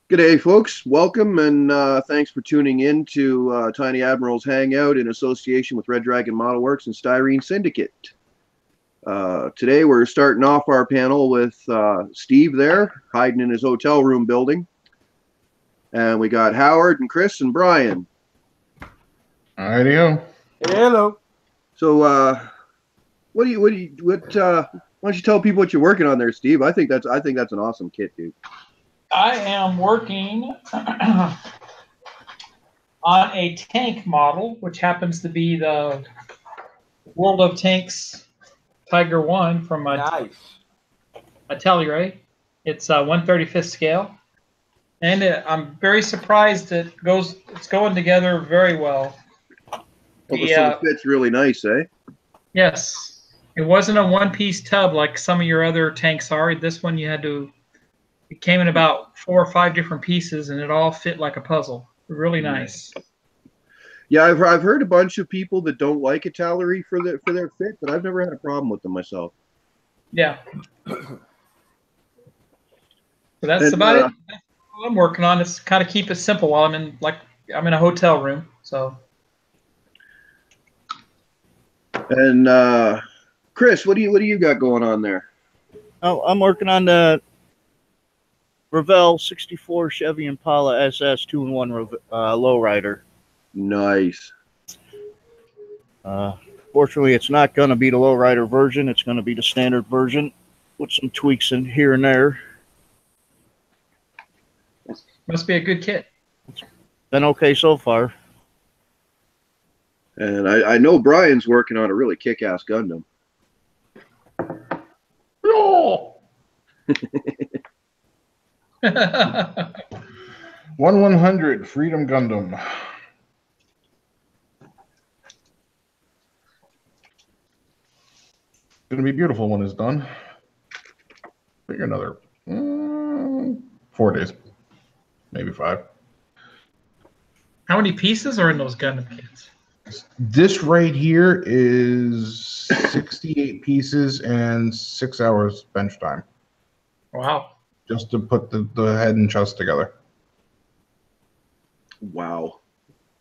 Good day, folks. Welcome and thanks for tuning in to Tiny Admiral's Hangout in association with RedDragon Modelwerks and Styrene Syndicate. Today we're starting off our panel with Steve there, hiding in his hotel room building. And we got Howard and Chris and Brian. Alrighty-o. Hello. So why don't you tell people what you're working on there, Steve? I think that's an awesome kit, dude. I am working on a tank model, which happens to be the World of Tanks Tiger 1 from a Modelwerks. It's 1/35th scale. And I'm very surprised it's going together very well. Well, the fit's really nice, eh? Yes. It wasn't a one-piece tub like some of your other tanks are. This one it came in about 4 or 5 different pieces, and it all fit like a puzzle. Really nice. Yeah, I've heard a bunch of people that don't like Modelwerks for their fit, but I've never had a problem with them myself. Yeah. So that's about it. That's what I'm working on is kind of keep it simple while I'm in a hotel room. So. And Chris, what do you got going on there? Oh, I'm working on the Revell 64 Chevy Impala SS 2-in-1 lowrider. Nice. Fortunately, it's not going to be the lowrider version. It's going to be the standard version with some tweaks in here and there. Must be a good kit. It's been okay so far. And I know Brian's working on a really kick-ass Gundam. No! 1/100 Freedom Gundam. It's gonna be beautiful when it's done. Figure another 4 days, maybe 5. How many pieces are in those Gundam kits? This right here is 68 pieces and 6 hours bench time. Wow. Just to put the head and chest together. Wow.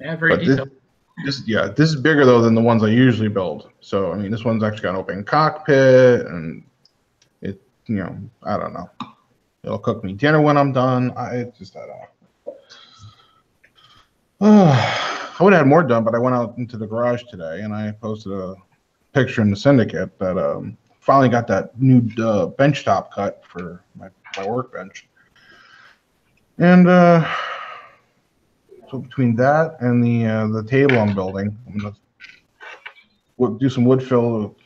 Yeah, very detailed. This is bigger though than the ones I usually build. So I mean, this one's actually got an open cockpit, and it, I don't know. It'll cook me dinner when I'm done. I don't know. I would have had more done, but I went out into the garage today and I posted a picture in the Syndicate that finally got that new bench top cut for my workbench. And so between that and the table I'm building, I'm gonna do some wood fill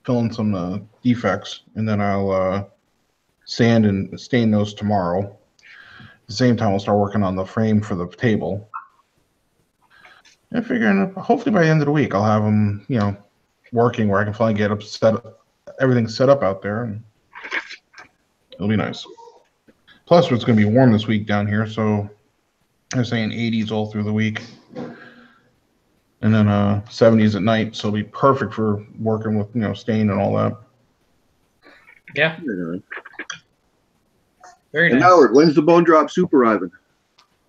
in some defects, and then I'll sand and stain those tomorrow. At the same time, I'll start working on the frame for the table. And figuring hopefully by the end of the week I'll have them, working where I can finally get everything set up out there, and it'll be nice. Plus, it's going to be warm this week down here, so I'm saying 80s all through the week, and then 70s at night. So it'll be perfect for working with stain and all that. Yeah. Very nice. Howard, when's the bone drop soup arriving?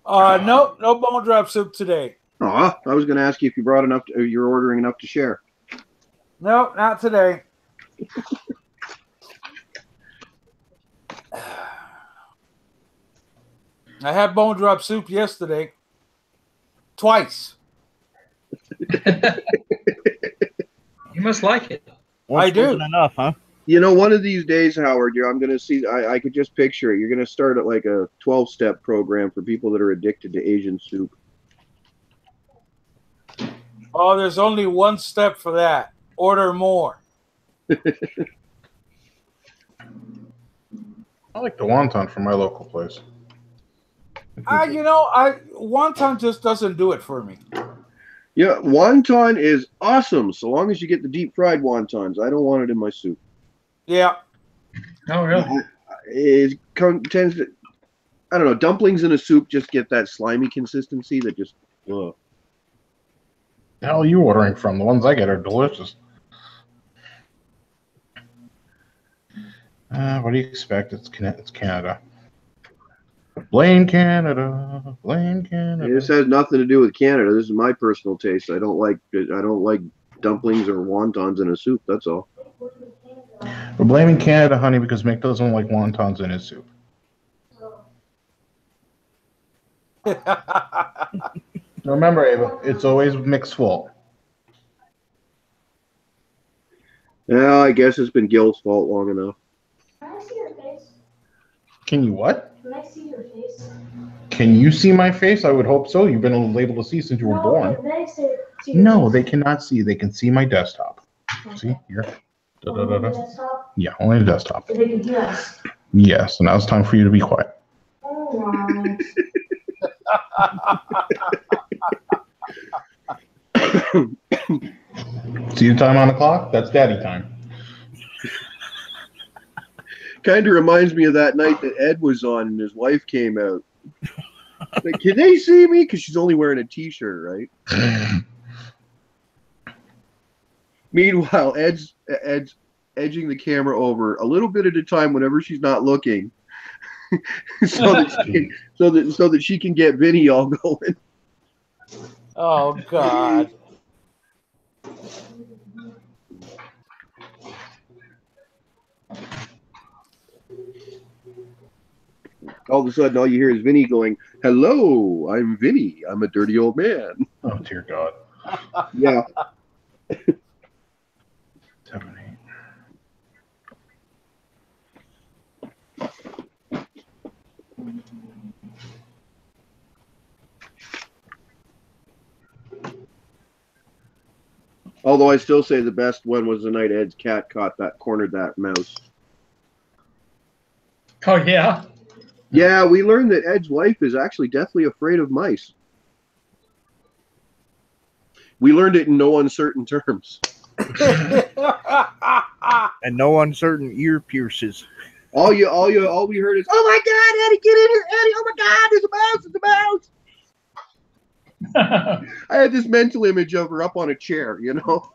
No bone drop soup today. I was going to ask you if you brought enough. You're ordering enough to share. No, not today. I had bone drop soup yesterday. Twice. You must like it. I do. Enough, huh? One of these days, Howard, I'm going to see. I could just picture it. You're going to start at like a 12-step program for people that are addicted to Asian soup. Oh, there's only one step for that. Order more. I like the wonton from my local place. Wonton just doesn't do it for me. Yeah, wonton is awesome so long as you get the deep fried wontons. I don't want it in my soup. Yeah. Oh, really? It tends to, I don't know, dumplings in a soup just get that slimy consistency that just, ugh. The hell are you ordering from? The ones I get are delicious. What do you expect? It's Canada. Blame Canada. Blame Canada. This has nothing to do with Canada. This is my personal taste. I don't like dumplings or wontons in a soup. That's all. We're blaming Canada, honey, because Mick doesn't like wontons in his soup. Remember, Ava, it's always Mick's fault. Yeah, I guess it's been Gil's fault long enough. Can I see your face? Can you what? Can I see your face? Can you see my face? I would hope so. You've been able to see since you were born. Can I see your No, face? they cannot see. They can see my desktop. See here? Only the desktop? Yeah, only the desktop. So they can hear us. Yes, and now it's time for you to be quiet. All right. See the time on the clock? That's daddy time. Kind of reminds me of that night that Ed was on and his wife came out. Like, can they see me? Because she's only wearing a t-shirt, right? Meanwhile, Ed's edging the camera over a little bit at a time whenever she's not looking, so that she can get Vinny all going. Oh, God. All of a sudden, all you hear is Vinny going, "Hello, I'm Vinny. I'm a dirty old man." Oh, dear God. Yeah. 7, 8. Although I still say the best one was the night Ed's cat cornered that mouse. Oh yeah. Yeah, we learned that Ed's wife is actually deathly afraid of mice. We learned it in no uncertain terms. And no uncertain ear pierces. All we heard is, "Oh my God, Eddie, get in here, Eddie! Oh my God, there's a mouse! There's a mouse!" I had this mental image of her up on a chair, you know.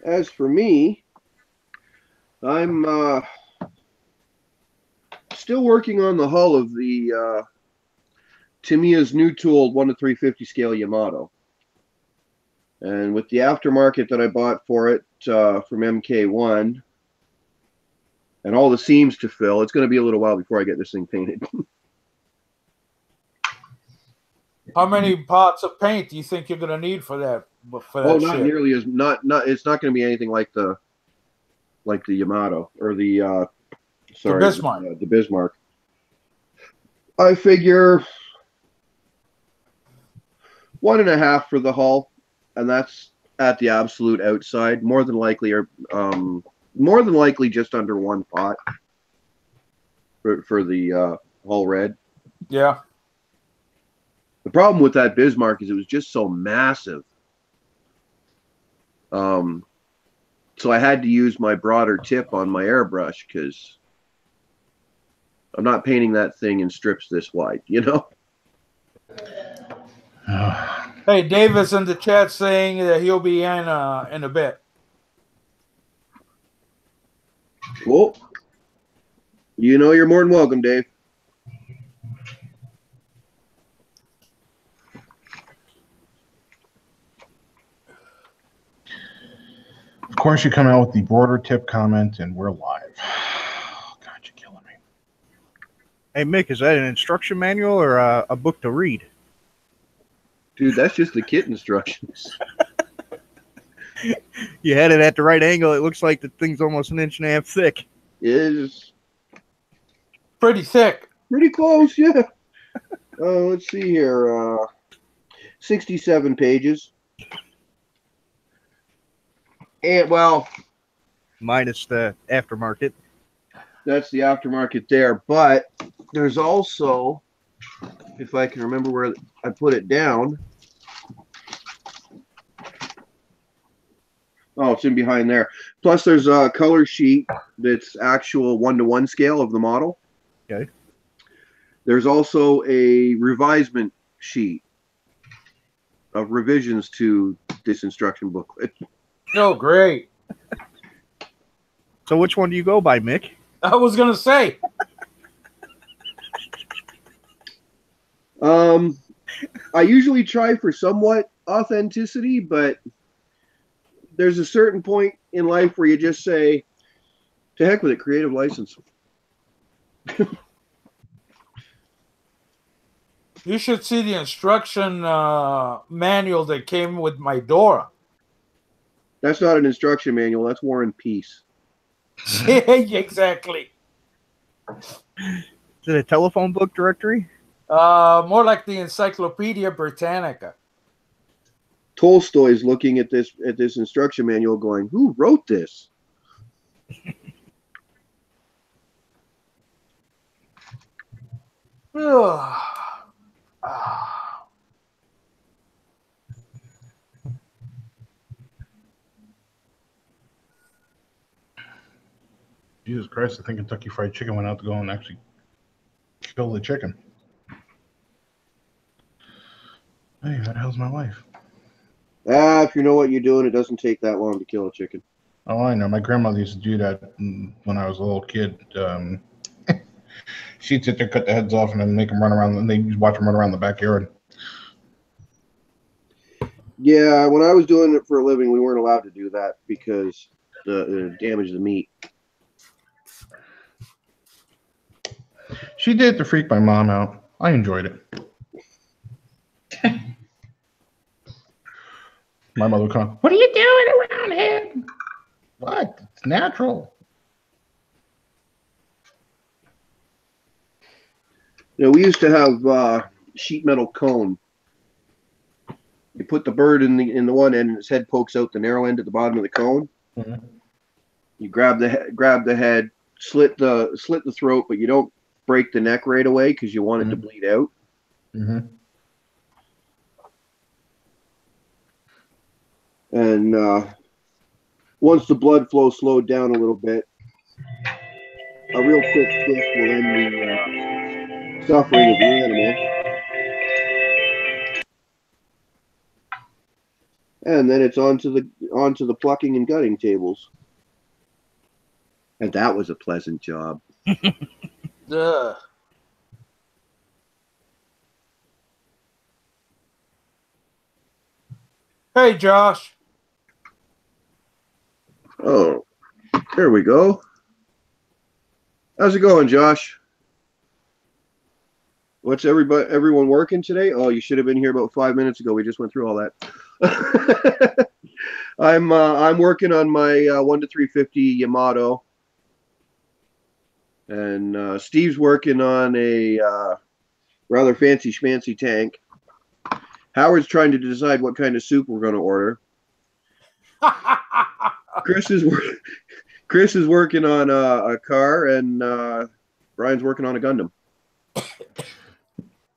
As for me, I'm still working on the hull of the Tamiya's new tooled 1:350 scale Yamato. And with the aftermarket that I bought for it from MK1 and all the seams to fill, it's going to be a little while before I get this thing painted. How many pots of paint do you think you're going to need for that? Oh, not ship? nearly as not. It's not going to be anything like the Yamato or the Bismarck. The Bismarck. I figure 1.5 for the hull, and that's at the absolute outside. More than likely just under 1 pot for the hull red. Yeah. The problem with that Bismarck is it was just so massive. So I had to use my broader tip on my airbrush because I'm not painting that thing in strips this wide, you know? Hey, David's in the chat saying that he'll be in a bit. Well, you know you're more than welcome, Dave. Of course, you come out with the broader tip comment, and we're live. Oh, God, you're killing me. Hey, Mick, is that an instruction manual or a book to read? Dude, that's just the kit instructions. You had it at the right angle. It looks like the thing's almost 1.5 inches thick. It is Pretty thick. pretty close, yeah. Let's see here. 67 pages. And, well, Minus the aftermarket. that's the aftermarket there. But there's also, if I can remember where I put it down, Oh, it's in behind there. Plus, there's a color sheet that's actual 1-to-1 scale of the model. Okay. There's also a revisement sheet of revisions to this instruction booklet. Oh, great. So which one do you go by, Mick? I was going to say. I usually try for somewhat authenticity, but there's a certain point in life where you just say, to heck with it, creative license. You should see the instruction manual that came with my Dora. That's not an instruction manual. That's War and Peace. Exactly. Is it a telephone book directory? More like the Encyclopedia Britannica. Tolstoy's looking at this instruction manual going, who wrote this? Jesus Christ, I think Kentucky Fried Chicken went out to go and actually kill the chicken. Hey, where the hell's my wife? If you know what you're doing, it doesn't take that long to kill a chicken. Oh, I know. My grandmother used to do that when I was a little kid. She'd sit there, cut the heads off, and then make them run around, and they'd watch them run around the backyard. Yeah, when I was doing it for a living, we weren't allowed to do that because the damage the meat. She did it to freak my mom out. I enjoyed it. My mother would come, what are you doing around here? What? It's natural. You know, we used to have sheet metal cone. You put the bird in the one end, and its head pokes out the narrow end at the bottom of the cone. Mm-hmm. You grab the head, slit the throat, but you don't break the neck right away because you want it to bleed out. Mm-hmm. And once the blood flow slowed down a little bit, a real quick twist will end the suffering of the animal. And then it's onto the plucking and gutting tables. And that was a pleasant job. Hey, Josh. Oh, there we go. How's it going, Josh? What's everyone working today? Oh, you should have been here about 5 minutes ago. We just went through all that. I'm working on my 1 to 350 Yamato, and Steve's working on a rather fancy schmancy tank. Howard's trying to decide what kind of soup we're going to order. Chris is working on a car, and Brian's working on a Gundam.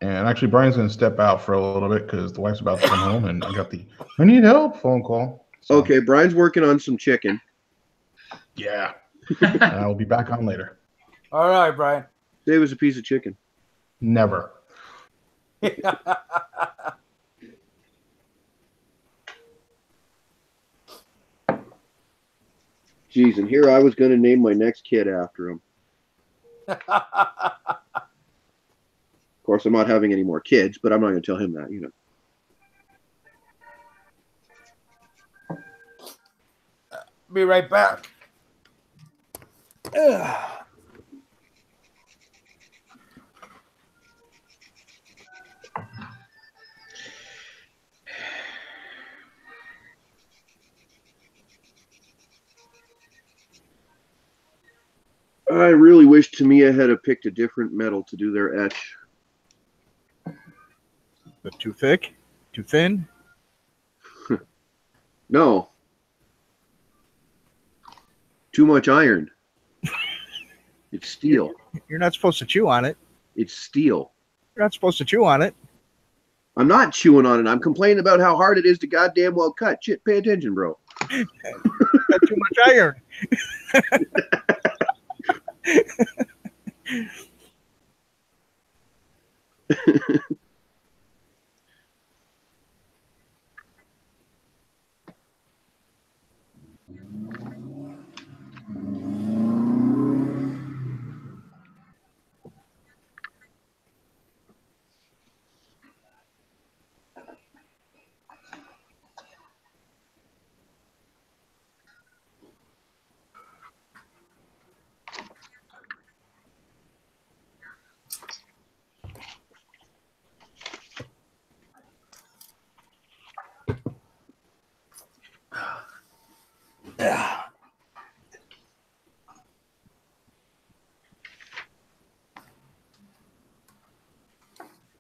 And actually, Brian's going to step out for a little bit because the wife's about to come home, and I got the "I need help" phone call. So, Okay, Brian's working on some chicken. yeah. And I will be back on later. All right, Brian. Save us a piece of chicken. Never. Jeez, and here I was going to name my next kid after him. Of course, I'm not having any more kids, but I'm not going to tell him that, you know. Be right back. I really wish Tamiya had picked a different metal to do their etch. But too thick? Too thin? No. Too much iron. It's steel. You're not supposed to chew on it. It's steel. You're not supposed to chew on it. I'm not chewing on it. I'm complaining about how hard it is to goddamn well cut. Shit, pay attention, bro. Got too much iron.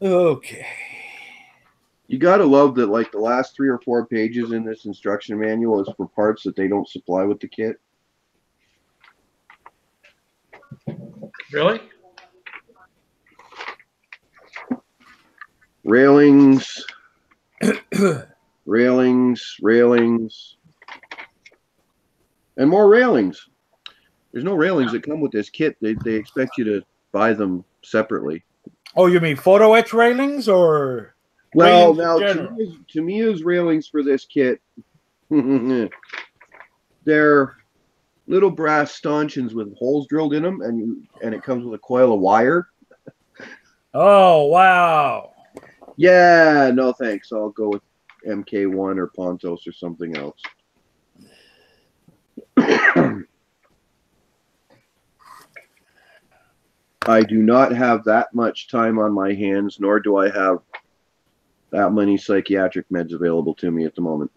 Okay. You gotta love that, like, the last 3 or 4 pages in this instruction manual is for parts that they don't supply with the kit. Really? Railings, railings, and more railings. There's no railings that come with this kit. They expect you to buy them separately. Oh, you mean photo etch railings or? Well, railings in now general? to me, as railings for this kit, they're little brass stanchions with holes drilled in them, and it comes with a coil of wire. Oh, wow. Yeah, no thanks. I'll go with MK1 or Pontos or something else. I do not have that much time on my hands, nor do I have that many psychiatric meds available to me at the moment.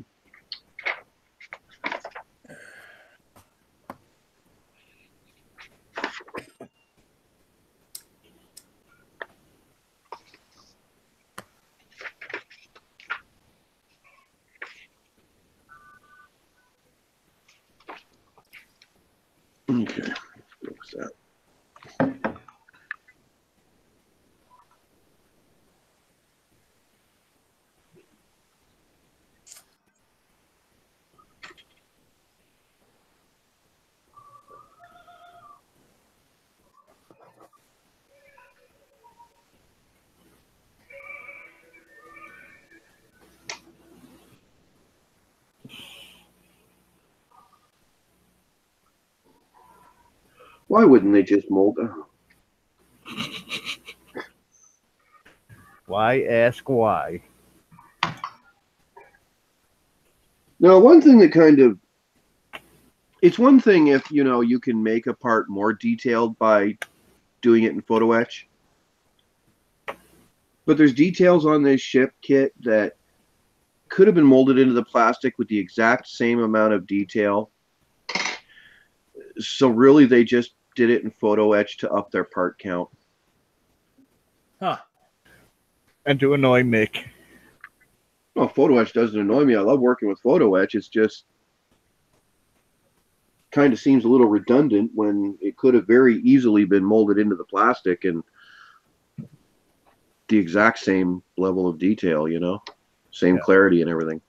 Okay, what's that? Why wouldn't they just mold it? Why ask why? Now, one thing that kind of, it's one thing if, you know, you can make a part more detailed by doing it in photo etch. But there's details on this ship kit that could have been molded into the plastic with the exact same amount of detail. So really, they just did it in photo etch to up their part count. Huh. And to annoy Mick. Well, photo etch doesn't annoy me. I love working with photo etch. It's just kind of seems a little redundant when it could have very easily been molded into the plastic and the exact same level of detail, you know, same clarity and everything.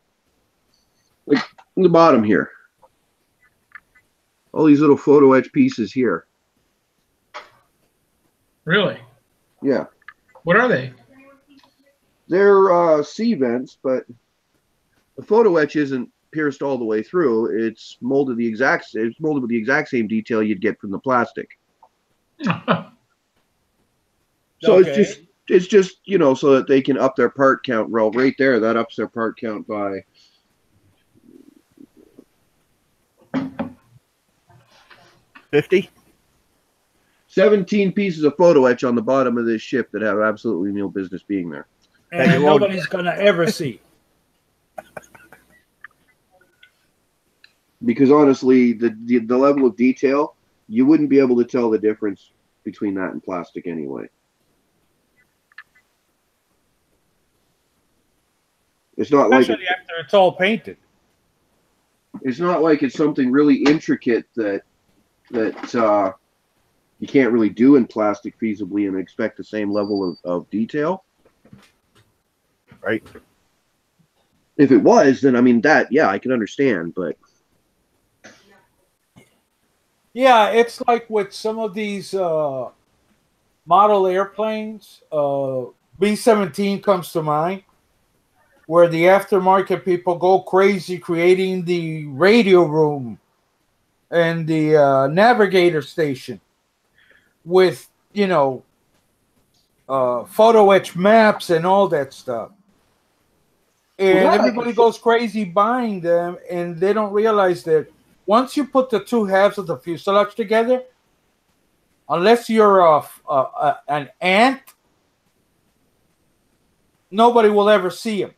Like in the bottom here, all these little photo etch pieces here. Really? Yeah, What are they? they're C vents, but the photo etch isn't pierced all the way through. It's molded with the exact same detail you'd get from the plastic. So Okay. it's just, you know, so that they can up their part count. Well, right there, that ups their part count by 50? 17 pieces of photo etch on the bottom of this ship that have absolutely no business being there. And nobody's going to ever see. Because honestly, the level of detail, you wouldn't be able to tell the difference between that and plastic anyway. It's not like Especially after it's all painted. it's not like it's something really intricate that you can't really do in plastic feasibly and expect the same level of detail. Right. If it was, then I mean that, yeah, I can understand, but Yeah, it's like with some of these model airplanes. B-17 comes to mind, where the aftermarket people go crazy creating the radio room and the navigator station with, photo etch maps and all that stuff. Well, And that I can everybody goes crazy buying them, and they don't realize that once you put the two halves of the fuselage together, unless you're an ant, nobody will ever see them.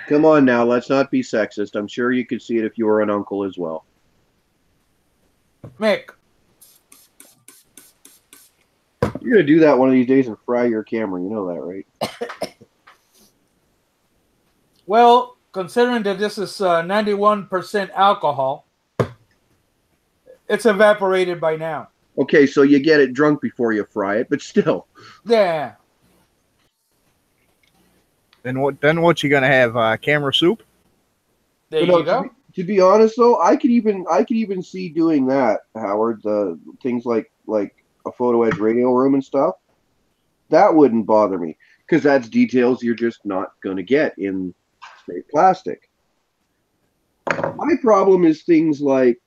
Come on now, let's not be sexist. I'm sure you could see it if you were an uncle as well. Mick, You're gonna do that one of these days and fry your camera. You know that, right? well, considering that this is 91% alcohol, it's evaporated by now. Okay, so you get it drunk before you fry it, but still. Yeah. Then what you gonna have? Camera soup? There But you no, go. to be honest though, I could even see doing that, Howard. The things like a photo edge radio room and stuff. That wouldn't bother me because that's details you're just not going to get in straight plastic. My problem is things like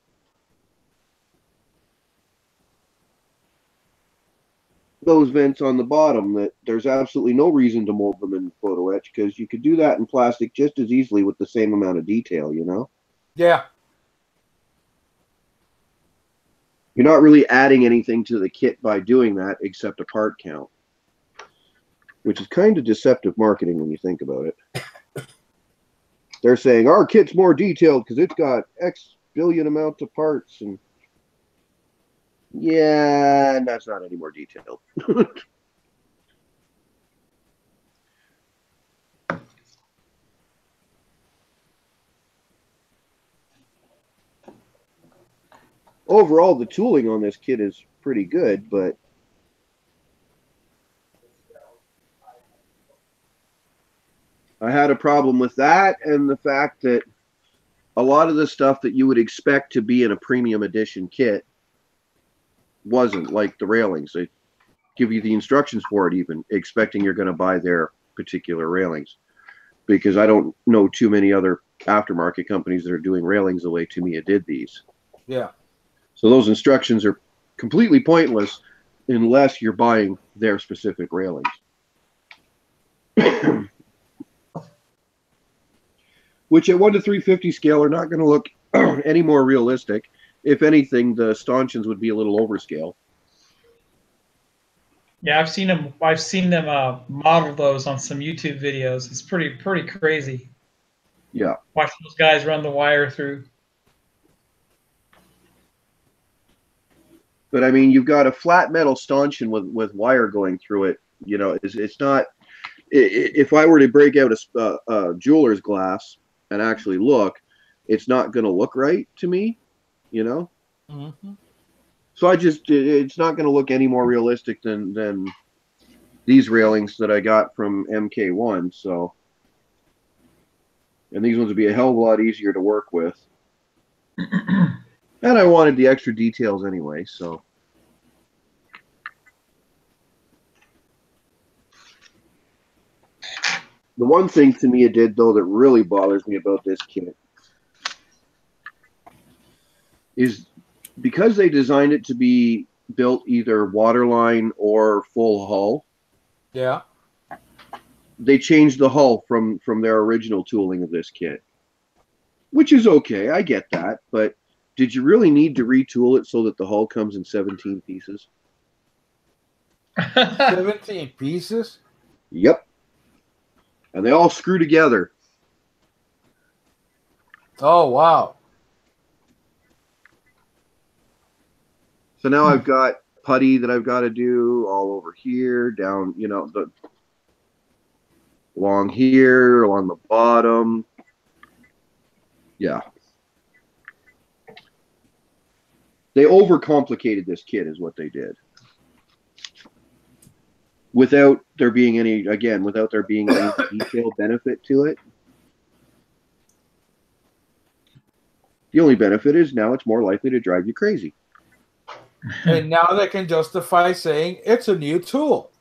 those vents on the bottom that there's absolutely no reason to mold them in photo etch because you could do that in plastic just as easily with the same amount of detail, you know? Yeah. You're not really adding anything to the kit by doing that except a part count, which is kind of deceptive marketing when you think about it. They're saying our kit's more detailed because it's got X billion amounts of parts, and yeah, that's not any more detailed. Overall, the tooling on this kit is pretty good, but I had a problem with that and the fact that a lot of the stuff that you would expect to be in a premium edition kit wasn't, like the railings. They give you the instructions for it even, expecting you're going to buy their particular railings. Because I don't know too many other aftermarket companies that are doing railings the way Tamiya did these. Yeah. So those instructions are completely pointless unless you're buying their specific railings. Which at 1 to 350 scale are not going to look any more realistic. If anything, the stanchions would be a little overscale. Yeah, I've seen them. I've seen them model those on some YouTube videos. It's pretty crazy. Yeah. Watch those guys run the wire through. But I mean, you've got a flat metal stanchion with wire going through it. You know, it's not. If I were to break out a jeweler's glass and actually look, it's not going to look right to me. You know. Mm-hmm. So it's not going to look any more realistic than these railings that I got from MK1. So, and these ones would be a hell of a lot easier to work with. And I wanted the extra details anyway, so. The one thing Tamiya did, though, that really bothers me about this kit is because they designed it to be built either waterline or full hull. Yeah. They changed the hull from their original tooling of this kit, which is okay. I get that, but did you really need to retool it so that the hull comes in 17 pieces? 17 pieces? Yep. And they all screw together. Oh, wow. So now I've got putty that I've got to do all over here, down, you know, along here, along the bottom. Yeah. They overcomplicated this kit is what they did. Without there being any detail benefit to it. The only benefit is now it's more likely to drive you crazy. And now they can justify saying it's a new tool.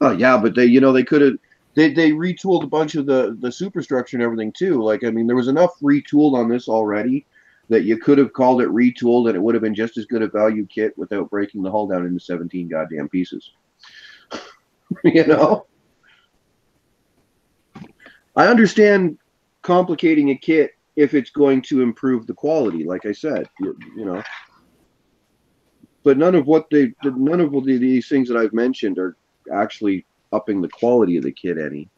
Oh yeah, but they could have they retooled a bunch of the superstructure and everything too. Like I mean, there was enough retooled on this already that you could have called it retooled and it would have been just as good a value kit without breaking the hull down into 17 goddamn pieces. You know? I understand complicating a kit if it's going to improve the quality, like I said, you know. But none of these things that I've mentioned are actually upping the quality of the kit any.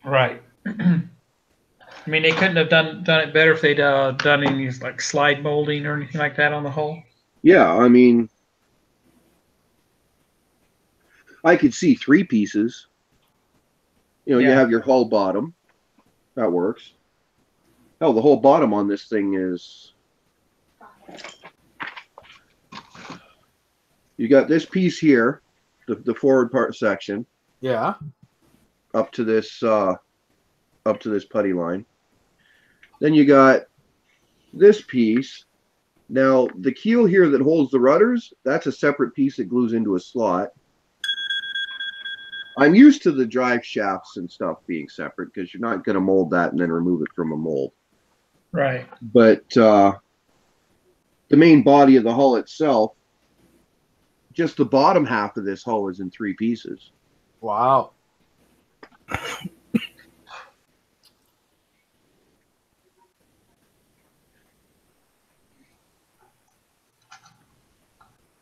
Right. I mean, they couldn't have done it better if they'd done any like slide molding or anything like that on the hull. Yeah, I mean, I could see 3 pieces. You know, you have your hull bottom. That works. Oh, the whole bottom on this thing is... You got this piece here, the forward part section. Yeah. Up to this putty line. Then you got this piece. Now, the keel here that holds the rudders, that's a separate piece that glues into a slot. I'm used to the drive shafts and stuff being separate because you're not going to mold that and then remove it from a mold. Right. But the main body of the hull itself, just the bottom half of this hull is in 3 pieces. Wow.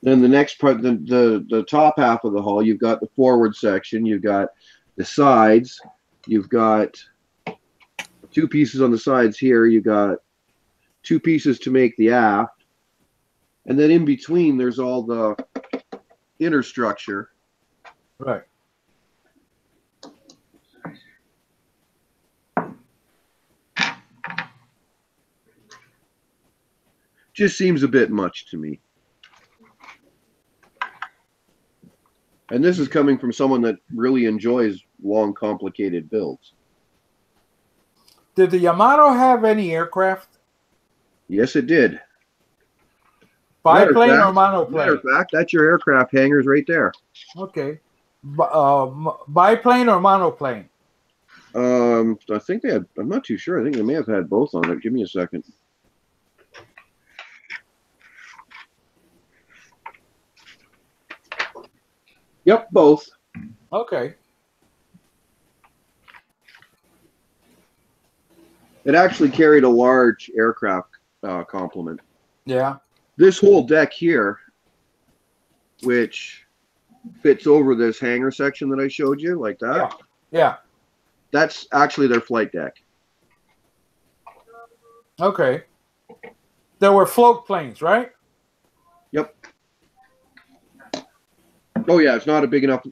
Then the next part, the top half of the hull, you've got the forward section, you've got the sides, you've got 2 pieces on the sides here, you've got 2 pieces to make the aft, and then in between there's all the inner structure. Right. Just seems a bit much to me. And this is coming from someone that really enjoys long, complicated builds. Did the Yamato have any aircraft? Yes, it did. Biplane or Matter monoplane? of fact, that's your aircraft hangars right there. Okay. Biplane or monoplane? I think they had, I'm not too sure. I think they may have had both on it. Give me a second. Yep, both. Okay. It actually carried a large aircraft complement. Yeah. This whole deck here, which fits over this hangar section that I showed you, like that. Yeah. That's actually their flight deck. Okay. There were float planes, right? Yep. Oh yeah, it's not a big enough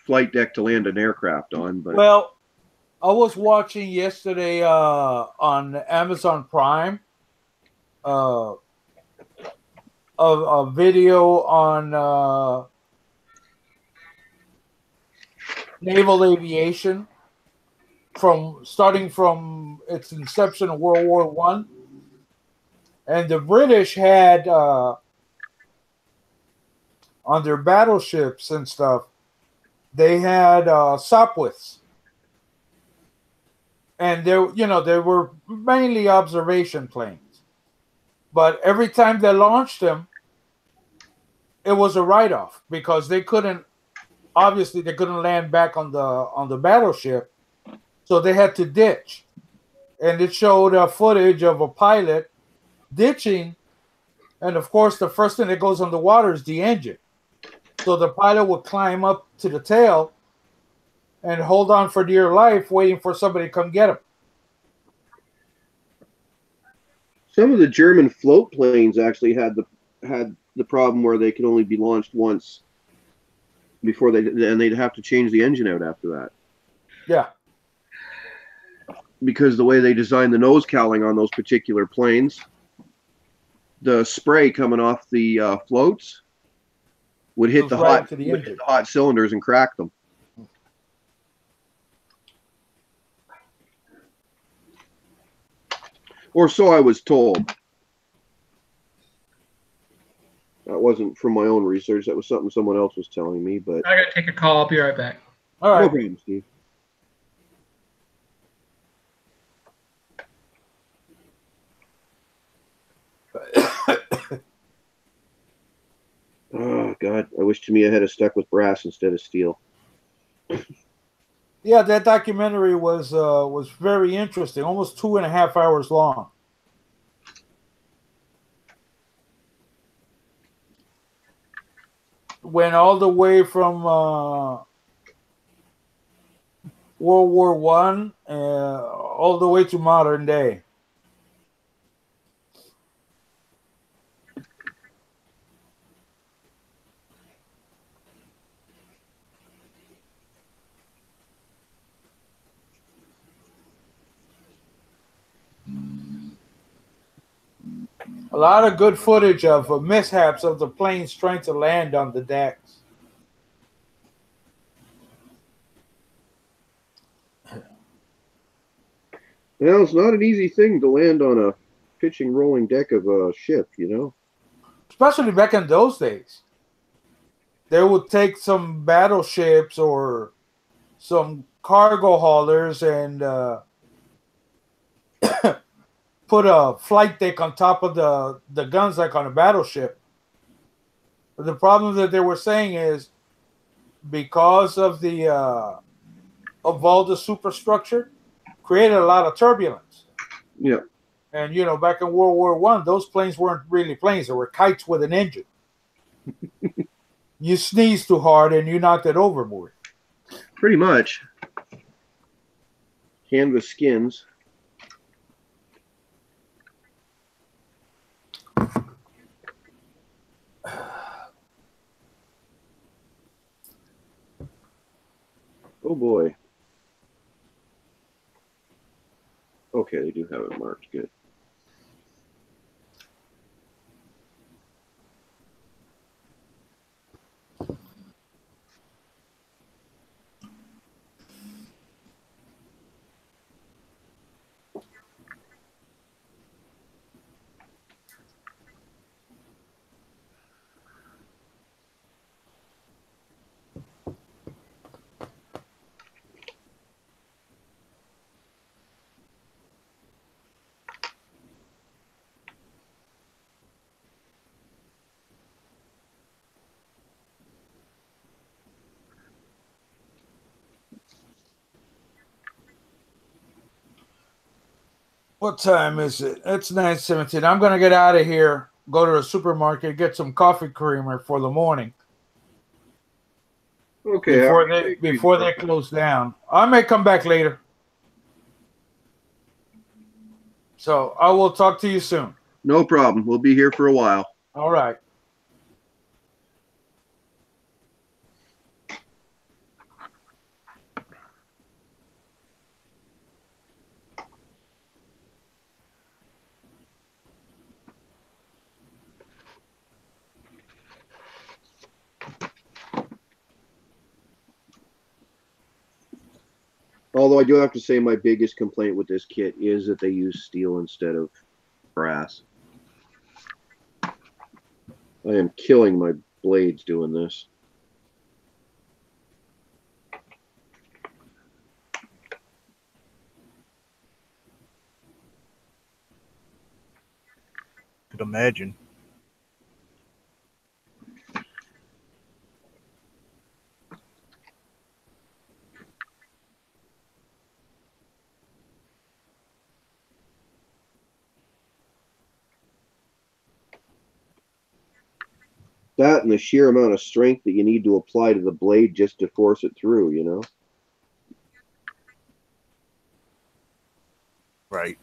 flight deck to land an aircraft on, but Well, I was watching yesterday on Amazon Prime a video on naval aviation starting from its inception in World War One, and the British had on their battleships and stuff, they had Sopwiths. And they were mainly observation planes. But every time they launched them, it was a write-off because they couldn't land back on the battleship. So they had to ditch. And it showed footage of a pilot ditching. And of course, the first thing that goes on the water is the engine. So the pilot would climb up to the tail and hold on for dear life, waiting for somebody to come get him. some of the German float planes actually had the problem where they could only be launched once before they'd have to change the engine out after that. Yeah. Because the way they designed the nose cowling on those particular planes, the spray coming off the floats would hit the hot cylinders and crack them. Or so I was told. That wasn't from my own research. That was something someone else was telling me. But I gotta take a call. I'll be right back. All no right. problem, Steve. Oh God! I wish to me I had stuck with brass instead of steel. Yeah, that documentary was very interesting. Almost 2.5 hours long. Went all the way from World War One, all the way to modern day. A lot of good footage of mishaps of the planes trying to land on the decks. Well, it's not an easy thing to land on a pitching, rolling deck of a ship, you know. Especially back in those days. They would take some battleships or some cargo haulers and put a flight deck on top of the guns like on a battleship. But the problem that they were saying is because of the of all the superstructure, created a lot of turbulence. Yeah. And you know, back in World War One, those planes weren't really planes; they were kites with an engine. You sneezed too hard and you knocked it overboard. Pretty much. Canvas skins. Oh boy. Okay, they do have it marked. Good. What time is it? It's 9:17. I'm gonna get out of here, go to the supermarket, get some coffee creamer for the morning Okay. before they close down. I may come back later. So I will talk to you soon. No problem. We'll be here for a while. All right. Although I do have to say my biggest complaint with this kit is that they use steel instead of brass. I am killing my blades doing this. Could imagine. That and the sheer amount of strength that you need to apply to the blade just to force it through, you know? Right.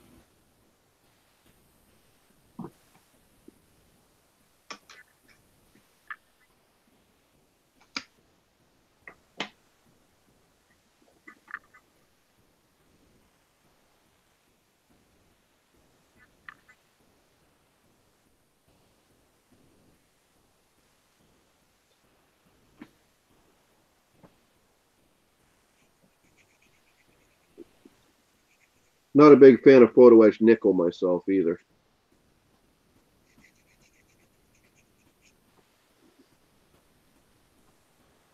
Not a big fan of photo etched nickel myself either.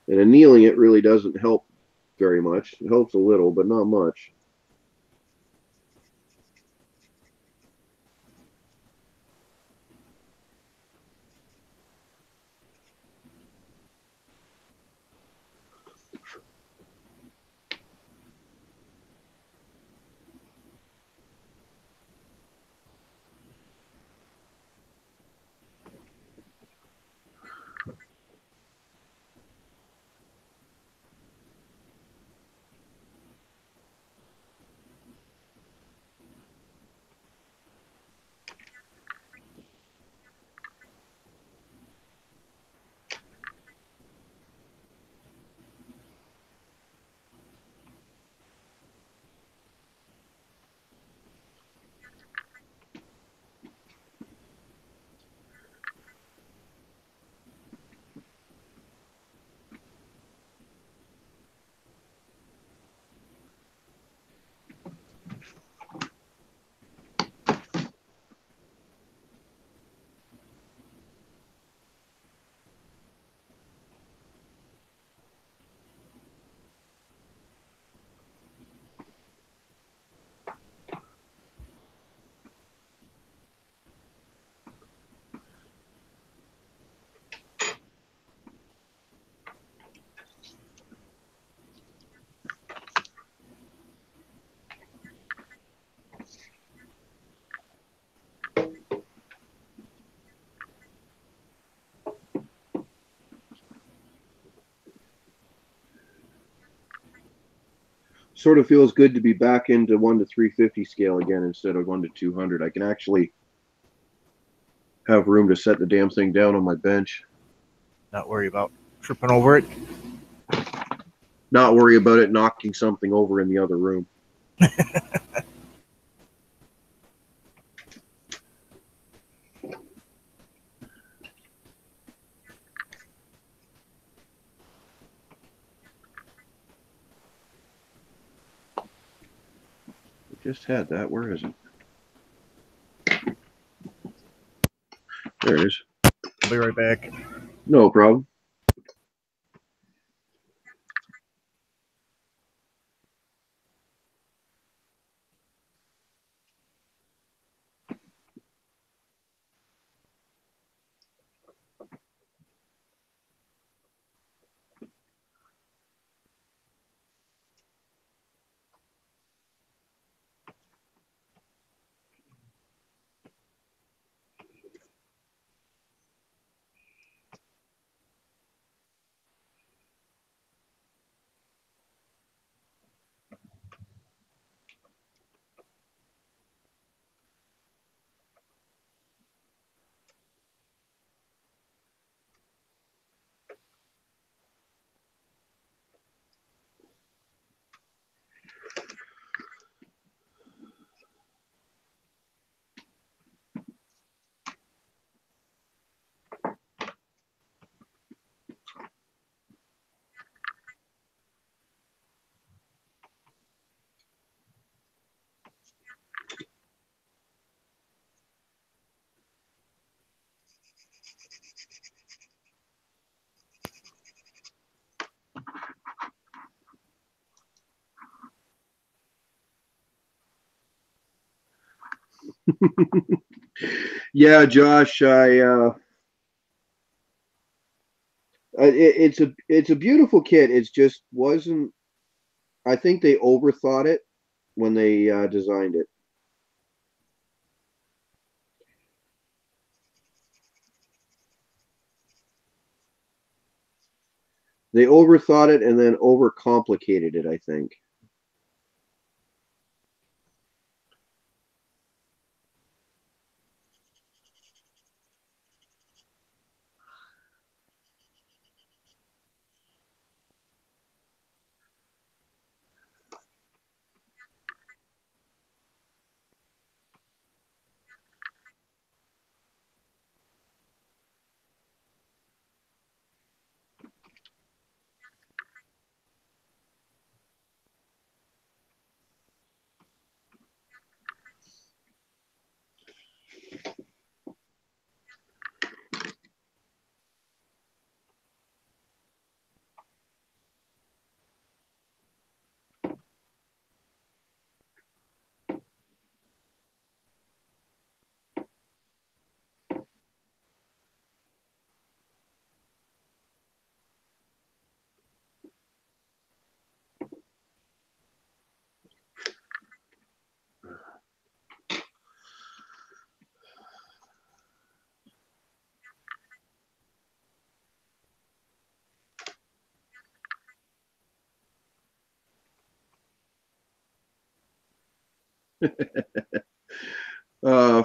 And annealing it really doesn't help very much. It helps a little, but not much. Sort of feels good to be back into 1 to 350 scale again instead of 1 to 200. I can actually have room to set the damn thing down on my bench. Not worry about tripping over it. Not worry about it knocking something over in the other room. Just had that. Where is it? There it is. I'll be right back. No problem. Yeah, Josh, it's a beautiful kit. It's just wasn't. I think they overthought it when they designed it. They overthought it and then overcomplicated it, I think.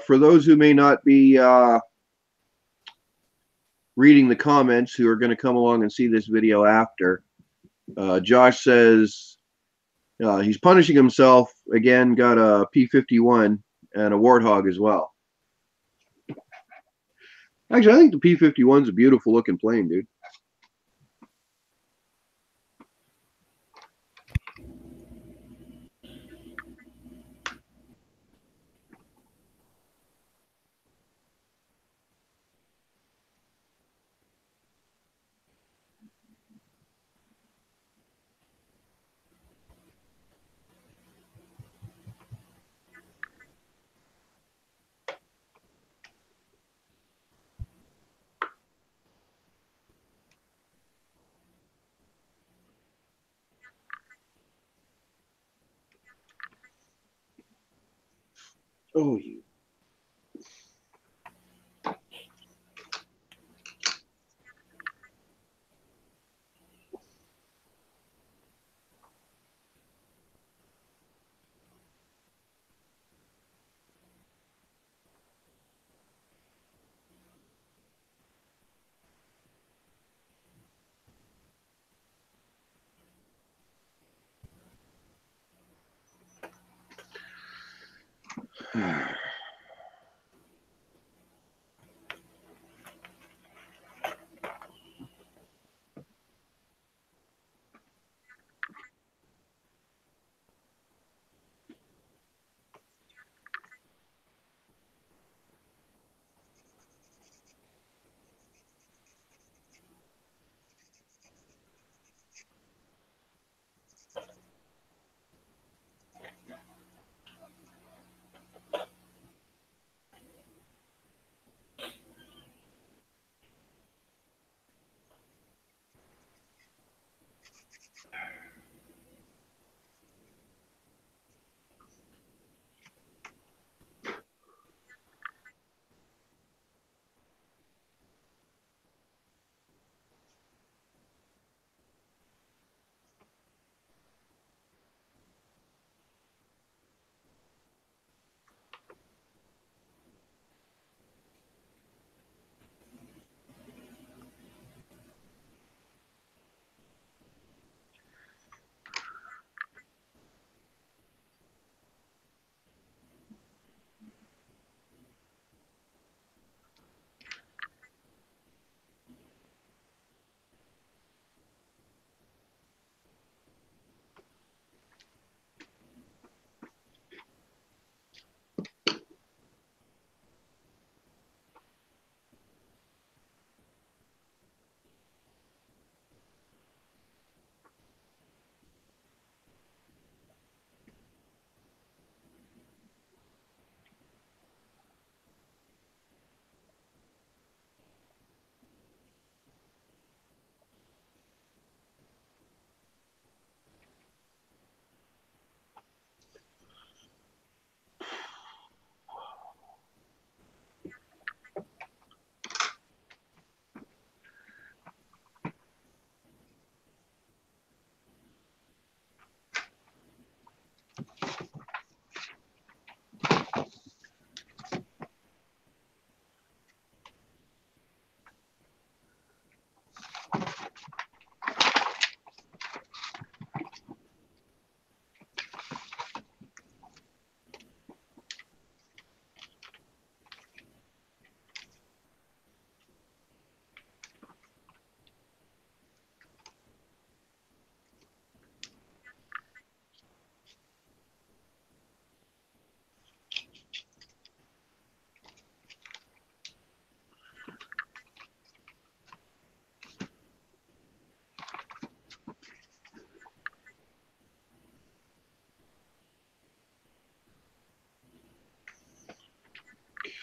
For those who may not be reading the comments, who are going to come along and see this video after, Josh says he's punishing himself again. Got a P-51 and a Warthog as well. Actually, I think the P-51's a beautiful looking plane, dude. Oh, you.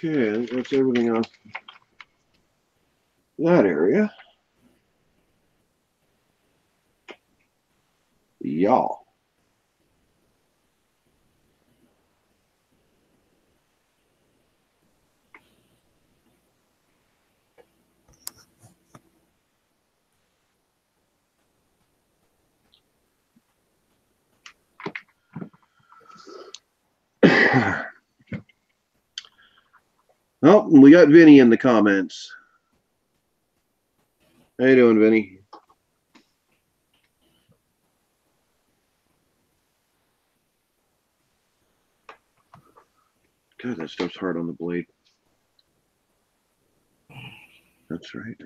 Okay, that's everything else. That area. Y'all. Oh, we got Vinny in the comments. How you doing, Vinny? God, that stuff's hard on the blade. That's right.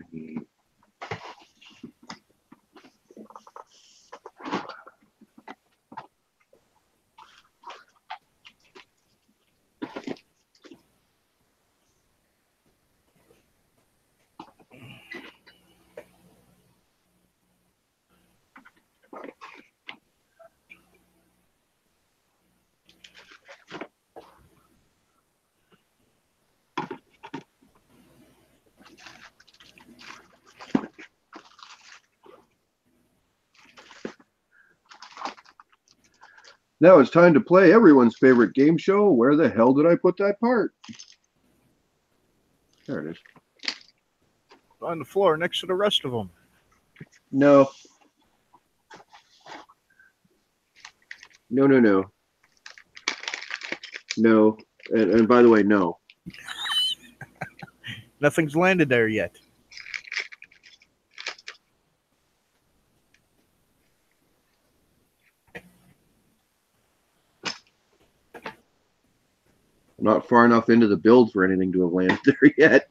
Now it's time to play everyone's favorite game show. Where the hell did I put that part? There it is. On the floor next to the rest of them. No. No, no, no. No. And by the way, no. Nothing's landed there yet. I'm not far enough into the build for anything to have landed there yet.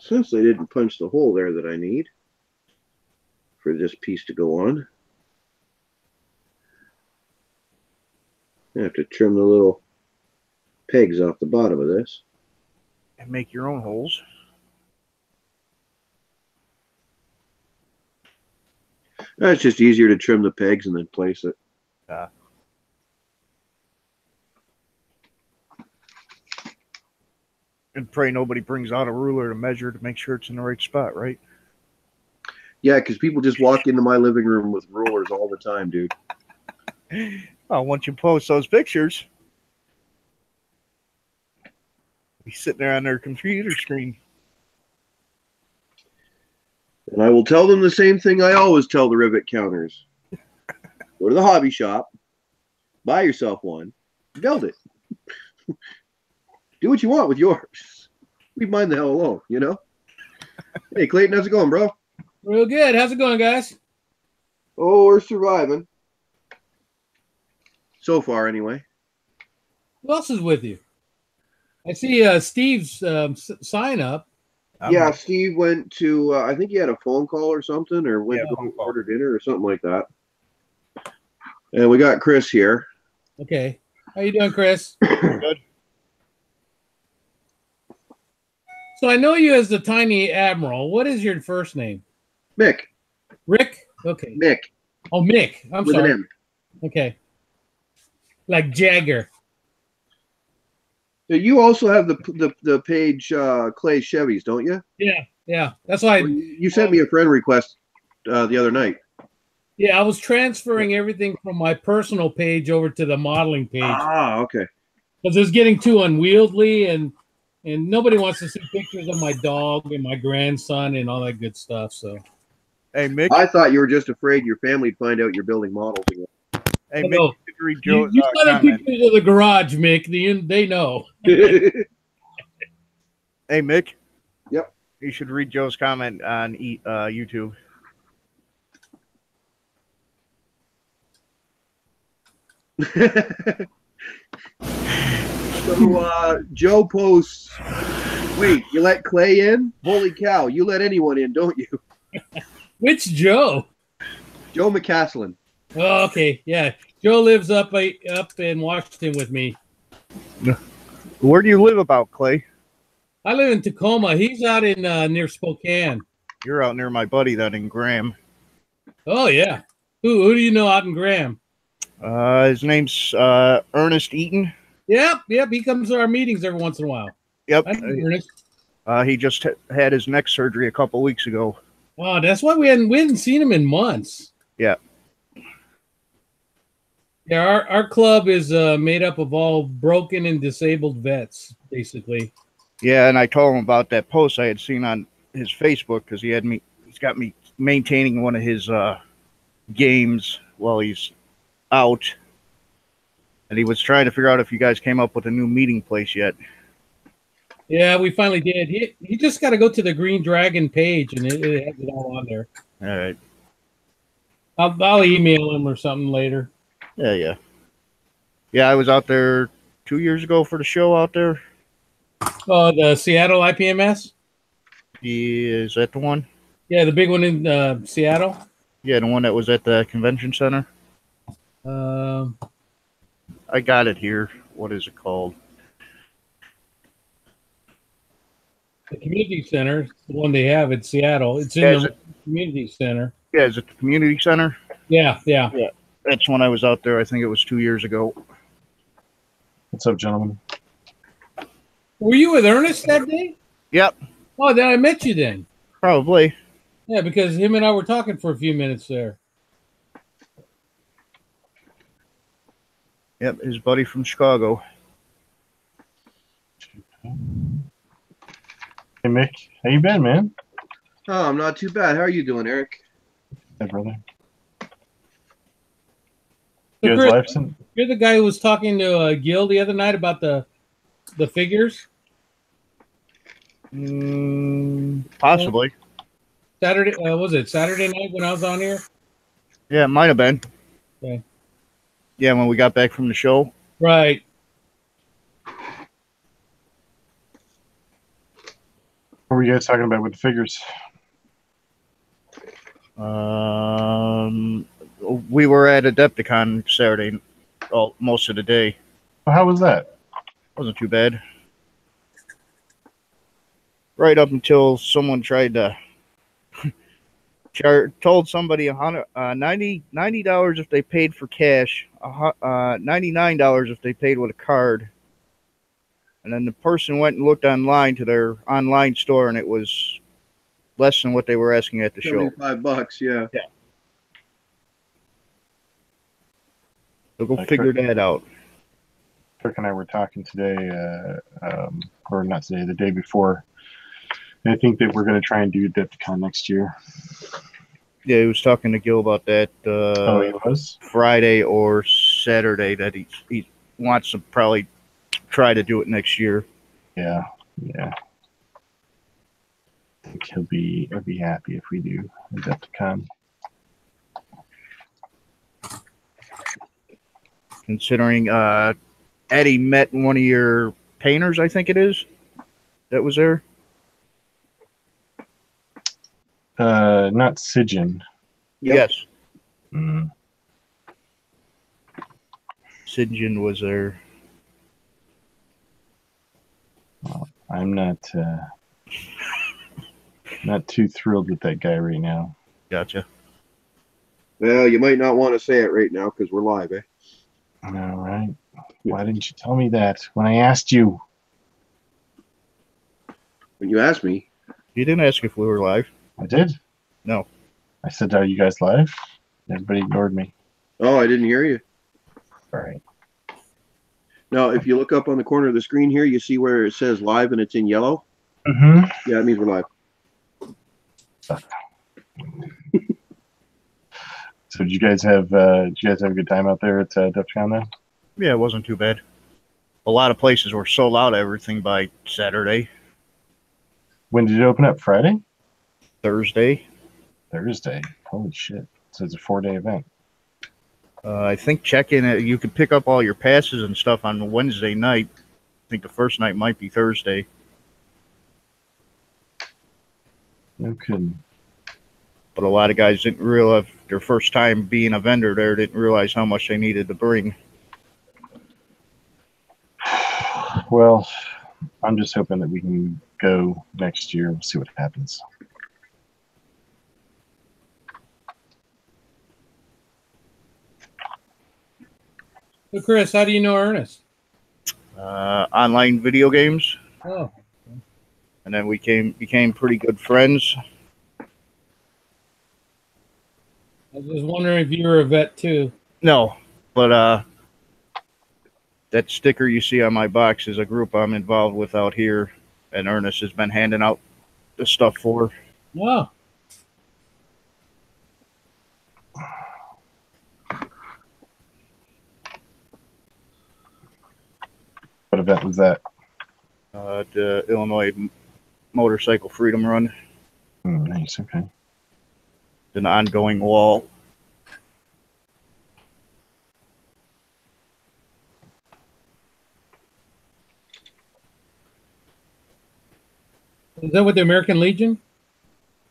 Since they didn't punch the hole there that I need for this piece to go on, I have to trim the little pegs off the bottom of this. And make your own holes. It's just easier to trim the pegs and then place it. And pray nobody brings out a ruler to measure to make sure it's in the right spot, right? Yeah, because people just walk into my living room with rulers all the time, dude. Well, once you post those pictures, be sitting there on their computer screen. And I will tell them the same thing I always tell the rivet counters. Go to the hobby shop, buy yourself one, build it. Do what you want with yours. Leave mine the hell alone, you know? Hey, Clayton, how's it going, bro? Real good. How's it going, guys? Oh, we're surviving. So far, anyway. Who else is with you? I see Steve's sign up. Yeah, Steve went to, I think he had a phone call or something, or went to phone go call. order dinner or something like that. And we got Chris here. Okay. How you doing, Chris? Good. So I know you as the Tiny Admiral. What is your first name? Mick. Rick? Okay. Mick. Oh, Mick. I'm With sorry. an M. Okay. Like Jagger. You also have the page Clay Chevys, don't you? Yeah. That's why You sent me a friend request the other night. I was transferring everything from my personal page over to the modeling page Ah, okay. because it's getting too unwieldy and nobody wants to see pictures of my dog and my grandson and all that good stuff. So Hey, Mick. I thought you were just afraid your family'd find out you're building models again. Hey, No. Mick, you read Joe's you saw the comment. pictures of the garage, Mick. They know. Hey, Mick. Yep. You should read Joe's comment on YouTube. So Joe posts, wait, you let Clay in? Holy cow, you let anyone in, don't you? Which Joe? Joe McCaslin. Oh, okay, yeah. Joe lives up in Washington with me. Where do you live about, Clay? I live in Tacoma. He's out in near Spokane. You're out near my buddy that in Graham. Oh yeah. Who do you know out in Graham? His name's Ernest Eaton. Yep. He comes to our meetings every once in a while. Yep. I know Ernest. He just had his neck surgery a couple weeks ago. Oh, that's why we hadn't seen him in months. Yeah. Yeah, our club is made up of all broken and disabled vets, basically. Yeah, and I told him about that post I had seen on his Facebook because he's got me maintaining one of his games while he's out, and he was trying to figure out if you guys came up with a new meeting place yet. Yeah, we finally did. He just got to go to the RedDragon page, and it has it all on there. All right. I'll email him or something later. Yeah. I was out there 2 years ago for the show out there. Oh, the Seattle IPMS? Yeah, is that the one? Yeah, the big one in Seattle. Yeah, the one that was at the convention center. I got it here. What is it called? The community center, the one they have in Seattle. It's in the community center. Yeah, is it the community center? Yeah. That's when I was out there. I think it was 2 years ago. What's up, gentlemen? Were you with Ernest that day? Yep, Oh, then I met you then. probably. Yeah, because him and I were talking for a few minutes there. Yep, his buddy from Chicago. Hey, Mick. How you been, man? Oh, I'm not too bad. How are you doing, Eric? Hey, brother. So You guys Chris, live some? you're the guy who was talking to Gil the other night about the figures? Possibly. Saturday, was it Saturday night when I was on here? Yeah, it might have been. Okay. Yeah, when we got back from the show. Right. What were you guys talking about with the figures? We were at Adepticon Saturday, most of the day. Well, how was that? Wasn't too bad. Right up until someone tried to told somebody $90 if they paid for cash, $99 if they paid with a card. And then the person went and looked online to their online store, and it was less than what they were asking at the show. $75, yeah. So go figure that out. Kirk and I were talking today, or not today, the day before. And I think that we're going to try and do Adepticon next year. Yeah, he was talking to Gil about that Oh, he was? Friday or Saturday that he wants to probably try to do it next year. Yeah. I think he'll be happy if we do Adepticon. Considering Eddie met one of your painters, I think it is, that was there. Not Sigyn. Yep. Yes, Mm. Syndicate was there. I'm not too thrilled with that guy right now. Gotcha. Well, you might not want to say it right now because we're live, eh? All right. Why didn't you tell me that when I asked you? When you asked me. You didn't ask if we were live. I did. No. I said, "Are you guys live?" Everybody ignored me. Oh, I didn't hear you. All right. Now, if you look up on the corner of the screen here, you see where it says live and it's in yellow. Mm-hmm. Yeah, that means we're live. So did you guys have a good time out there at Adepticon then? Yeah, it wasn't too bad. A lot of places were sold out of everything by Saturday. When did it open up? Friday? Thursday. Thursday. Holy shit. So it's a 4-day event. I think check-in, you could pick up all your passes and stuff on Wednesday night. I think the first night might be Thursday. No kidding. But a lot of guys didn't realize their first time being a vendor there, didn't realize how much they needed to bring. Well, I'm just hoping that we can go next year and see what happens. So, Chris, how do you know Ernest? Online video games. Oh, And then we became pretty good friends. I was just wondering if you were a vet too. No, but that sticker you see on my box is a group I'm involved with out here, and Ernest has been handing out the stuff for. Wow. What event was that? The Illinois Motorcycle Freedom Run, Nice. Okay. an ongoing wall. Is that with the American Legion?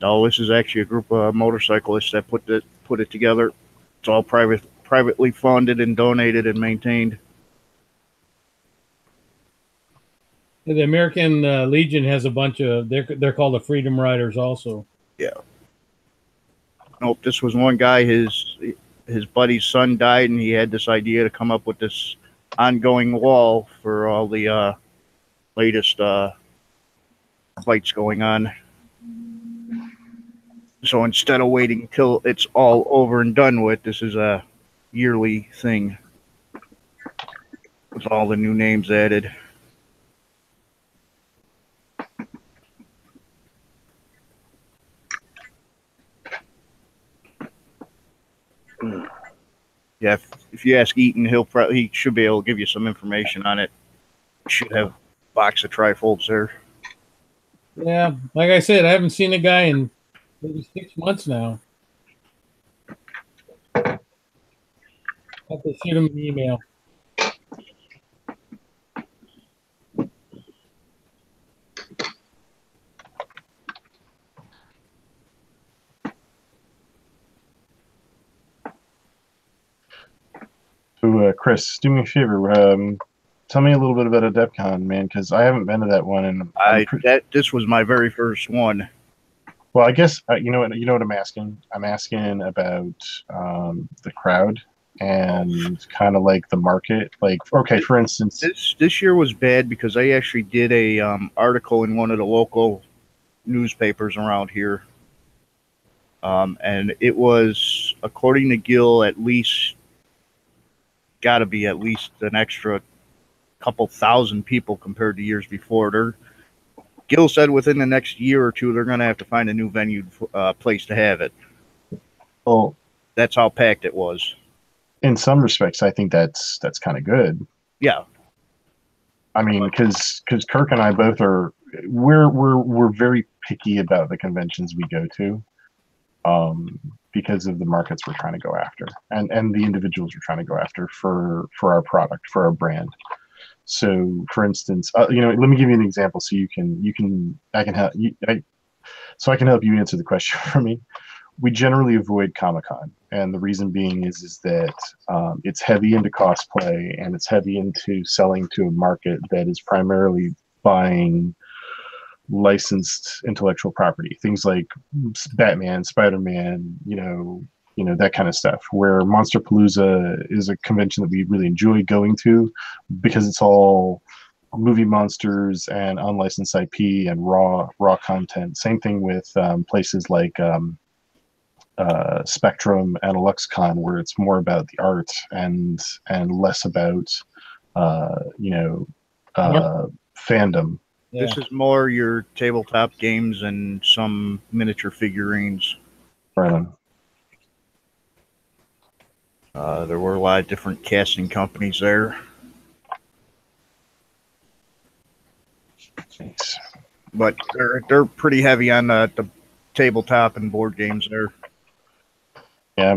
No, this is actually a group of motorcyclists that put it together. It's all privately funded and donated and maintained. The American Legion has a bunch of. They're called the Freedom Riders, also. Yeah. Nope, this was one guy. His buddy's son died, and he had this idea to come up with this ongoing wall for all the latest fights going on. So instead of waiting till it's all over and done with, this is a yearly thing with all the new names added. Yeah, if you ask Eaton, he should be able to give you some information on it. Should have a box of trifolds there. Yeah, like I said, I haven't seen a guy in maybe 6 months now. I have to shoot him an email. So, Chris, do me a favor. Tell me a little bit about Adepcon, man, because I haven't been to that one, and This was my very first one. well, I guess you know what I'm asking. I'm asking about the crowd and kind of like the market. Like, okay, for instance, This year was bad because I actually did a article in one of the local newspapers around here, and it was, according to Gil, got to be at least an extra couple thousand people compared to years before. Gil said within the next year or two they're going to have to find a new venue place to have it. well, That's how packed it was. in some respects, I think that's kind of good. Yeah. I mean, because Kirk and I both we're very picky about the conventions we go to, because of the markets we're trying to go after and the individuals we're trying to go after for our product, for our brand. So, for instance, let me give you an example so I can help you answer the question for me. We generally avoid Comic-Con, and the reason being is that it's heavy into cosplay and it's heavy into selling to a market that is primarily buying licensed intellectual property, things like Batman, Spider-Man, that kind of stuff. Where Monsterpalooza is a convention that we really enjoy going to because it's all movie monsters and unlicensed IP and raw content. Same thing with places like Spectrum and Luxcon, where it's more about the art and less about fandom. Yeah. This is more your tabletop games and some miniature figurines. Right on. There were a lot of different casting companies there. Thanks. but they're pretty heavy on the tabletop and board games there. Yeah,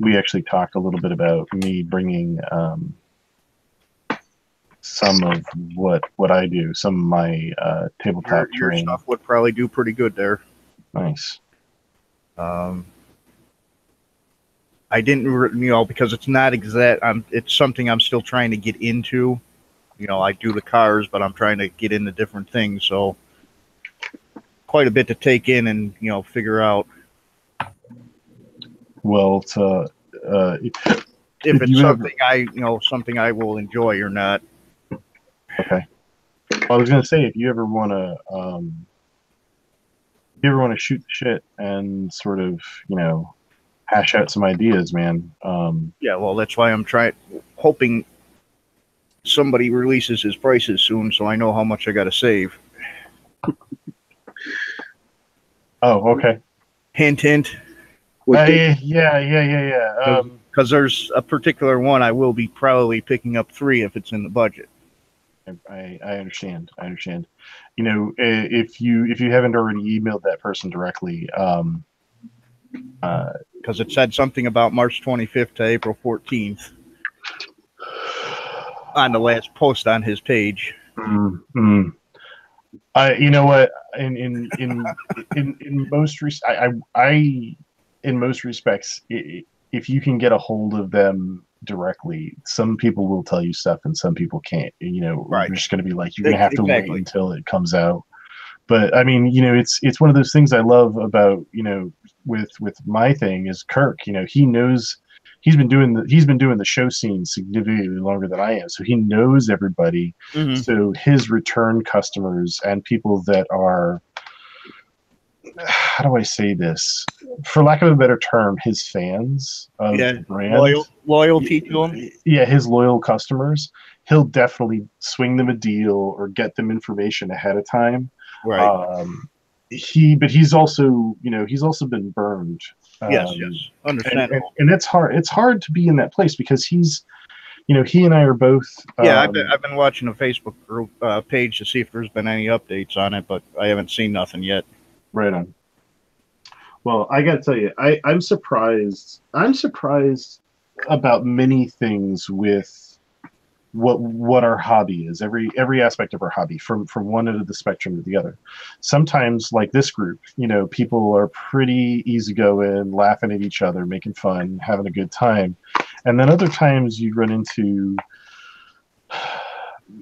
we actually talked a little bit about me bringing some of what I do, some of my tabletop Your terrain. stuff would probably do pretty good there. Nice. I didn't, because it's not exact. It's something I'm still trying to get into. I do the cars, but I'm trying to get into different things. So quite a bit to take in and figure out. Well, if it's something I will enjoy or not. Okay. Well, I was gonna say, if you ever want to shoot the shit and sort of hash out some ideas, man. Yeah, well, that's why I'm hoping somebody releases his prices soon, so I know how much I got to save. Oh, okay. Hint, hint. Yeah. Because there's a particular one I will be probably picking up 3 if it's in the budget. I understand. If you haven't already emailed that person directly, because it said something about March 25th to April 14th on the last post on his page. You know what? In most respects, if you can get a hold of them directly, some people will tell you stuff and some people can't. Right. You're just going to be like, you're going to have to wait until it comes out. But I mean, it's one of those things I love about with my thing is Kirk. He knows he's been doing the show scene significantly longer than I am, so he knows everybody. Mm-hmm. So his return customers and people that are, how do I say this, for lack of a better term, his fans of the brand, loyalty to him. Yeah, his loyal customers. He'll definitely swing them a deal or get them information ahead of time. Right. He's also been burned. Yes, understandable. And it's hard. It's hard to be in that place because he and I are both. Yeah, I've been watching a Facebook group page to see if there's been any updates on it, but I haven't seen nothing yet. Right on. Well, I got to tell you, I'm surprised. I'm surprised about many things with what our hobby is, every aspect of our hobby, from one end of the spectrum to the other. Sometimes, like this group, people are pretty easygoing, laughing at each other, making fun, having a good time. And then other times you run into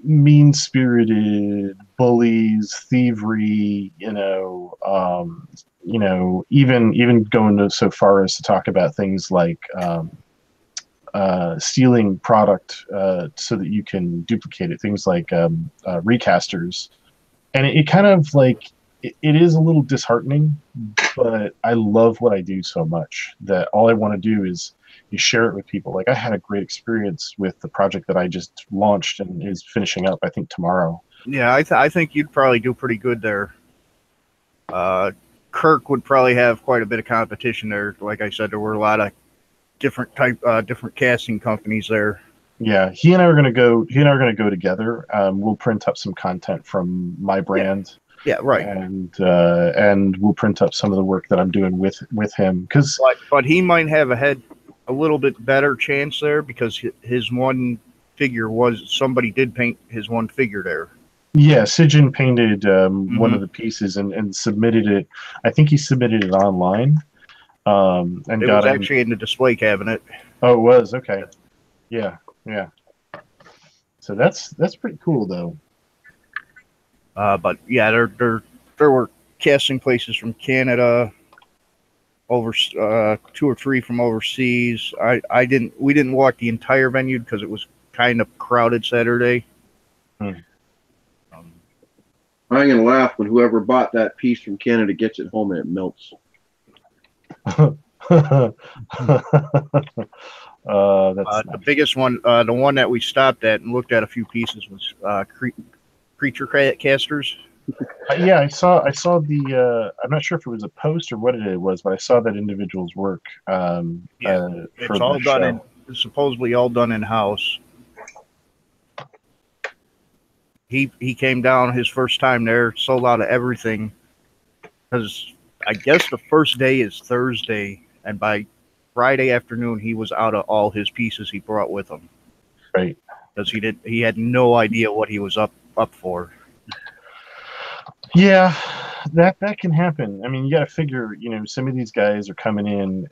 mean-spirited bullies, thievery, even going so far as to talk about things like stealing product so that you can duplicate it, things like recasters. And it kind of like, it is a little disheartening, but I love what I do so much that all I want to do is share it with people. Like, I had a great experience with the project that I just launched and is finishing up, I think, tomorrow. Yeah, I think you'd probably do pretty good there. Kirk would probably have quite a bit of competition there. Like I said, there were a lot of different casting companies there. Yeah, he and I are going to go together. We'll print up some content from my brand. Yeah, right. And we'll print up some of the work that I'm doing with him, but he might have a little bit better chance there because his one figure somebody did paint his one figure there. Yeah, Sijin painted one of the pieces and submitted it. I think he submitted it online. And it was actually in the display cabinet. Oh, it was? Okay. Yeah. So that's pretty cool, though. But yeah, there were casting places from Canada, over 2 or 3 from overseas. We didn't walk the entire venue because it was kind of crowded Saturday. I'm gonna laugh when whoever bought that piece from Canada gets it home and it melts. That's nice. The biggest one, the one that we stopped at and looked at a few pieces, was creature casters. Yeah, I saw the. I'm not sure if it was a post or what it was, but I saw that individual's work. It's all done supposedly all done in house. he came down his first time there, sold out of everything. Because I guess the first day is Thursday, and by Friday afternoon he was out of all his pieces he brought with him. Right. Because he had no idea what he was up for. Yeah, that can happen. I mean, you got to figure, some of these guys are coming in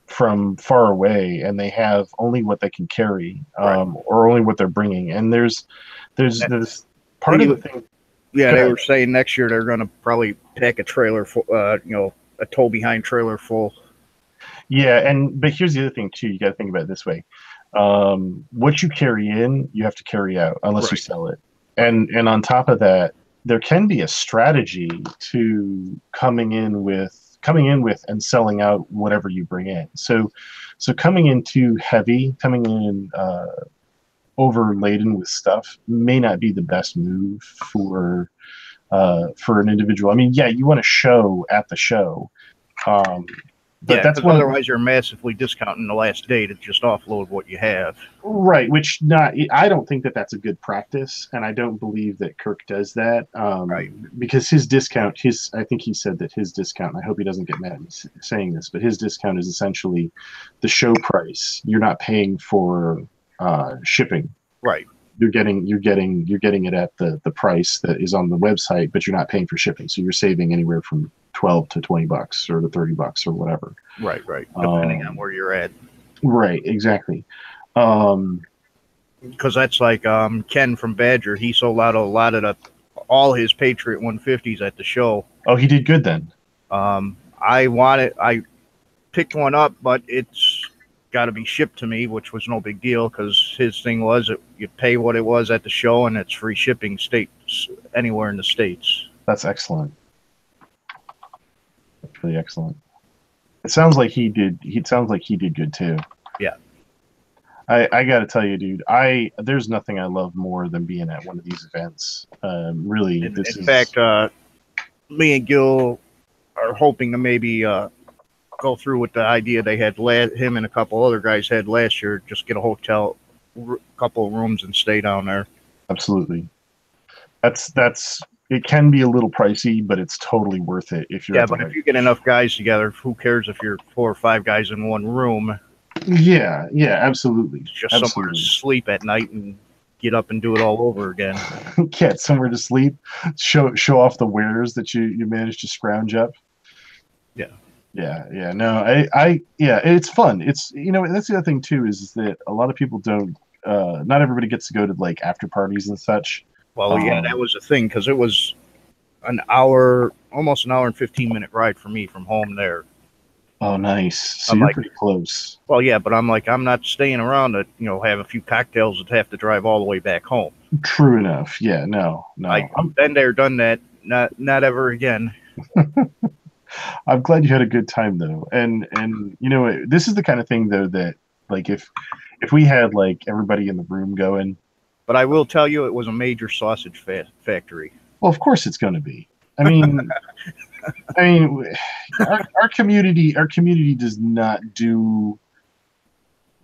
from far away, and they have only what they can carry, or only what they're bringing. And there's part of the thing. Yeah, they were saying next year they're going to probably pack a trailer full, a tow behind trailer full. Yeah, but here's the other thing too. You got to think about it this way: what you carry in, you have to carry out, unless you sell it. And on top of that, there can be a strategy to coming in with and selling out whatever you bring in. So coming in too heavy, coming in overladen with stuff may not be the best move for an individual. I mean, yeah, you want to show at the show, but that's otherwise you're massively discounting the last day to just offload what you have. Right, I don't think that's a good practice, and I don't believe that Kirk does that. Right, because his discount, I think he said that his discount, and I hope he doesn't get mad at me saying this, but his discount is essentially the show price. You're not paying for shipping. Right. You're getting it at the price that is on the website, but you're not paying for shipping. So you're saving anywhere from $12 to $20 or to $30 or whatever. Right. Depending on where you're at. Right. Exactly. Because that's like Ken from Badger. He sold out a lot of all his Patriot 150s at the show. Oh, he did good then. I picked one up, but it's got to be shipped to me, which was no big deal because his thing was that you pay what it was at the show and it's free shipping states anywhere in the States. That's excellent. That's really excellent. It sounds like he did good too. Yeah. I got to tell you, dude, there's nothing I love more than being at one of these events. Really, in fact, me and Gil are hoping to maybe go through with the idea they had him and a couple other guys had last year. Just get a hotel, couple of rooms, and stay down there. Absolutely. That's it can be a little pricey, but it's totally worth it if you're. Yeah, but if you get enough guys together, who cares if you're 4 or 5 guys in one room? Yeah, absolutely. It's just somewhere to sleep at night and get up and do it all over again. Get somewhere to sleep. Show off the wares that you managed to scrounge up. Yeah. Yeah. No, it's fun. It's that's the other thing too is that a lot of people don't. Not everybody gets to go to like after parties and such. Well, yeah, that was the thing because it was almost an hour and 15-minute ride for me from home there. Oh, nice. So you're pretty close. Well, yeah, but I'm not staying around to have a few cocktails and have to drive all the way back home. True enough. Yeah. No. I've been there, done that. Not ever again. I'm glad you had a good time though, and this is the kind of thing though that like if we had like everybody in the room going. But I will tell you, it was a major sausage factory. Well, of course it's going to be. I mean, our community does not do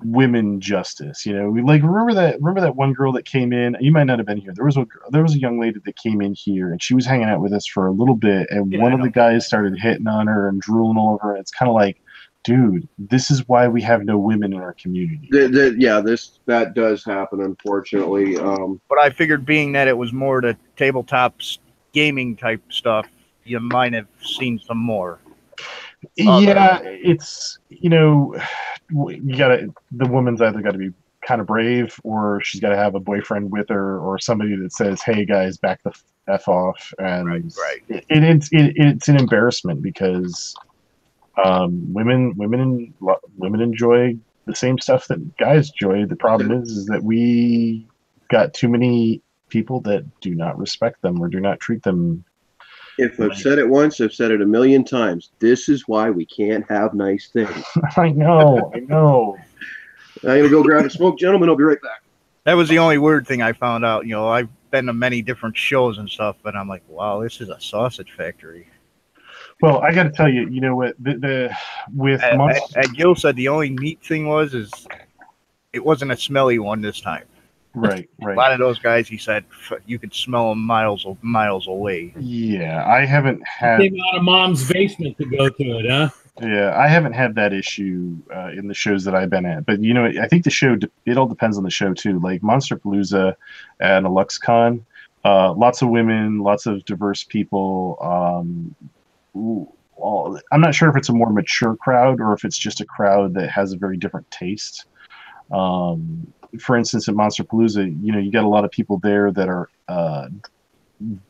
women justice. We like remember that one girl that came in. You might not have been here. There was a young lady that came in here, and she was hanging out with us for a little bit. And one of the guys started hitting on her and drooling all over her. It's kind of like, dude, this is why we have no women in our community. That does happen, unfortunately. But I figured, being that it was more the tabletops gaming type stuff, you might have seen some more. Yeah, it's you gotta. The woman's either got to be kind of brave, or she's got to have a boyfriend with her, or somebody that says, "Hey guys, back the f off." And right. It's an embarrassment because women enjoy the same stuff that guys enjoy. The problem is that we got too many people that do not respect them or do not treat them. If I've said it once, I've said it a million times. This is why we can't have nice things. I know. I'm gonna go grab a smoke, gentlemen. I'll be right back. That was the only weird thing I found out. I've been to many different shows and stuff, but I'm like, wow, this is a sausage factory. Well, I got to tell you, what Gil said the only neat thing is it wasn't a smelly one this time. Right, A right. lot of those guys, he said, you could smell them miles away. Yeah, I haven't had. Came out of mom's basement to go to it, huh? Yeah, I haven't had that issue in the shows that I've been at. But you know, I think the show it all depends on the show too. Like Monsterpalooza and AluxCon, lots of women, lots of diverse people. I'm not sure if it's a more mature crowd or if it's just a crowd that has a very different taste. For instance, at Monsterpalooza, you know, you got a lot of people there that are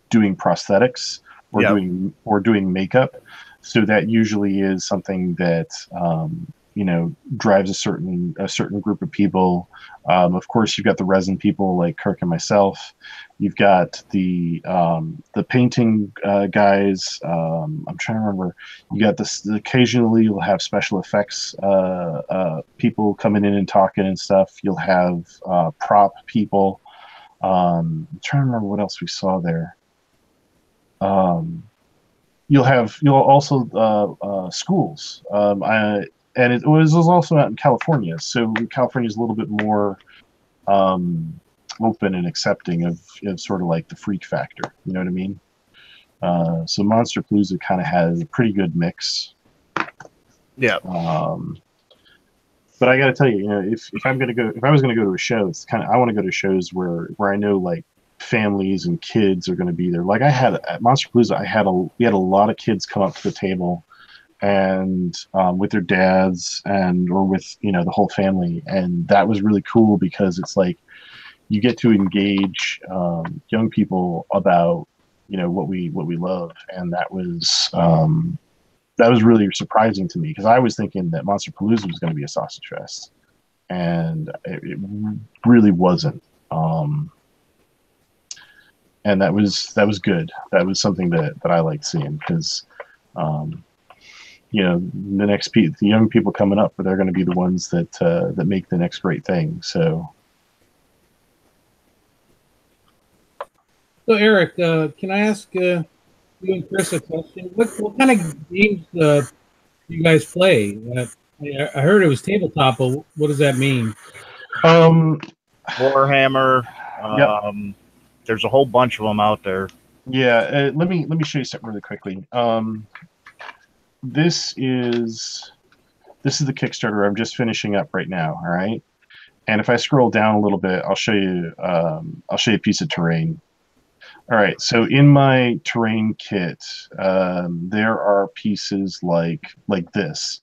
doing prosthetics or Yep. doing makeup. So that usually is something that you know, drives a certain group of people. Of course, you've got the resin people like Kirk and myself. You've got the painting guys. I'm trying to remember. You got this. Occasionally, you'll have special effects people coming in and talking and stuff. You'll have prop people. I'm trying to remember what else we saw there. You'll also schools. And it was also out in California, so California is a little bit more open and accepting of sort of like the freak factor. You know what I mean? So Monsterpalooza kind of has a pretty good mix. Yeah. But I got to tell you, you know, if I was gonna go to a show, it's kind of, I want to go to shows where I know like families and kids are going to be there. Like I had at Monsterpalooza, we had a lot of kids come up to the table and with their dads or with, you know, the whole family, and that was really cool because it's like you get to engage young people about, you know, what we love, and that was really surprising to me because I was thinking that Monsterpalooza was going to be a sausage fest, and it really wasn't. And that was good. That was something that I liked seeing because, you know, the young people coming up, they're going to be the ones that make the next great thing. So Eric, can I ask you and Chris a question? What kind of games do you guys play? I heard it was tabletop, but what does that mean? Warhammer. Yep. There's a whole bunch of them out there. Yeah, let me show you something really quickly. This is the Kickstarter I'm just finishing up right now. All right, and if I scroll down a little bit, I'll show you a piece of terrain. All right, so in my terrain kit, there are pieces like this.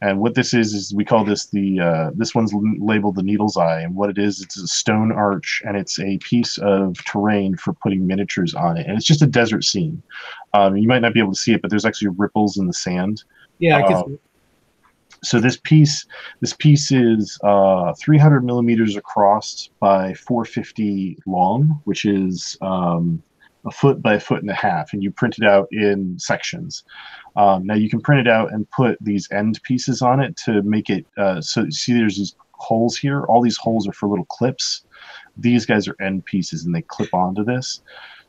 And what this is we call this this one's labeled the Needle's Eye. And what it is, it's a stone arch, and it's a piece of terrain for putting miniatures on it. And it's just a desert scene. You might not be able to see it, but there's actually ripples in the sand. Yeah, I can see it. So this piece is 300 millimeters across by 450 long, which is a foot by a foot and a half, and you print it out in sections. Now you can print it out and put these end pieces on it to make it so see there's these holes here. All these holes are for little clips. These guys are end pieces and they clip onto this.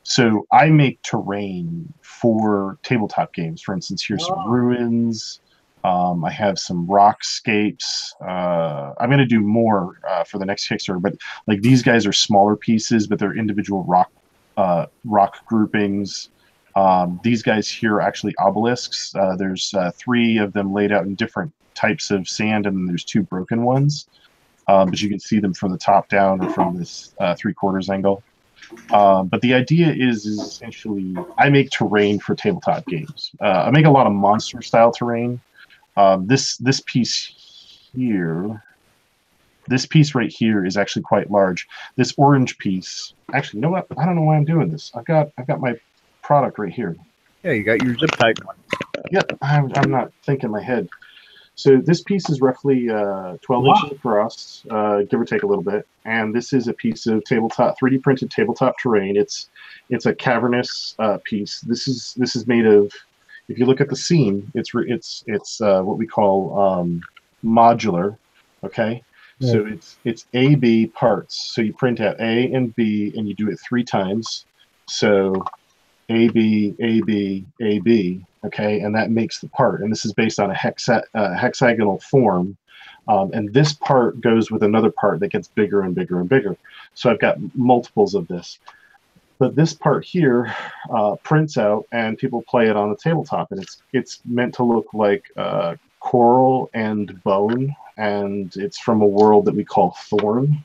So I make terrain for tabletop games. For instance, here's some ruins. I have some rockscapes. I'm going to do more for the next Kickstarter, but like these guys are smaller pieces, but they're individual rock groupings. These guys here are actually obelisks. There's 3 of them laid out in different types of sand, and then there's 2 broken ones. But you can see them from the top down or from this 3/4 angle. But the idea is essentially I make terrain for tabletop games. I make a lot of monster style terrain. This piece here, this piece right here is actually quite large. This orange piece, actually, you know what? I don't know why I'm doing this. I've got my product right here. Yeah, you got your zip tie one. Yep, I'm not thinking in my head. So this piece is roughly 12 inches across, give or take a little bit. And this is a piece of tabletop, 3D printed tabletop terrain. It's a cavernous piece. This is made of. If you look at the seam, it's what we call modular. Okay, yeah. So it's A-B parts. So you print out A and B, and you do it 3 times. So A-B, A-B, A-B. Okay, and that makes the part. And this is based on a hexagonal form And this part goes with another part that gets bigger and bigger and bigger. So I've got multiples of this. But this part here prints out, and people play it on the tabletop, and it's meant to look like coral and bone, and it's from a world that we call Thorn.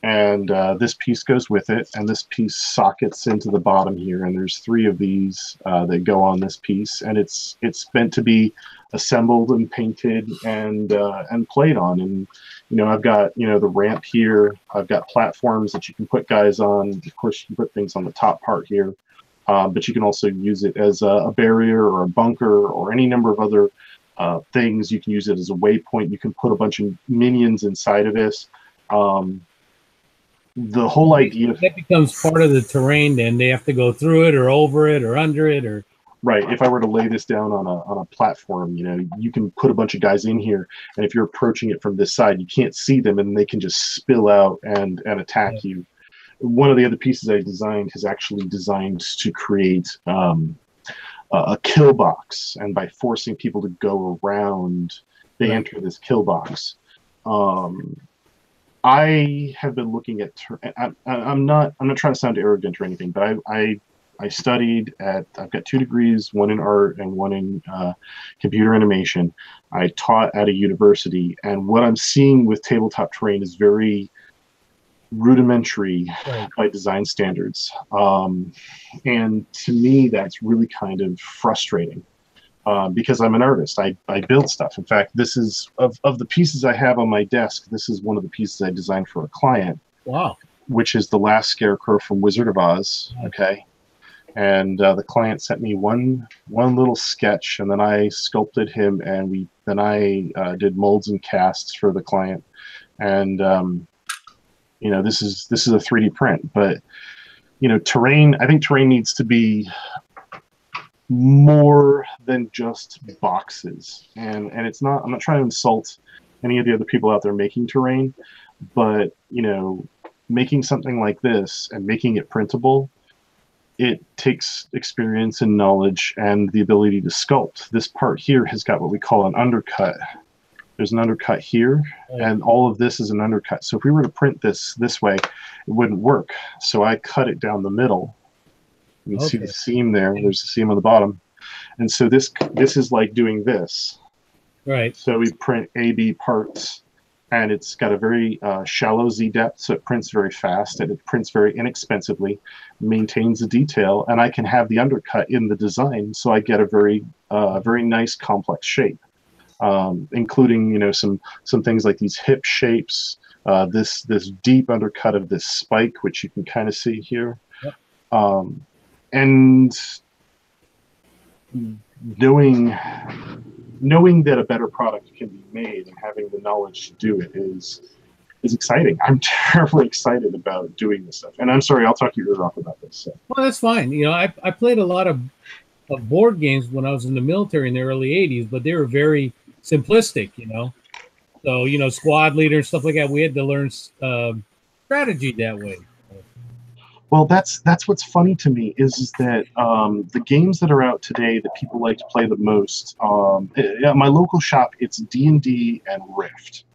And this piece goes with it, and this piece sockets into the bottom here, and there's 3 of these that go on this piece, and it's meant to be assembled and painted and played on. And I've got the ramp here. I've got platforms that you can put guys on. Of course, you can put things on the top part here, but you can also use it as a barrier or a bunker or any number of other things. You can use it as a waypoint. You can put a bunch of minions inside of this. The whole idea that becomes part of the terrain. Then they have to go through it or over it or under it or. Right. If I were to lay this down on a platform, you can put a bunch of guys in here, and if you're approaching it from this side, you can't see them, and they can just spill out and attack you. One of the other pieces I designed is actually designed to create a kill box, and by forcing people to go around, they enter this kill box. I have been looking at. I'm not trying to sound arrogant or anything, but I studied at. I've got 2 degrees, one in art and one in computer animation. I taught at a university, and what I'm seeing with tabletop terrain is very rudimentary by design standards, and to me, that's really kind of frustrating. Because I'm an artist, I build stuff. In fact, this is of the pieces I have on my desk. This is one of the pieces I designed for a client. Wow! Which is the last scarecrow from Wizard of Oz. Okay, and the client sent me one little sketch, and then I sculpted him, and I did molds and casts for the client. And this is a 3D print, but terrain. I think terrain needs to be more than just boxes, and it's not. I'm not trying to insult any of the other people out there making terrain, but making something like this and making it printable, it takes experience and knowledge and the ability to sculpt. This part here has got what we call an undercut. There's an undercut here, and all of this is an undercut. So if we were to print this way, it wouldn't work. So I cut it down the middle. You can see the seam there. There's a seam on the bottom. And so this is like doing this. Right. So we print A-B parts, and it's got a very shallow Z depth, so it prints very fast, and it prints very inexpensively, maintains the detail, and I can have the undercut in the design, so I get a very nice complex shape, including some things like these hip shapes, this deep undercut of this spike, which you can kind of see here. Yep. And knowing that a better product can be made and having the knowledge to do it is exciting. I'm terribly excited about doing this stuff. And I'm sorry, I'll talk your ear off about this. So. Well, that's fine. I played a lot of board games when I was in the military in the early 80s, but they were very simplistic, So, squad leader and stuff like that, we had to learn strategy that way. Well, that's what's funny to me is that the games that are out today that people like to play the most, at my local shop, it's D&D and Rift.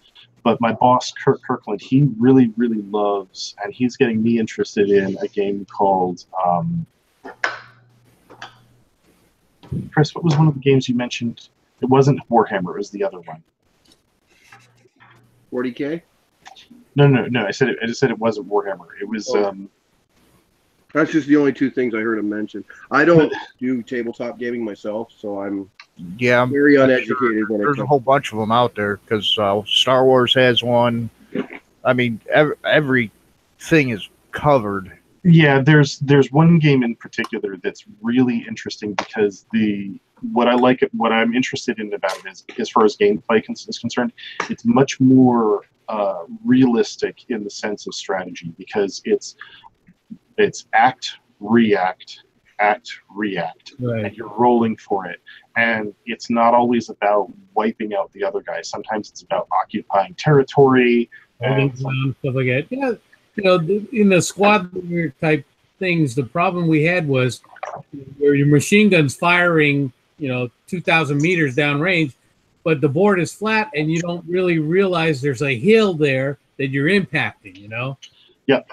But my boss, Kurt Kirkland, he really, really loves, and he's getting me interested in a game called, Chris, what was one of the games you mentioned? It wasn't Warhammer, it was the other one. 40K? No. I just said it wasn't Warhammer. It was... That's just the only 2 things I heard him mention. I don't do tabletop gaming myself, so I'm very uneducated when it comes. There's a whole bunch of them out there because Star Wars has one. I mean, everything is covered. Yeah, there's one game in particular that's really interesting because what I'm interested in about it is, as far as gameplay is concerned, it's much more realistic in the sense of strategy because it's act, react, right. And you're rolling for it. And it's not always about wiping out the other guy. Sometimes it's about occupying territory. And stuff like that. Yeah, in the squad leader type things, the problem we had was where your machine gun's firing, 2,000 meters downrange, but the board is flat, and you don't really realize there's a hill there that you're impacting. Yep.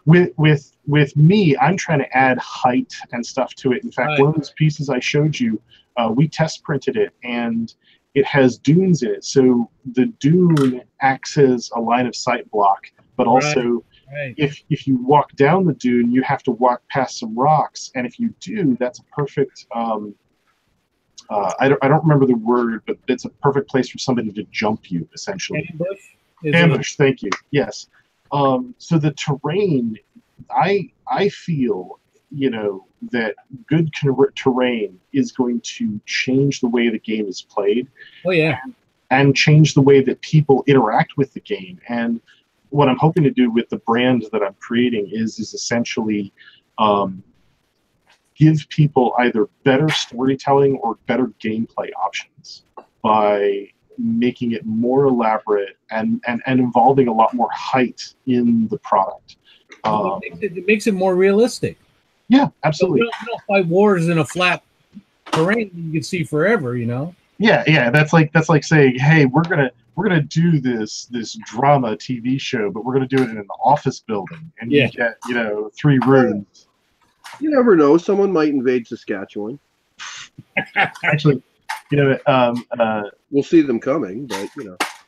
With me, I'm trying to add height and stuff to it. In fact, Right. one of those pieces I showed you, we test printed it, and it has dunes in it. So the dune acts as a line of sight block, but also Right. if you walk down the dune, you have to walk past some rocks, and if you do, that's a perfect. I don't remember the word, but it's a perfect place for somebody to jump you, essentially. Ambush. Is Ambush. Thank you. Yes. So the terrain, I feel, that good terrain is going to change the way the game is played. Oh yeah. And change the way that people interact with the game. And what I'm hoping to do with the brand that I'm creating is essentially give people either better storytelling or better gameplay options by making it more elaborate and involving a lot more height in the product. It makes it more realistic. Yeah, absolutely. You don't fight wars in a flat terrain you can see forever. Yeah. That's like saying, hey, we're gonna do this drama TV show, but we're gonna do it in an office building, and you get 3 rooms. You never know. Someone might invade Saskatchewan. Actually, we'll see them coming, but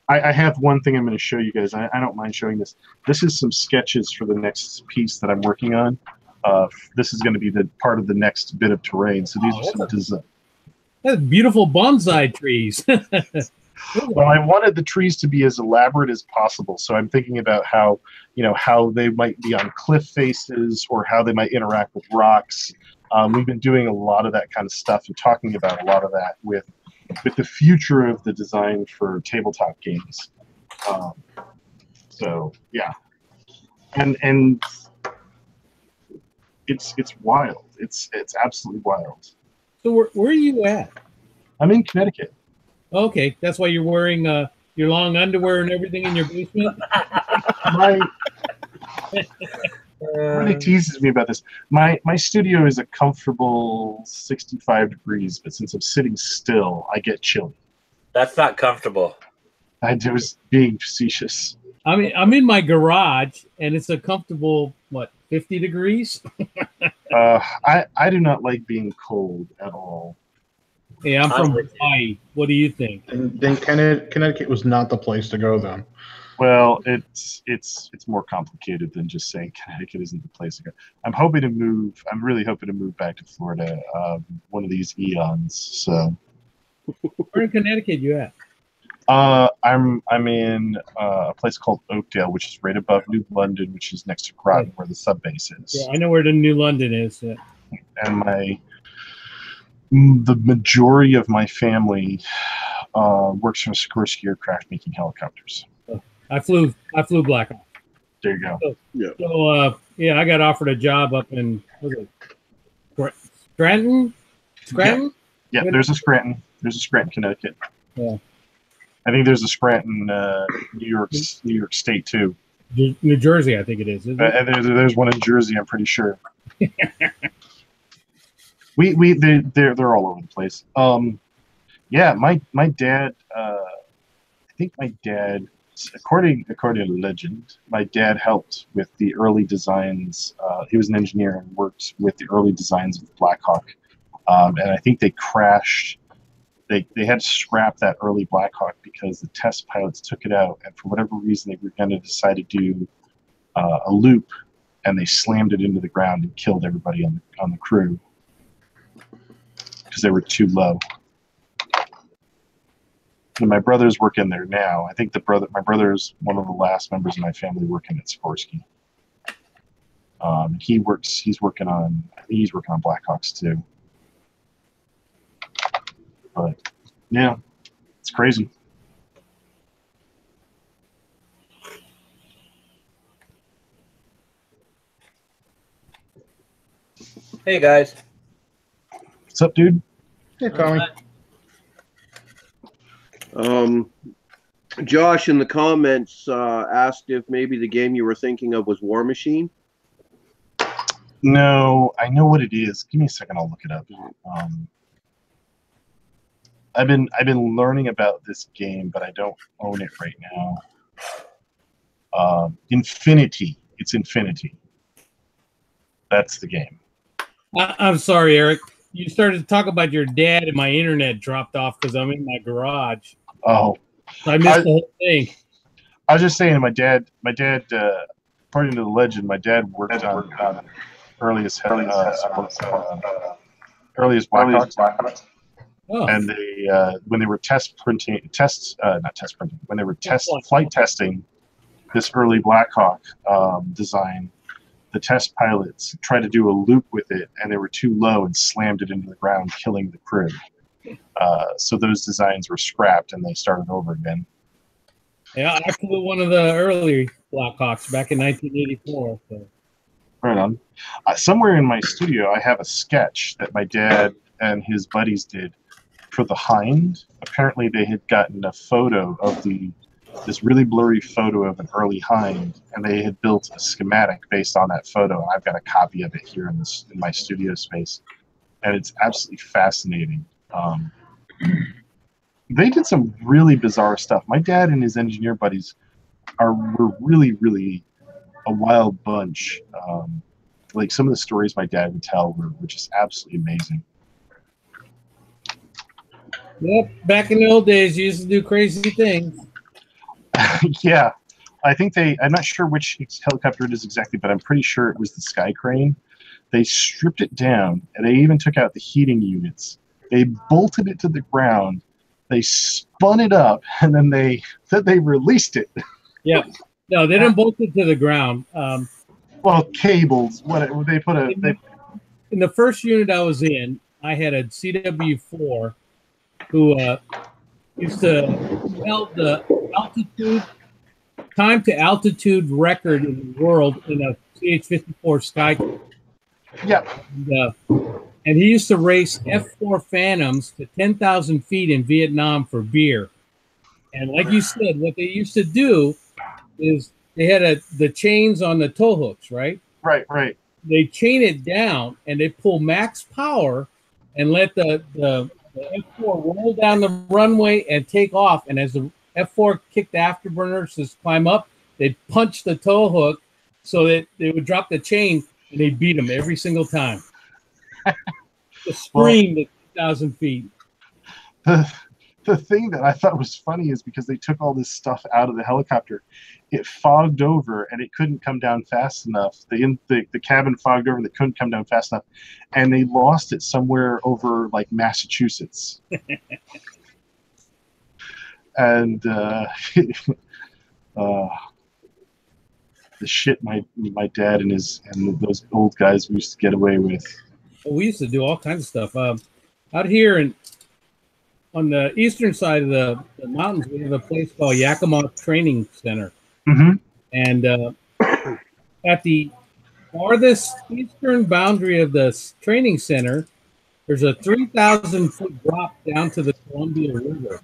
I have one thing I'm going to show you guys. I don't mind showing this. This is some sketches for the next piece that I'm working on. This is going to be the part of the next bit of terrain. So these are some design. That's beautiful bonsai trees. Well, I wanted the trees to be as elaborate as possible, so I'm thinking about how they might be on cliff faces or how they might interact with rocks. We've been doing a lot of that kind of stuff and talking about a lot of that with the future of the design for tabletop games. So yeah, and it's wild. It's absolutely wild. So where are you at? I'm in Connecticut. Okay, that's why you're wearing your long underwear and everything in your basement. Really teases me about this. My studio is a comfortable 65 degrees, but since I'm sitting still, I get chilly. That's not comfortable. I was being facetious. I'm in my garage, and it's a comfortable 50 degrees. I do not like being cold at all. Hey, I'm from Hawaii. What do you think? And then Connecticut was not the place to go then. Well, it's more complicated than just saying Connecticut isn't the place to go. I'm really hoping to move back to Florida one of these eons. So, where in Connecticut you at? I'm in a place called Oakdale, which is right above New London, which is next to Groton, where the sub base is. Yeah, I know where the New London is. Yeah. And the majority of my family works for Sikorsky Aircraft making helicopters. I flew Black Hawk. There you go. So I got offered a job up in Scranton. Scranton? Yeah, there's a Scranton. There's a Scranton, Connecticut. Yeah. I think there's a Scranton, New York State too. New Jersey, I think it is. Isn't it? There's one in Jersey, I'm pretty sure. They're all over the place. Yeah, my dad. I think my dad, according to legend, my dad helped with the early designs. He was an engineer and worked with the early designs of Black Hawk. And I think they crashed. They had to scrap that early Black Hawk because the test pilots took it out, and for whatever reason, they were going to decide to do a loop, and they slammed it into the ground and killed everybody on the crew because they were too low. And my brother's working there now. I think my brother's one of the last members of my family working at Sikorsky. He's working on Black Hawks too. But yeah, it's crazy. Hey guys. What's up, dude? Hey, Tommy. Josh in the comments asked if maybe the game you were thinking of was War Machine. No, I know what it is. Give me a second, I'll look it up. I've been learning about this game, but I don't own it right now. Infinity. It's Infinity. That's the game. I'm sorry, Eric. You started to talk about your dad, and my internet dropped off because I'm in my garage. Oh, So I missed the whole thing. I was just saying, my dad. According to the legend, my dad worked on earliest Blackhawks. Oh, And they when they were flight testing this early Blackhawk design, the test pilots tried to do a loop with it, and they were too low and slammed it into the ground, killing the crew. So those designs were scrapped, and they started over again. yeah, I flew one of the early Blackhawks back in 1984. So. Right on. Somewhere in my studio, I have a sketch that my dad and his buddies did for the Hind. Apparently, they had gotten a photo of this really blurry photo of an early Hind, and they had built a schematic based on that photo. I've got a copy of it here in my studio space, and it's absolutely fascinating. They did some really bizarre stuff. My dad and his engineer buddies were really, really a wild bunch. Like some of the stories my dad would tell were just absolutely amazing. Yep, back in the old days, you used to do crazy things. Yeah, I think I'm not sure which helicopter it is exactly, but I'm pretty sure it was the Sky Crane. They stripped it down, and they even took out the heating units. They bolted it to the ground. They spun it up, and then they released it. Yeah, no, they didn't bolt it to the ground. Well, cables. They put a. In the first unit I was in, I had a CW4 who used to held the time to altitude record in the world in a CH-54 Sky. Yeah. And he used to race F-4 Phantoms to 10,000 feet in Vietnam for beer. And like you said, what they used to do is they had the chains on the tow hooks, right? Right. They chain it down and they pull max power and let the F-4 roll down the runway and take off. And as the F-4 kicked the afterburners to climb up, they'd punch the tow hook so that they would drop the chain, and they'd beat them every single time. The scream at 2,000 feet. The thing that I thought was funny is because they took all this stuff out of the helicopter, it fogged over and it couldn't come down fast enough. The cabin fogged over and they couldn't come down fast enough, and they lost it somewhere over like Massachusetts. And the shit my dad and those old guys we used to get away with. We used to do all kinds of stuff out here on the eastern side of the mountains. We have a place called Yakima Training Center. Mm-hmm. And at the farthest eastern boundary of the training center, there's a 3,000-foot drop down to the Columbia River.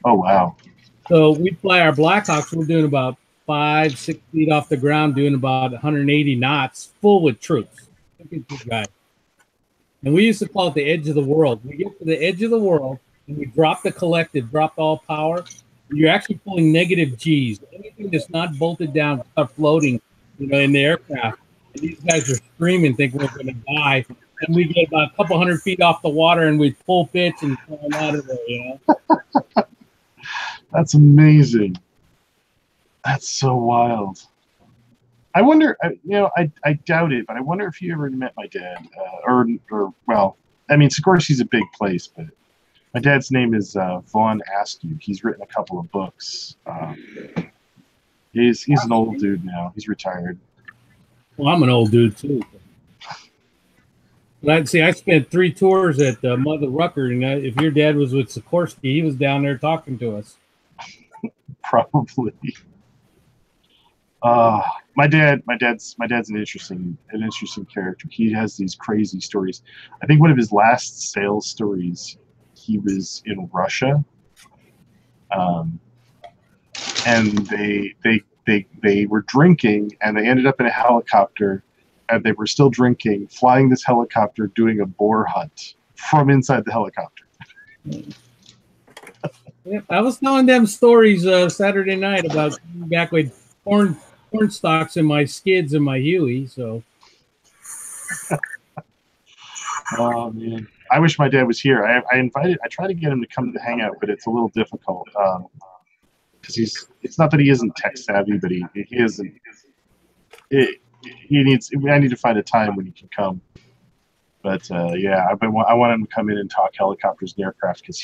Oh, wow. So we fly our Blackhawks. We're doing about 5-6 feet off the ground, doing about 180 knots, full with troops. And we used to call it the edge of the world. We get to the edge of the world, and we drop the collective, drop all power. You're actually pulling negative G's. Anything that's not bolted down start floating, in the aircraft. And these guys are screaming, think we're going to die. And we get about a couple hundred feet off the water, and we pull pitch and fall out of there, That's amazing. That's so wild. I wonder, I doubt it, but I wonder if you ever met my dad, or well, I mean, of course he's a big place, but my dad's name is Vaughn Askew. He's written a couple of books. He's an old dude now. He's retired. Well, I'm an old dude too. But I spent 3 tours at Mother Rucker, and if your dad was with Sikorsky, he was down there talking to us. Probably. My dad's an interesting character. He has these crazy stories. I think one of his last sales stories, he was in Russia, and they were drinking, and they ended up in a helicopter, and they were still drinking, flying this helicopter, doing a boar hunt from inside the helicopter. Yeah, I was telling them stories Saturday night about back with corn stalks in my skids and my Huey. So Oh man, I wish my dad was here. I tried to get him to come to the hangout, but it's a little difficult because it's not that he isn't tech savvy, but he isn't. He needs. I need to find a time when he can come. But yeah, I want him to come in and talk helicopters and aircraft because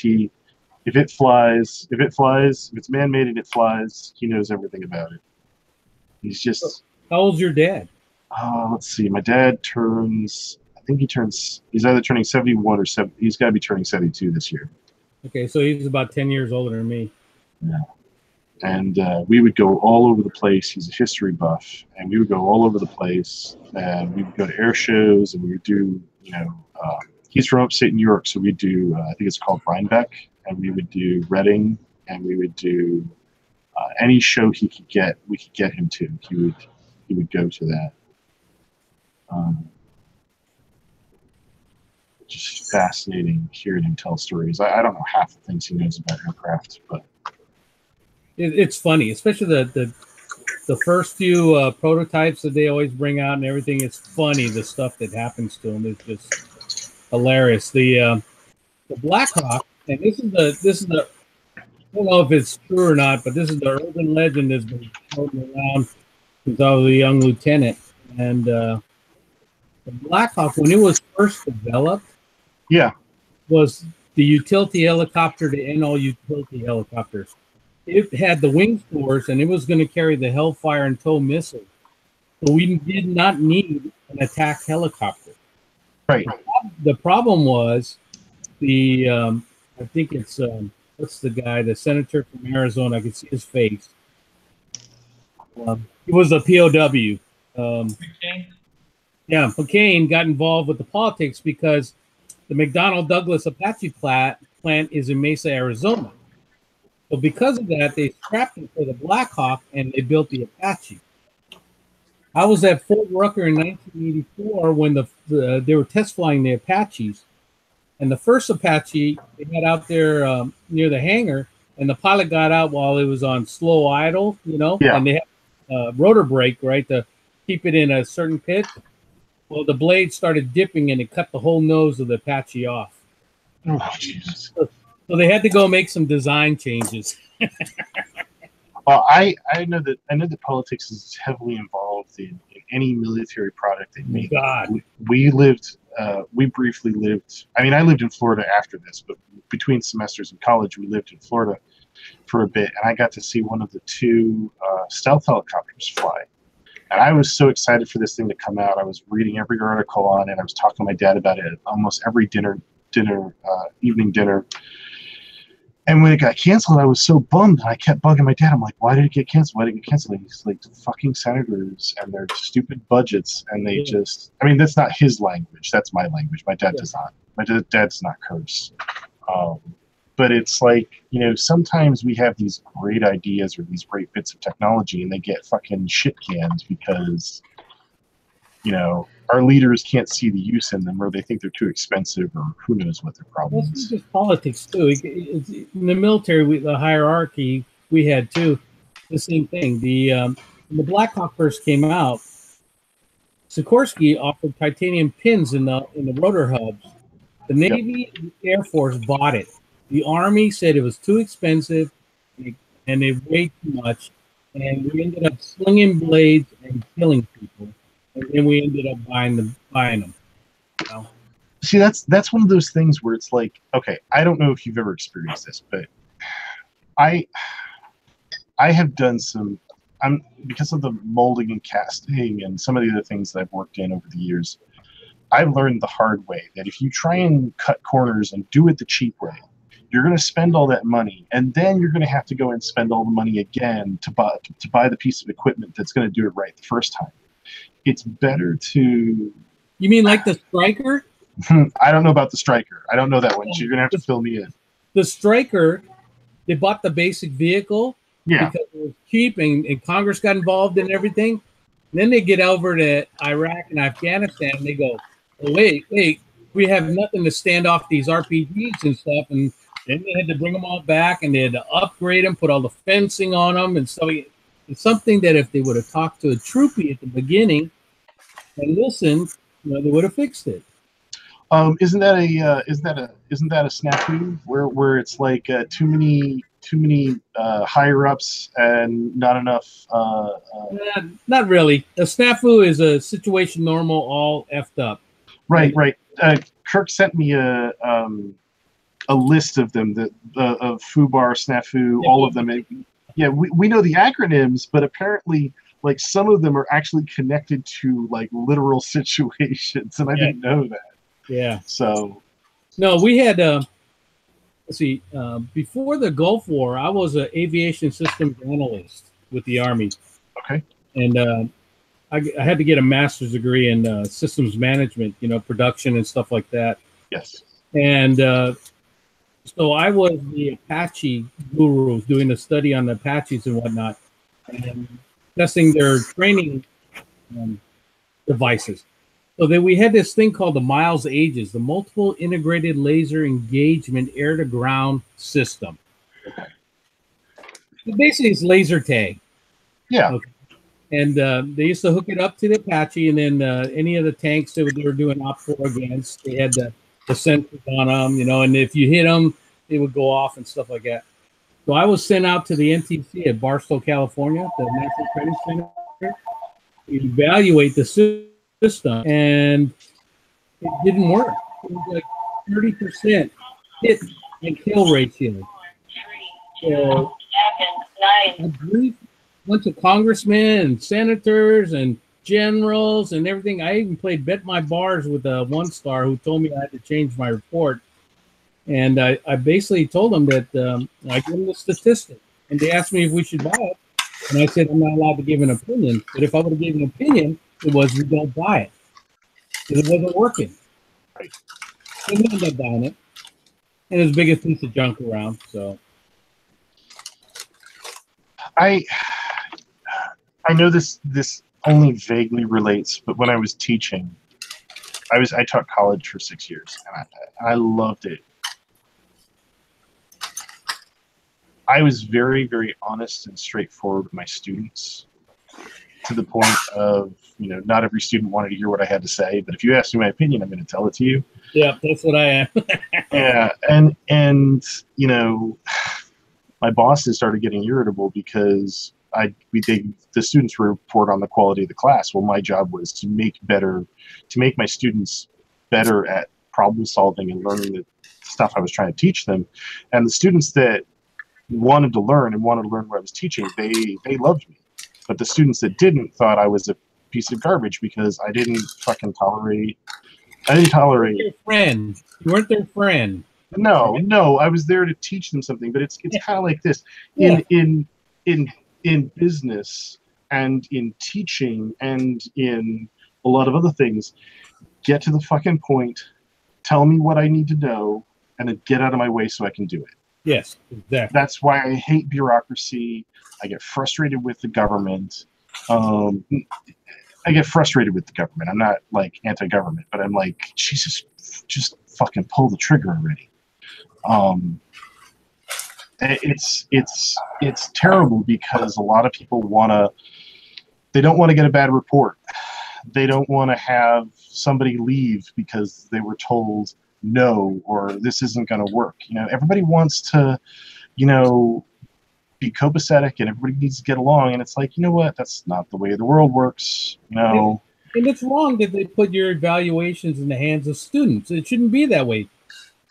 if it's man-made and it flies, he knows everything about it. He's just. how old's your dad? Let's see. My dad turns. I think he's either turning 71 or 7. He's got to be turning 72 this year. Okay, so he's about 10 years older than me. Yeah. And we would go all over the place. He's a history buff, and we would go all over the place. And we would go to air shows, and we would do, he's from upstate New York, so we'd do, I think it's called Rhinebeck, and we would do Reading, and we would do any show we could get him to. He would go to that. Just fascinating hearing him tell stories. I don't know half the things he knows about aircraft, but It's funny, especially the first few prototypes that they always bring out and everything. It's funny the stuff that happens to them. It's just hilarious. The Blackhawk, and this is the I don't know if it's true or not, but this is the urban legend that's been floating around since I was a young lieutenant. And the Blackhawk, when it was first developed, was the utility helicopter to end all utility helicopters. It had the wing spores, and it was going to carry the Hellfire and TOW missile. So we did not need an attack helicopter. Right. The problem was I think it's what's the guy, the senator from Arizona? I can see his face. He was a POW. McCain? Yeah, McCain got involved with the politics because the McDonnell Douglas Apache plant is in Mesa, Arizona. So because of that, they scrapped it for the Blackhawk and they built the Apache. I was at Fort Rucker in 1984 when they were test flying the Apaches. And the first Apache, they had out there near the hangar, and the pilot got out while it was on slow idle, and they had a rotor brake, right, to keep it in a certain pitch. Well, the blade started dipping, and it cut the whole nose of the Apache off. Oh, Jesus. So they had to go make some design changes. Well, I know that politics is heavily involved in any military product they make. God. We briefly lived. I mean, I lived in Florida after this, but between semesters in college, we lived in Florida for a bit, and I got to see one of the two stealth helicopters fly. And I was so excited for this thing to come out. I was reading every article on it. I was talking to my dad about it at almost every evening dinner. And when it got canceled, I was so bummed. I kept bugging my dad. I'm like, why did it get canceled? Why did it get canceled? And he's like, the fucking senators and their stupid budgets. And they just, I mean, that's not his language. That's my language. My dad does not. My dad does not curse. But it's like, sometimes we have these great ideas or these great bits of technology and they get fucking shit canned because, our leaders can't see the use in them, or they think they're too expensive, or who knows what their problem Well, is. it's just politics too. In the military, the hierarchy we had too, the same thing. When the Blackhawk first came out, Sikorsky offered titanium pins in the rotor hubs. The Navy and the Air Force bought it. The Army said it was too expensive and it weighed too much, and we ended up slinging blades and killing people. And then we ended up buying them. See, that's one of those things where it's like, okay, I don't know if you've ever experienced this, but I have done because of the molding and casting and some of the other things that I've worked in over the years, I've learned the hard way that if you try and cut corners and do it the cheap way, you're going to spend all that money, and then you're going to have to go and spend all the money again to buy the piece of equipment that's going to do it right the first time. It's better to... You mean like the Striker? I don't know about the Striker. I don't know that one. So you're going to have to fill me in. The Striker, they bought the basic vehicle because it was cheap and Congress got involved in everything. And then they get over to Iraq and Afghanistan and they go, oh, wait, we have nothing to stand off these RPGs and stuff. And Then they had to bring them all back, and they had to upgrade them, put all the fencing on them, and so it's something that if they would have talked to a troopy at the beginning and listened, they would have fixed it. Isn't that a snafu where it's like too many higher ups and not enough? Not really. A snafu is a situation normal, all effed up. Right. Kirk sent me a list of them, of FUBAR, snafu, all of them. Yeah, we know the acronyms, but apparently, like, some of them are actually connected to like literal situations, and I didn't know that. Yeah. So, no, we had. Let's see. Before the Gulf War, I was an aviation systems analyst with the Army. Okay. And I had to get a master's degree in systems management, production and stuff like that. Yes. And so I was the Apache guru doing the study on the Apaches and whatnot, and testing their training devices. So then we had this thing called the Miles Aegis, the Multiple Integrated Laser Engagement Air-to-Ground System. Okay. So basically, it's laser tag. Yeah. Okay. And they used to hook it up to the Apache, and then any of the tanks that they were doing OPFOR against, they had the sensors on them, and if you hit them, they would go off and stuff like that. So I was sent out to the NTC at Barstow, California, the National Training Center, to evaluate the system, and it didn't work. It was like 30% hit and kill ratio. So I briefed a bunch of congressmen and senators and generals and everything. I even played bet my bars with a one-star who told me I had to change my report. And I basically told them that I gave them the statistic. And they asked me if we should buy it. And I said I'm not allowed to give an opinion. But if I would have given an opinion, it was we don't buy it. Because it wasn't working. Right. So we ended up buying it. And it was the biggest piece of junk around. So I know this only vaguely relates, but when I was teaching, I taught college for 6 years, and I loved it. I was very, very honest and straightforward with my students, to the point of, not every student wanted to hear what I had to say, but if you ask me my opinion, I'm going to tell it to you. yeah, that's what I am. Yeah, and my bosses started getting irritable because the students would report on the quality of the class. Well, my job was to make my students better at problem solving and learning the stuff I was trying to teach them. And the students that wanted to learn what I was teaching, they loved me. But the students that didn't thought I was a piece of garbage because I didn't tolerate. Your friend. You weren't their friend. No, I was there to teach them something, but it's kind of like this. Yeah. In business and in teaching and in a lot of other things, get to the fucking point, tell me what I need to know, and then get out of my way so I can do it. Yes, exactly. That's why I hate bureaucracy. I get frustrated with the government. I get frustrated with the government. I'm not like anti-government, but I'm like, Jesus, just fucking pull the trigger already. It's terrible because a lot of people they don't want to get a bad report. They don't want to have somebody leave because they were told no, or this isn't going to work. Everybody wants to, be copacetic, and everybody needs to get along. And it's like, you know what? That's not the way the world works. And it's wrong that they put your evaluations in the hands of students. It shouldn't be that way.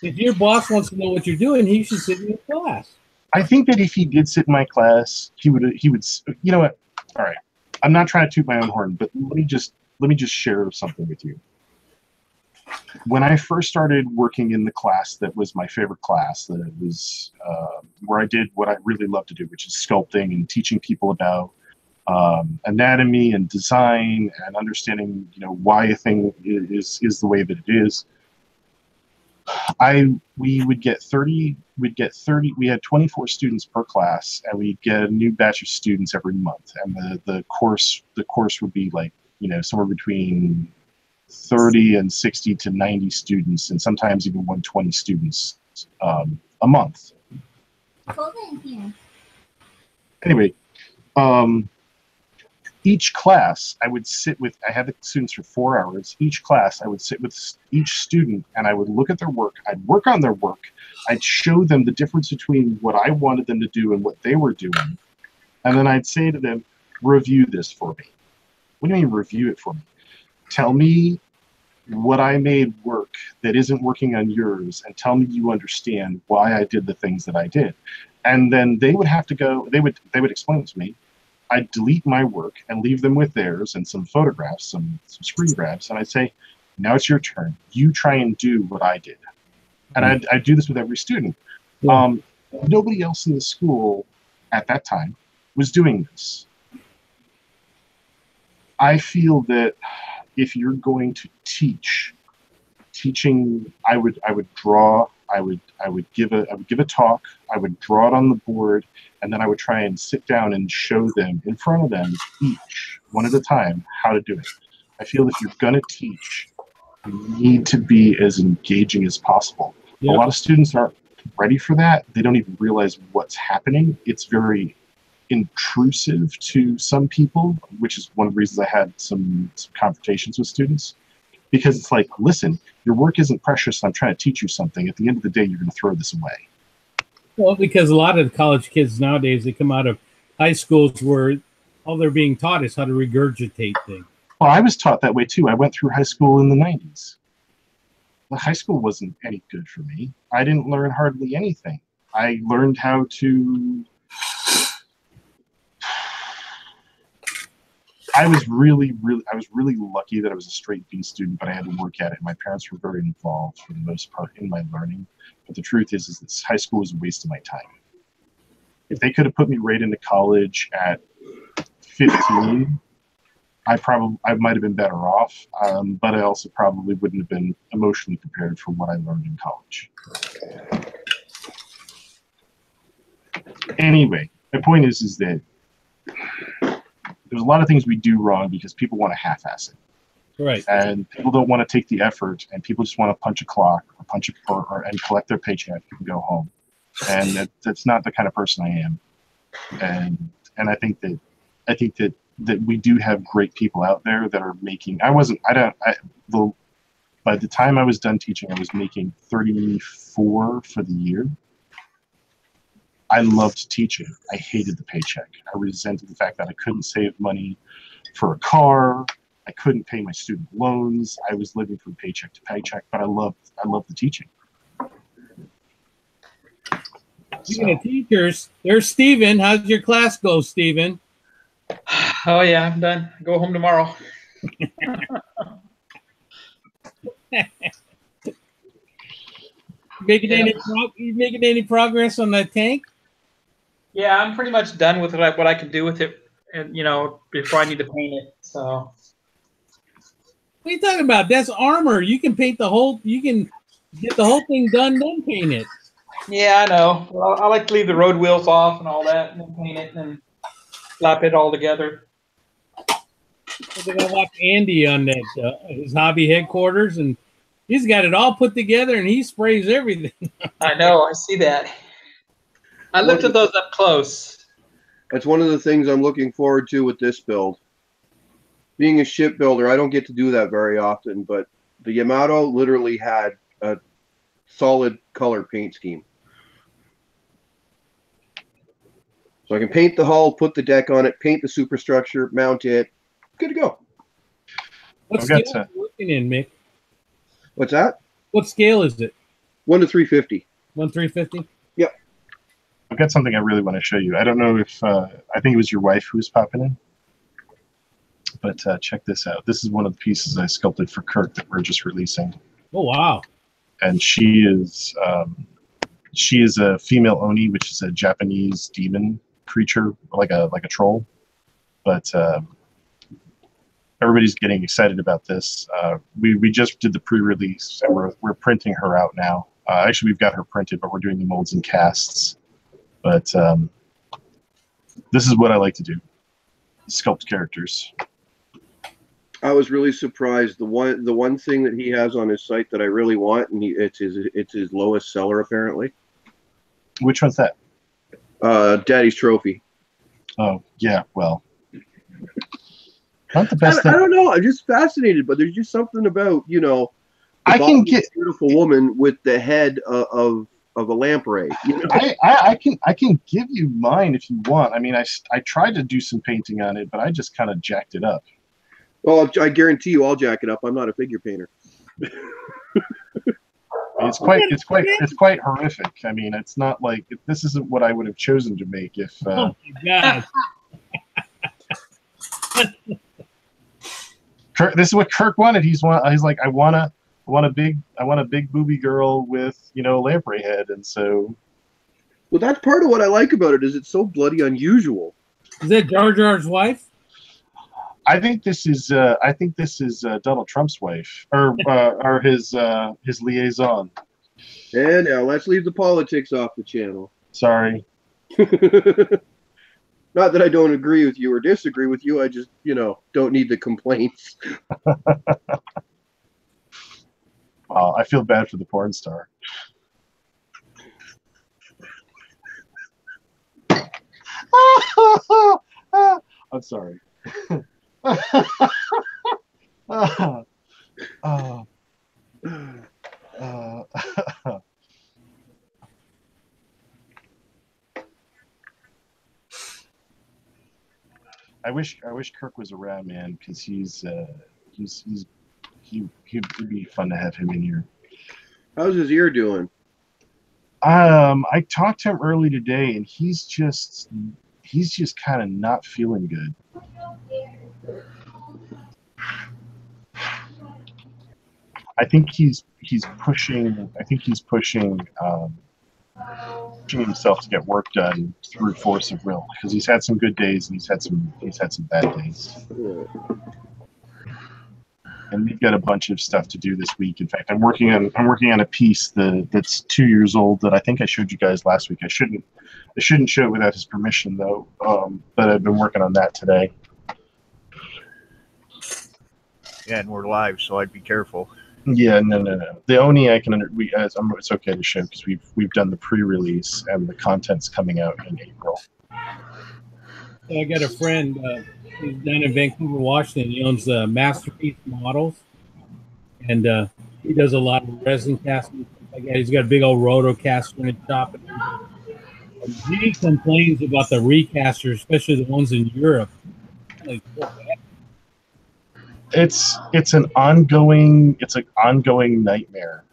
If your boss wants to know what you're doing, he should sit in your class. I think that if he did sit in my class, he would. You know what? All right. I'm not trying to toot my own horn, but let me just share something with you. When I first started working in the class that was my favorite class, that was where I did what I really love to do, which is sculpting and teaching people about anatomy and design and understanding, why a thing is the way that it is. We would get 30. We had 24 students per class, and we'd get a new batch of students every month. And the course would be like, somewhere between 30 and 60 to 90 students, and sometimes even 120 students a month. Anyway, each class I would sit with, I had the students for 4 hours. Each class I would sit with each student and I would look at their work. I'd work on their work. I'd show them the difference between what I wanted them to do and what they were doing. And then I'd say to them, review this for me. What do you mean review it for me? Tell me what I made work that isn't working on yours, and tell me you understand why I did the things that I did. And then they would have to go, they would explain it to me. I'd delete my work and leave them with theirs and some photographs, some screen grabs, and I'd say, now it's your turn. You try and do what I did. And I'd do this with every student. Yeah. Nobody else in the school at that time was doing this. I feel that if you're going to teaching, I would draw, I would give a talk, I would draw it on the board, and then I would try and sit down and show them in front of them, each one at a time, how to do it. I feel if you're going to teach, you need to be as engaging as possible. Yep. A lot of students aren't ready for that. They don't even realize what's happening. It's very intrusive to some people, which is one of the reasons I had some confrontations with students. Because it's like, listen, your work isn't precious, and I'm trying to teach you something. At the end of the day, you're going to throw this away. Well, because a lot of the college kids nowadays, they come out of high schools where all they're being taught is how to regurgitate things. Well, I was taught that way too. I went through high school in the 90s. The high school wasn't any good for me. I didn't learn hardly anything. I learned how to... I was really lucky that I was a straight B student, but I had to work at it. My parents were very involved for the most part in my learning. But the truth is that high school was a waste of my time. If they could have put me right into college at 15, I might have been better off, but I also probably wouldn't have been emotionally prepared for what I learned in college. Anyway, my point is that there's a lot of things we do wrong because people want to half-ass it. Right. And people don't want to take the effort, and people just want to punch a clock and collect their paycheck and go home. And that's not the kind of person I am. And I think that we do have great people out there that are making. By the time I was done teaching, I was making $34 for the year. I loved teaching. I hated the paycheck. I resented the fact that I couldn't save money for a car. I couldn't pay my student loans. I was living from paycheck to paycheck, but I loved the teaching. Speaking of teachers, there's Steven. How's your class go, Steven? Oh yeah, I'm done. Go home tomorrow. You making any progress on that tank? Yeah, I'm pretty much done with what I can do with it, and before I need to paint it. So. What are you talking about? That's armor. You can paint the whole. You can get the whole thing done, then paint it. Yeah, I know. Well, I like to leave the road wheels off and all that, and then paint it and slap it all together. I gotta watch Andy on that his hobby headquarters, and he's got it all put together, and he sprays everything. I know. I see that. I looked at those up close. That's one of the things I'm looking forward to with this build. Being a shipbuilder, I don't get to do that very often, but the Yamato literally had a solid color paint scheme. So I can paint the hull, put the deck on it, paint the superstructure, mount it. Good to go. What scale are you working in, Mick? What's that? What scale is it? 1 to 350. 1/350? Yep. I've got something I really want to show you. I don't know if I think it was your wife who was popping in, but check this out. This is one of the pieces I sculpted for Kirk that we're just releasing. Oh wow! And she is a female Oni, which is a Japanese demon creature, like a troll. But everybody's getting excited about this. We just did the pre-release, and we're printing her out now. Actually, we've got her printed, but we're doing the molds and casts. But this is what I like to do: sculpt characters. I was really surprised. The one thing that he has on his site that I really want, and it's his lowest seller apparently, Which one's that? Daddy's Trophy. Oh, yeah, well. Not the I, best I thing. don't know. I'm just fascinated, but there's just something about, you know, the I body can of get a beautiful woman with the head of a lamprey. You know? I can give you mine if you want. I mean, I tried to do some painting on it, but I just kind of jacked it up. Well, I guarantee you, I'll jack it up. I'm not a figure painter. It's quite horrific. I mean, it's not like this isn't what I would have chosen to make if. Oh my god! Kirk, this is what Kirk wanted. He's like, I want a big booby girl with, you know, lamprey head, and so. Well, that's part of what I like about it, is it's so bloody unusual. Is that Jar Jar's wife? I think this is Donald Trump's wife, or his liaison. And now let's leave the politics off the channel. Sorry. Not that I don't agree with you or disagree with you. I just, you know, don't need the complaints. I feel bad for the porn star. I'm sorry. I wish Kirk was around, man, because he'd be fun to have him in here. How's his ear doing? I talked to him early today, and he's just kind of not feeling good. I think he's pushing himself to get work done through force of will, because he's had some good days and he's had some bad days. And we've got a bunch of stuff to do this week. In fact, I'm working on a piece that's 2 years old that I think I showed you guys last week. I shouldn't show it without his permission though. But I've been working on that today. Yeah, and we're live, so I'd be careful. Yeah, no. The only I can it's okay to show because we've done the pre-release and the content's coming out in April. So I got a friend. He's down in Vancouver, Washington. He owns Masterpiece Models, and he does a lot of resin casting. He's got a big old roto caster in his shop. And he complains about the recasters, especially the ones in Europe. Like, it's an ongoing nightmare.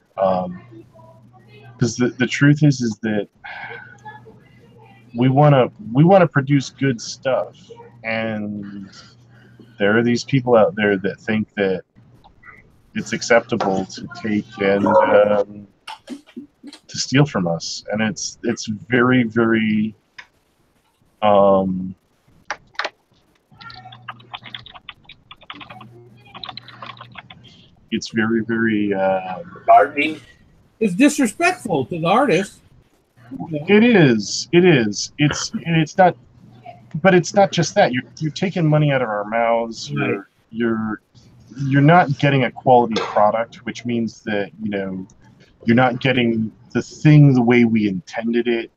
Because the truth is that we want to produce good stuff. And there are these people out there that think that it's acceptable to take and to steal from us, and it's very, very it's very, very it's disrespectful to the artist. It is. It's not. But it's not just that. You're taking money out of our mouths. Right. You're not getting a quality product, which means that, you know, you're not getting the thing the way we intended it.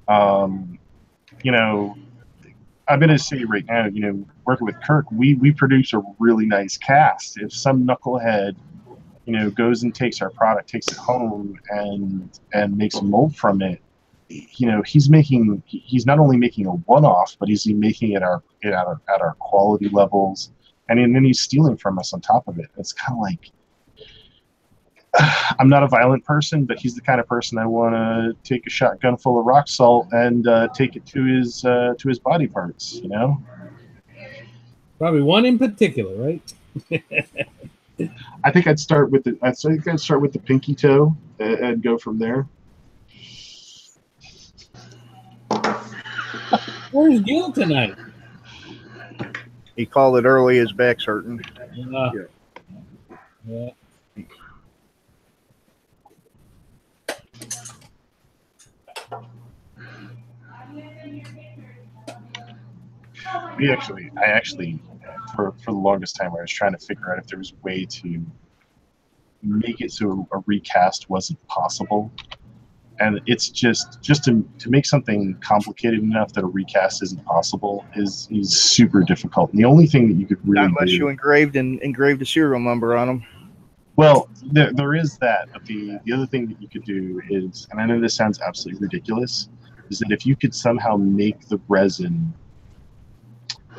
You know, I'm gonna say right now, you know, working with Kirk, we produce a really nice cast. If some knucklehead, you know, goes and takes our product, takes it home, and makes a mold from it, you know, he's not only making a one-off, but he's making it at our quality levels, and then he's stealing from us on top of it. It's kind of like, I'm not a violent person, but he's the kind of person I want to take a shotgun full of rock salt and take it to his body parts, you know. Probably one in particular, right? I think I'd start with the pinky toe and go from there. Where's Gil tonight? He called it early. His back's hurting. Yeah. I actually, for the longest time, I was trying to figure out if there was a way to make it so a recast wasn't possible. And it's just to make something complicated enough that a recast isn't possible is super difficult. And the only thing that you could really Not unless do, you engraved a serial number on them. well, there is that. But the other thing that you could do is, and I know this sounds absolutely ridiculous, is that if you could somehow make the resin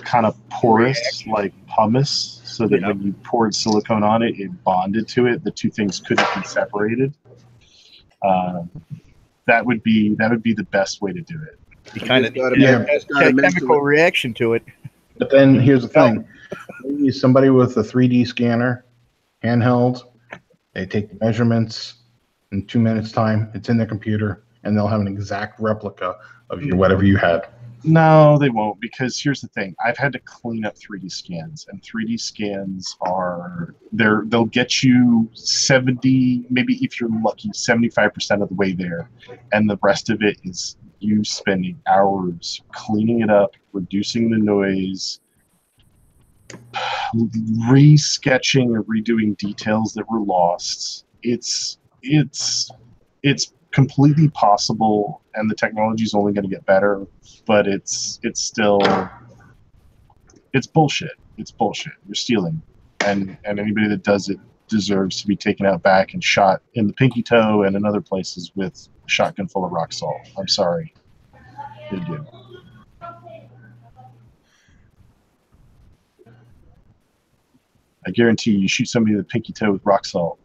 kind of porous like pumice, so that when you poured silicone on it, it bonded to it. The two things couldn't be separated. That would be the best way to do it. You kind of gotta chemical reaction to it. But then here's the thing: maybe somebody with a 3D scanner, handheld, they take the measurements in 2 minutes time. It's in their computer, and they'll have an exact replica of whatever you had. No, they won't, because here's the thing. I've had to clean up 3D scans, and 3D scans they'll get you 70, maybe if you're lucky, 75% of the way there, and the rest of it is you spending hours cleaning it up, reducing the noise, re-sketching or redoing details that were lost. It's completely possible, and the technology is only going to get better, but it's bullshit. It's bullshit. You're stealing, and anybody that does it deserves to be taken out back and shot in the pinky toe and in other places with a shotgun full of rock salt. I'm sorry. They do. I guarantee you shoot somebody in the pinky toe with rock salt.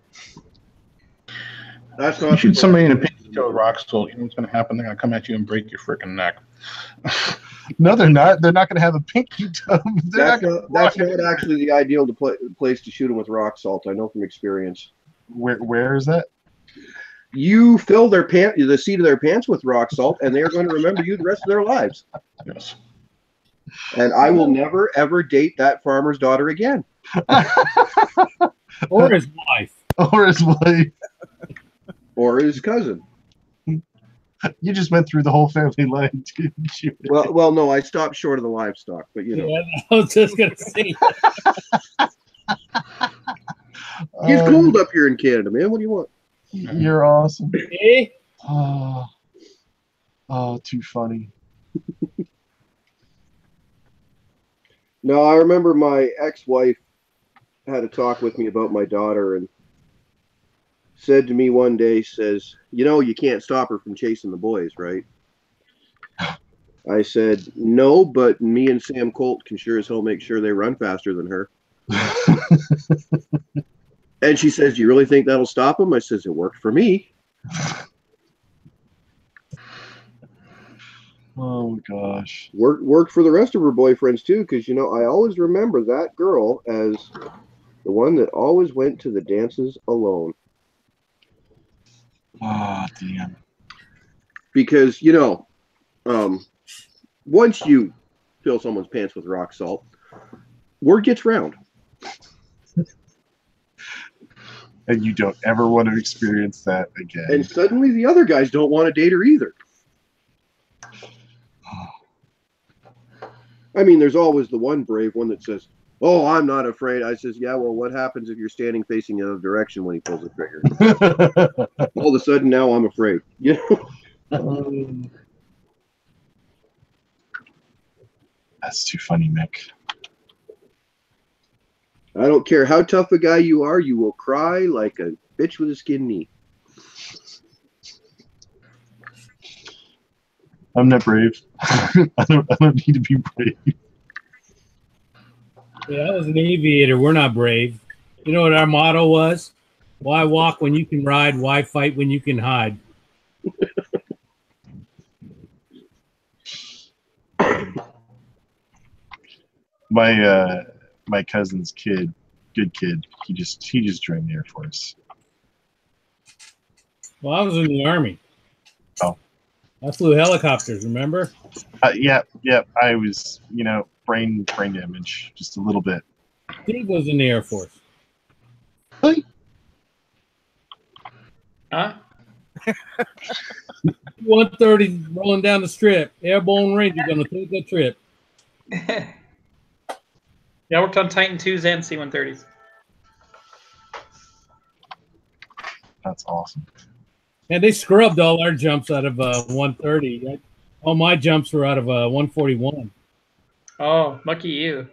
That's You not shoot somebody in a pinky toe with rock salt, you know what's going to happen? They're going to come at you and break your freaking neck. No, they're not. They're not going to have a pinky toe. That's not actually the ideal place to shoot them with rock salt. I know from experience. Where is that? You fill the seat of their pants with rock salt, and they are going to remember you the rest of their lives. Yes. And I will never ever date that farmer's daughter again. Or his wife. Or his wife. Or his cousin. You just went through the whole family line, didn't you? Well, no, I stopped short of the livestock, but you know. Yeah, I was just gonna say. It's cold up here in Canada, man. What do you want? You're awesome. Hey? Oh, too funny. No, I remember my ex-wife had a talk with me about my daughter and said to me one day, says, you know, you can't stop her from chasing the boys, right? I said, no, but me and Sam Colt can sure as hell make sure they run faster than her. And she says, do you really think that'll stop them? I says, it worked for me. Oh, gosh. Worked for the rest of her boyfriends, too, because, you know, I always remember that girl as the one that always went to the dances alone. Oh, damn. Because, you know, once you fill someone's pants with rock salt, word gets round. And you don't ever want to experience that again. And suddenly the other guys don't want to date her either. I mean, there's always the one brave one that says, oh, I'm not afraid. I says, yeah, well, what happens if you're standing facing the other direction when he pulls the trigger? All of a sudden, now I'm afraid. You know? That's too funny, Mick. I don't care how tough a guy you are, you will cry like a bitch with a skin knee. I'm not brave. I don't need to be brave. Yeah, I was an aviator. We're not brave. You know what our motto was? Why walk when you can ride? Why fight when you can hide? My cousin's kid, good kid. He just joined the Air Force. Well, I was in the Army. Oh. I flew helicopters, remember? Yeah. I was, you know, brain damage, just a little bit. Steve was in the Air Force. Really? Huh? 130 rolling down the strip. Airborne Ranger going to take a trip. Yeah, I worked on Titan 2s and C-130s. That's awesome. And they scrubbed all our jumps out of 130. All my jumps were out of 141. Oh, lucky you.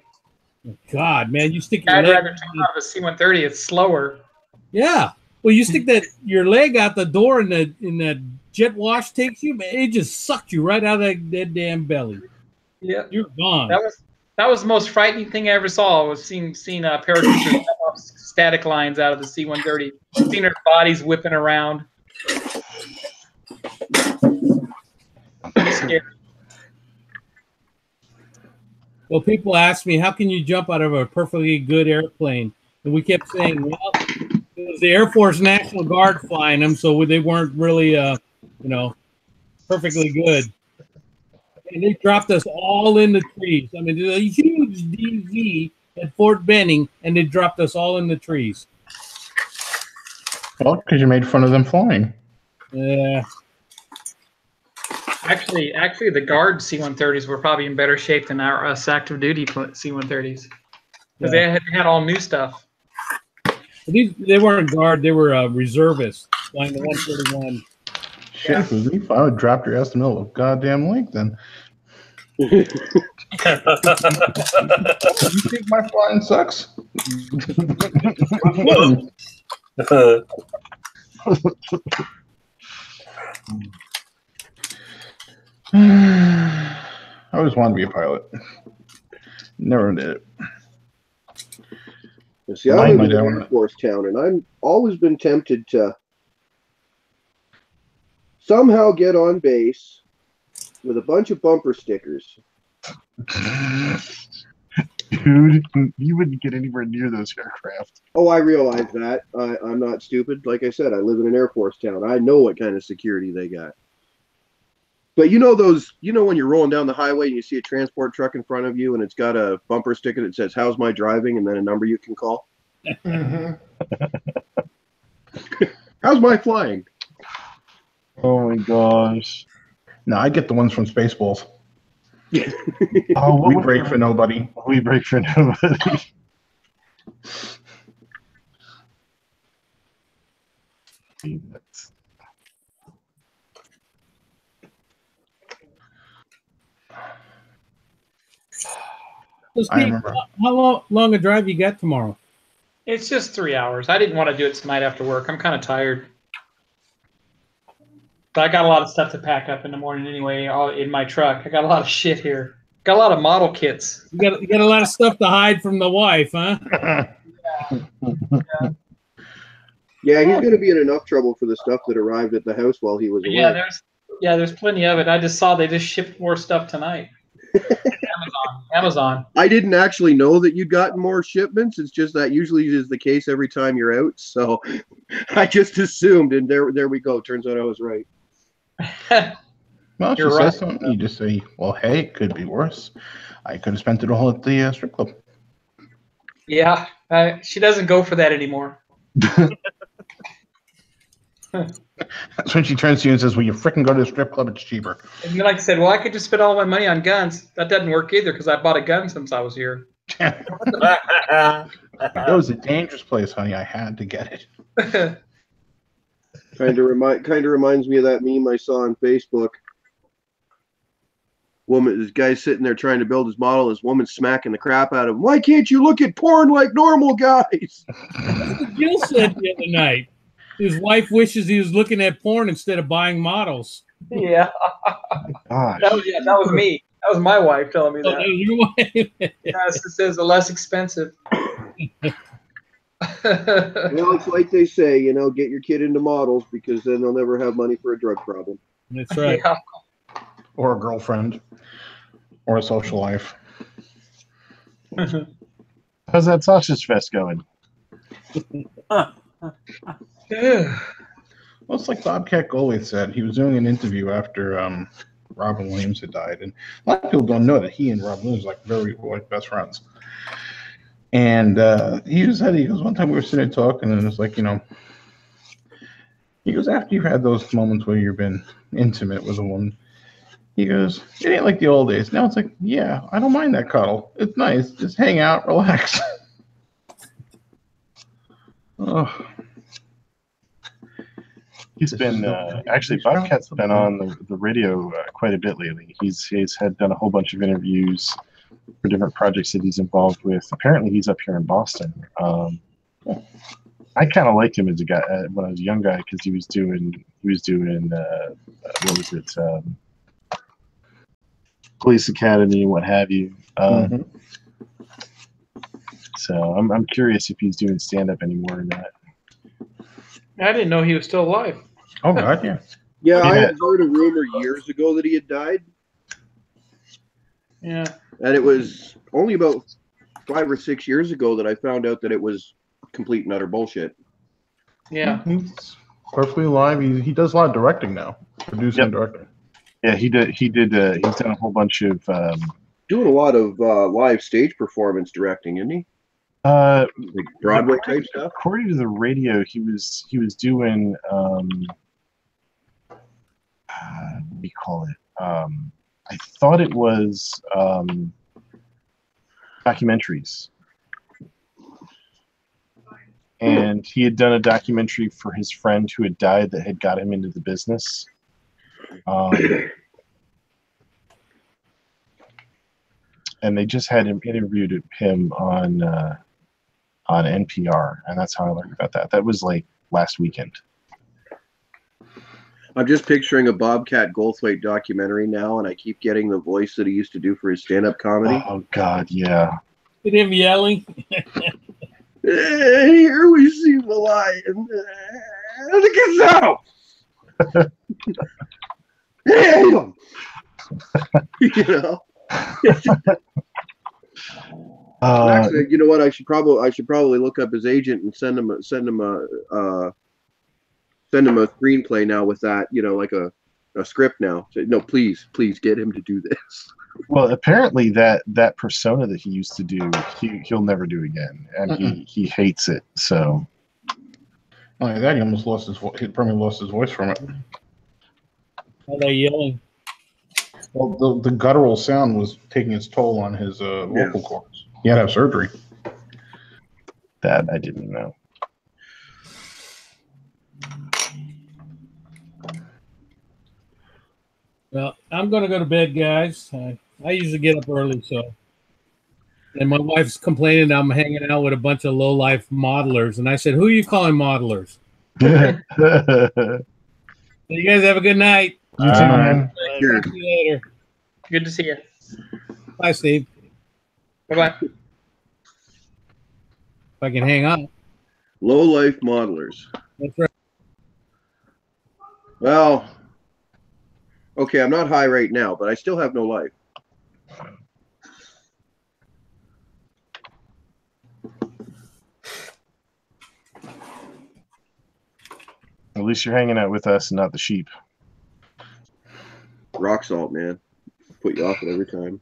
God, man, you stick your I'd leg. rather jump out of a C-130. It's slower. Yeah. Well, you stick your leg out the door and that jet wash takes you, man. It just sucked you right out of that damn belly. Yeah. You're gone. That was the most frightening thing I ever saw. Was seeing parachuters come off static lines out of the C-130, seeing their bodies whipping around. Scary. Well, people ask me, how can you jump out of a perfectly good airplane? And we kept saying, well, it was the Air Force National Guard flying them, so they weren't really, perfectly good. And they dropped us all in the trees. I mean, there's a huge DZ at Fort Benning, and they dropped us all in the trees. Well, because you made fun of them flying. Yeah. Actually, the Guard C-130s were probably in better shape than our active duty C-130s because they had all new stuff. They weren't Guard; they were reservists flying the 131. Shit, if it was me, I would drop your ass in the middle of a goddamn lake then. You think my flying sucks? I always wanted to be a pilot. Never did it. See, I live in an Air Force town, and I've always been tempted to somehow get on base with a bunch of bumper stickers. Dude, you wouldn't get anywhere near those aircraft. Oh, I realize that. I'm not stupid. Like I said, I live in an Air Force town. I know what kind of security they got. But you know when you're rolling down the highway and you see a transport truck in front of you and it's got a bumper sticker that says, "How's my driving?" and then a number you can call? Mm-hmm. How's my flying? Oh my gosh. No, I get the ones from Spaceballs. Oh, we break for nobody. We break for nobody. So Steve, how long a drive you got tomorrow? It's just 3 hours. I didn't want to do it tonight after work. I'm kind of tired. But I got a lot of stuff to pack up in the morning anyway, all in my truck. I got a lot of shit here. Got a lot of model kits. You got a lot of stuff to hide from the wife, huh? Yeah, he's going to be in enough trouble for the stuff that arrived at the house while he was away. There's plenty of it. I just saw they just shipped more stuff tonight. Amazon. I didn't actually know that you'd gotten more shipments. It's just that usually is the case every time you're out. So I just assumed, and there we go. Turns out I was right. Well, if she says something, you just say, "Well, hey, it could be worse. I could have spent it all at the strip club." Yeah, she doesn't go for that anymore. That's when she turns to you and says, "Well, you frickin' go to the strip club, it's cheaper." And like I said, well, I could just spend all my money on guns. That doesn't work either because I bought a gun since I was here. It was a dangerous place, honey. I had to get it. Kind of reminds me of that meme I saw on Facebook. This guy's sitting there trying to build his model. This woman's smacking the crap out of him. Why can't you look at porn like normal guys? Gil said the other night. His wife wishes he was looking at porn instead of buying models. Yeah. That was me. That was my wife telling me that. That was your wife. Yes, it says less expensive. Well, it's like they say, get your kid into models because then they'll never have money for a drug problem. That's right. Yeah. Or a girlfriend. Or a social life. How's that sausage fest going? Well, it's like Bobcat Goldthwait said. He was doing an interview after Robin Williams had died. And a lot of people don't know that he and Robin Williams were very best friends. And he goes, one time we were sitting there talking, and it's like, he goes, after you've had those moments where you've been intimate with a woman, he goes, it ain't like the old days. Now it's like, yeah, I don't mind that cuddle. It's nice. Just hang out, relax. He's been actually Bobcat's been on the radio quite a bit lately. He's done a whole bunch of interviews for different projects that he's involved with. Apparently, he's up here in Boston. I kind of liked him as a guy when I was a young guy because he was doing what was it, Police Academy, what have you. So I'm curious if he's doing stand up anymore or not. I didn't know he was still alive. Oh God, yeah. Yeah, I had heard a rumor years ago that he had died. Yeah. And it was only about 5 or 6 years ago that I found out that it was complete and utter bullshit. Yeah. He's perfectly alive. He does a lot of directing now, producing and directing. Yeah, he did. He's done a whole bunch of doing a lot of live stage performance directing, isn't he? Like Broadway type stuff. According to the radio, he was doing what do you call it? I thought it was documentaries. And he had done a documentary for his friend who had died that had got him into the business. And they just had interviewed him on NPR, and that's how I learned about that. That was like last weekend. I'm just picturing a Bobcat Goldthwait documentary now, and I keep getting the voice that he used to do for his stand-up comedy. Oh God, yeah. With him yelling. Here we see the lion. Get out! Hey, you know. Actually, you know what? I should probably look up his agent and send him a screenplay now with that. You know, like a script now. Say, no, please get him to do this. Well, apparently that persona that he used to do, he'll never do again, and he hates it. So, not only that, he almost lost his voice. He probably lost his voice from it. Are they yelling? Well, the guttural sound was taking its toll on his vocal cords. He had to have surgery. That I didn't know. Well, I'm going to go to bed, guys. I usually get up early, so. And my wife's complaining I'm hanging out with a bunch of low-life modelers. And I said, who are you calling modelers? So you guys have a good night. You too, man. See you later. Good to see you. Bye, Steve. Bye-bye. If I can hang on. Low-life modelers. That's right. Well, okay, I'm not high right now, but I still have no life. At least you're hanging out with us and not the sheep. Rock salt, man. Put you off it every time.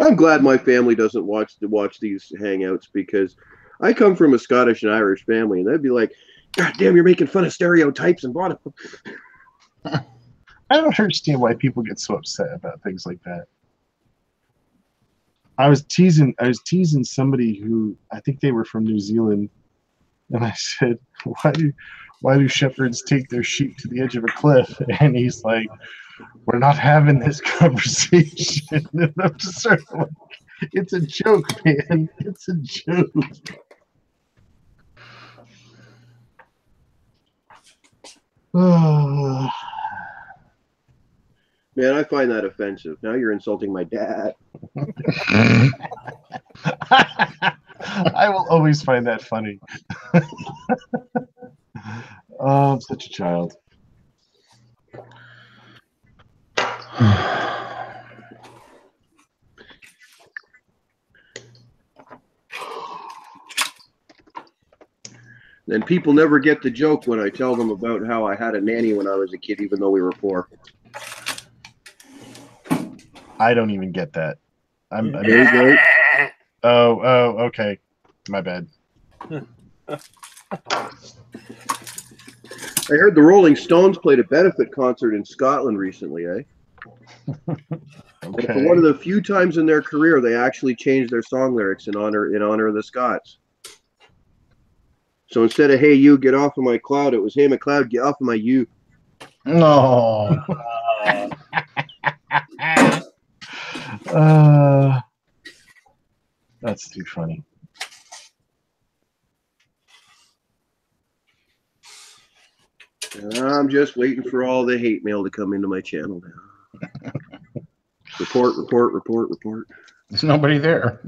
I'm glad my family doesn't watch these hangouts because I come from a Scottish and Irish family, and they'd be like, "God damn, you're making fun of stereotypes and blah." I don't understand why people get so upset about things like that. I was teasing somebody who I think they were from New Zealand, and I said, why do shepherds take their sheep to the edge of a cliff? And he's like, we're not having this conversation. And I'm just sort of like, it's a joke, man. It's a joke. Man, I find that offensive. Now you're insulting my dad. I will always find that funny. Oh, I'm such a child. And people never get the joke when I tell them about how I had a nanny when I was a kid, even though we were poor. I don't even get that. Oh, okay. My bad. I heard the Rolling Stones played a benefit concert in Scotland recently, eh? And for one of the few times in their career, they actually changed their song lyrics in honor of the Scots. So instead of "Hey you, get off of my cloud," it was "Hey McLeod, get off of my you." No. That's too funny. And I'm just waiting for all the hate mail to come into my channel now. Report. There's nobody there.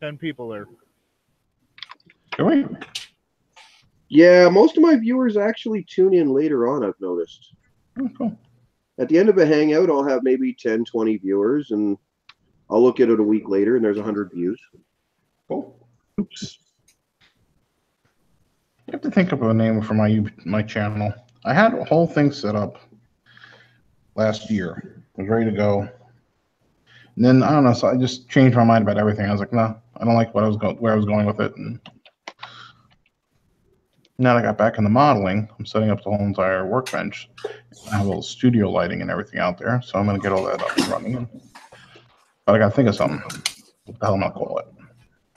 10 people there. Do we? Yeah, most of my viewers actually tune in later on, I've noticed. Oh, cool. At the end of a hangout, I'll have maybe 10, 20 viewers, and I'll look at it a week later, and there's 100 views. Cool. Oops. I have to think of a name for my channel. I had a whole thing set up last year. I was ready to go. And then I don't know, so I just changed my mind about everything. I was like, no, I don't like where I was going with it. And now that I got back into modeling, I'm setting up the whole entire workbench. I have a little studio lighting and everything out there, so I'm gonna get all that up and running. But I gotta think of something. What the hell am I gonna call it?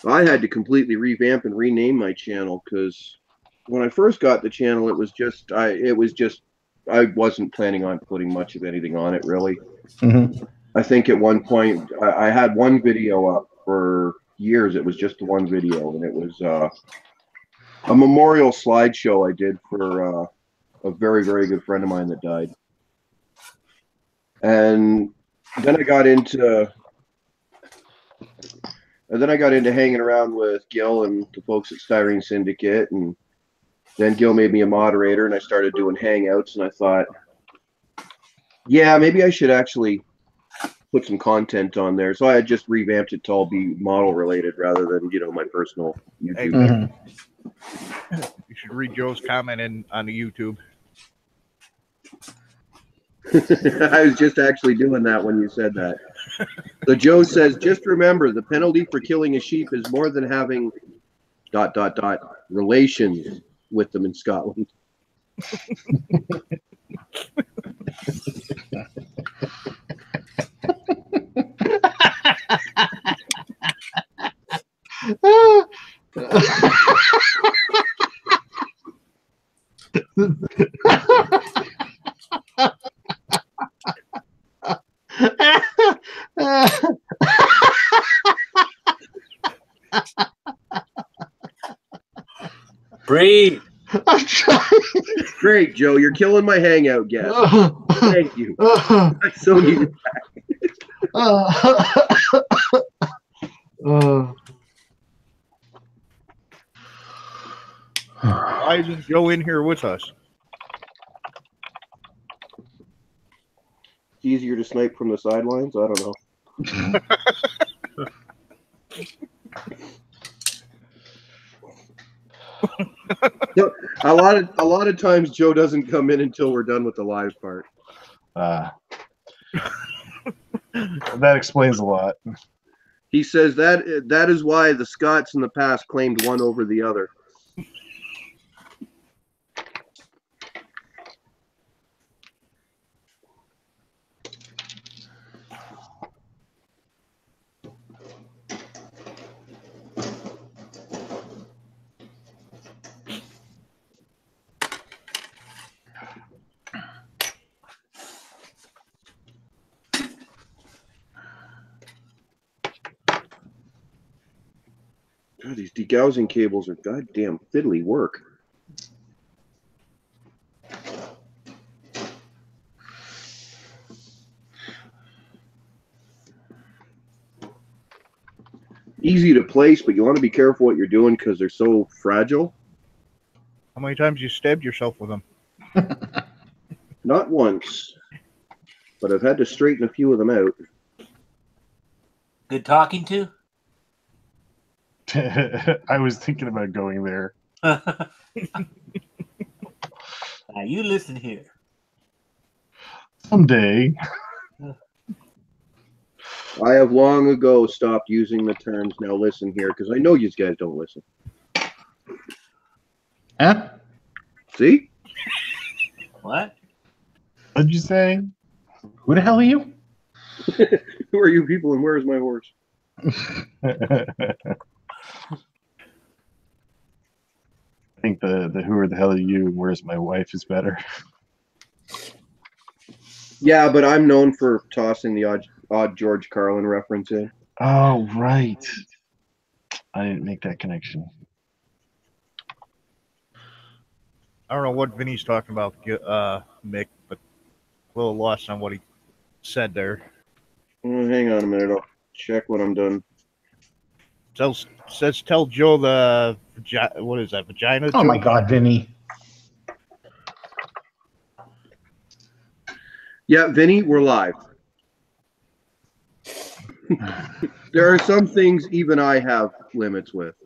I had to completely revamp and rename my channel because when I first got the channel, I wasn't planning on putting much of anything on it, really. Mm-hmm. I think at one point I had one video up for years. It was just the one video, and it was a memorial slideshow I did for a very, very good friend of mine that died. And then I got into hanging around with Gil and the folks at Styrene Syndicate, and then Gil made me a moderator, and I started doing hangouts, and I thought, yeah, maybe I should actually put some content on there. So I had just revamped it to all be model related rather than, my personal YouTube. Mm-hmm. You should read Joe's comment on the YouTube. I was just actually doing that when you said that. So Joe says, just remember, the penalty for killing a sheep is more than having ... relations with them in Scotland. Breathe. I'm trying. Great, Joe. You're killing my hangout guest. Thank you. I so need it Why isn't Joe in here with us? It's easier to snipe from the sidelines. I don't know. A lot of times Joe doesn't come in until we're done with the live part. That explains a lot. He says that is why the Scots in the past claimed one over the other. God, these degaussing cables are goddamn fiddly work. Easy to place, but you want to be careful what you're doing because they're so fragile. How many times you stabbed yourself with them? Not once, but I've had to straighten a few of them out. Good talking to? I was thinking about going there. Now you listen here. Someday. I have long ago stopped using the terms "now listen here" because I know you guys don't listen. Huh? See? What? What'd you say? Who the hell are you? Who are you people and where is my horse? I think the who are the hell are you and where's my wife is better. Yeah, but I'm known for tossing the odd George Carlin reference in. Oh, right. I didn't make that connection. I don't know what Vinny's talking about, Mick, but a little lost on what he said there. Hang on a minute. I'll check when I'm done. Says tell Joe the what is that, vagina? Oh my joke? God, Vinny. Yeah, Vinny, we're live. There are some things even I have limits with.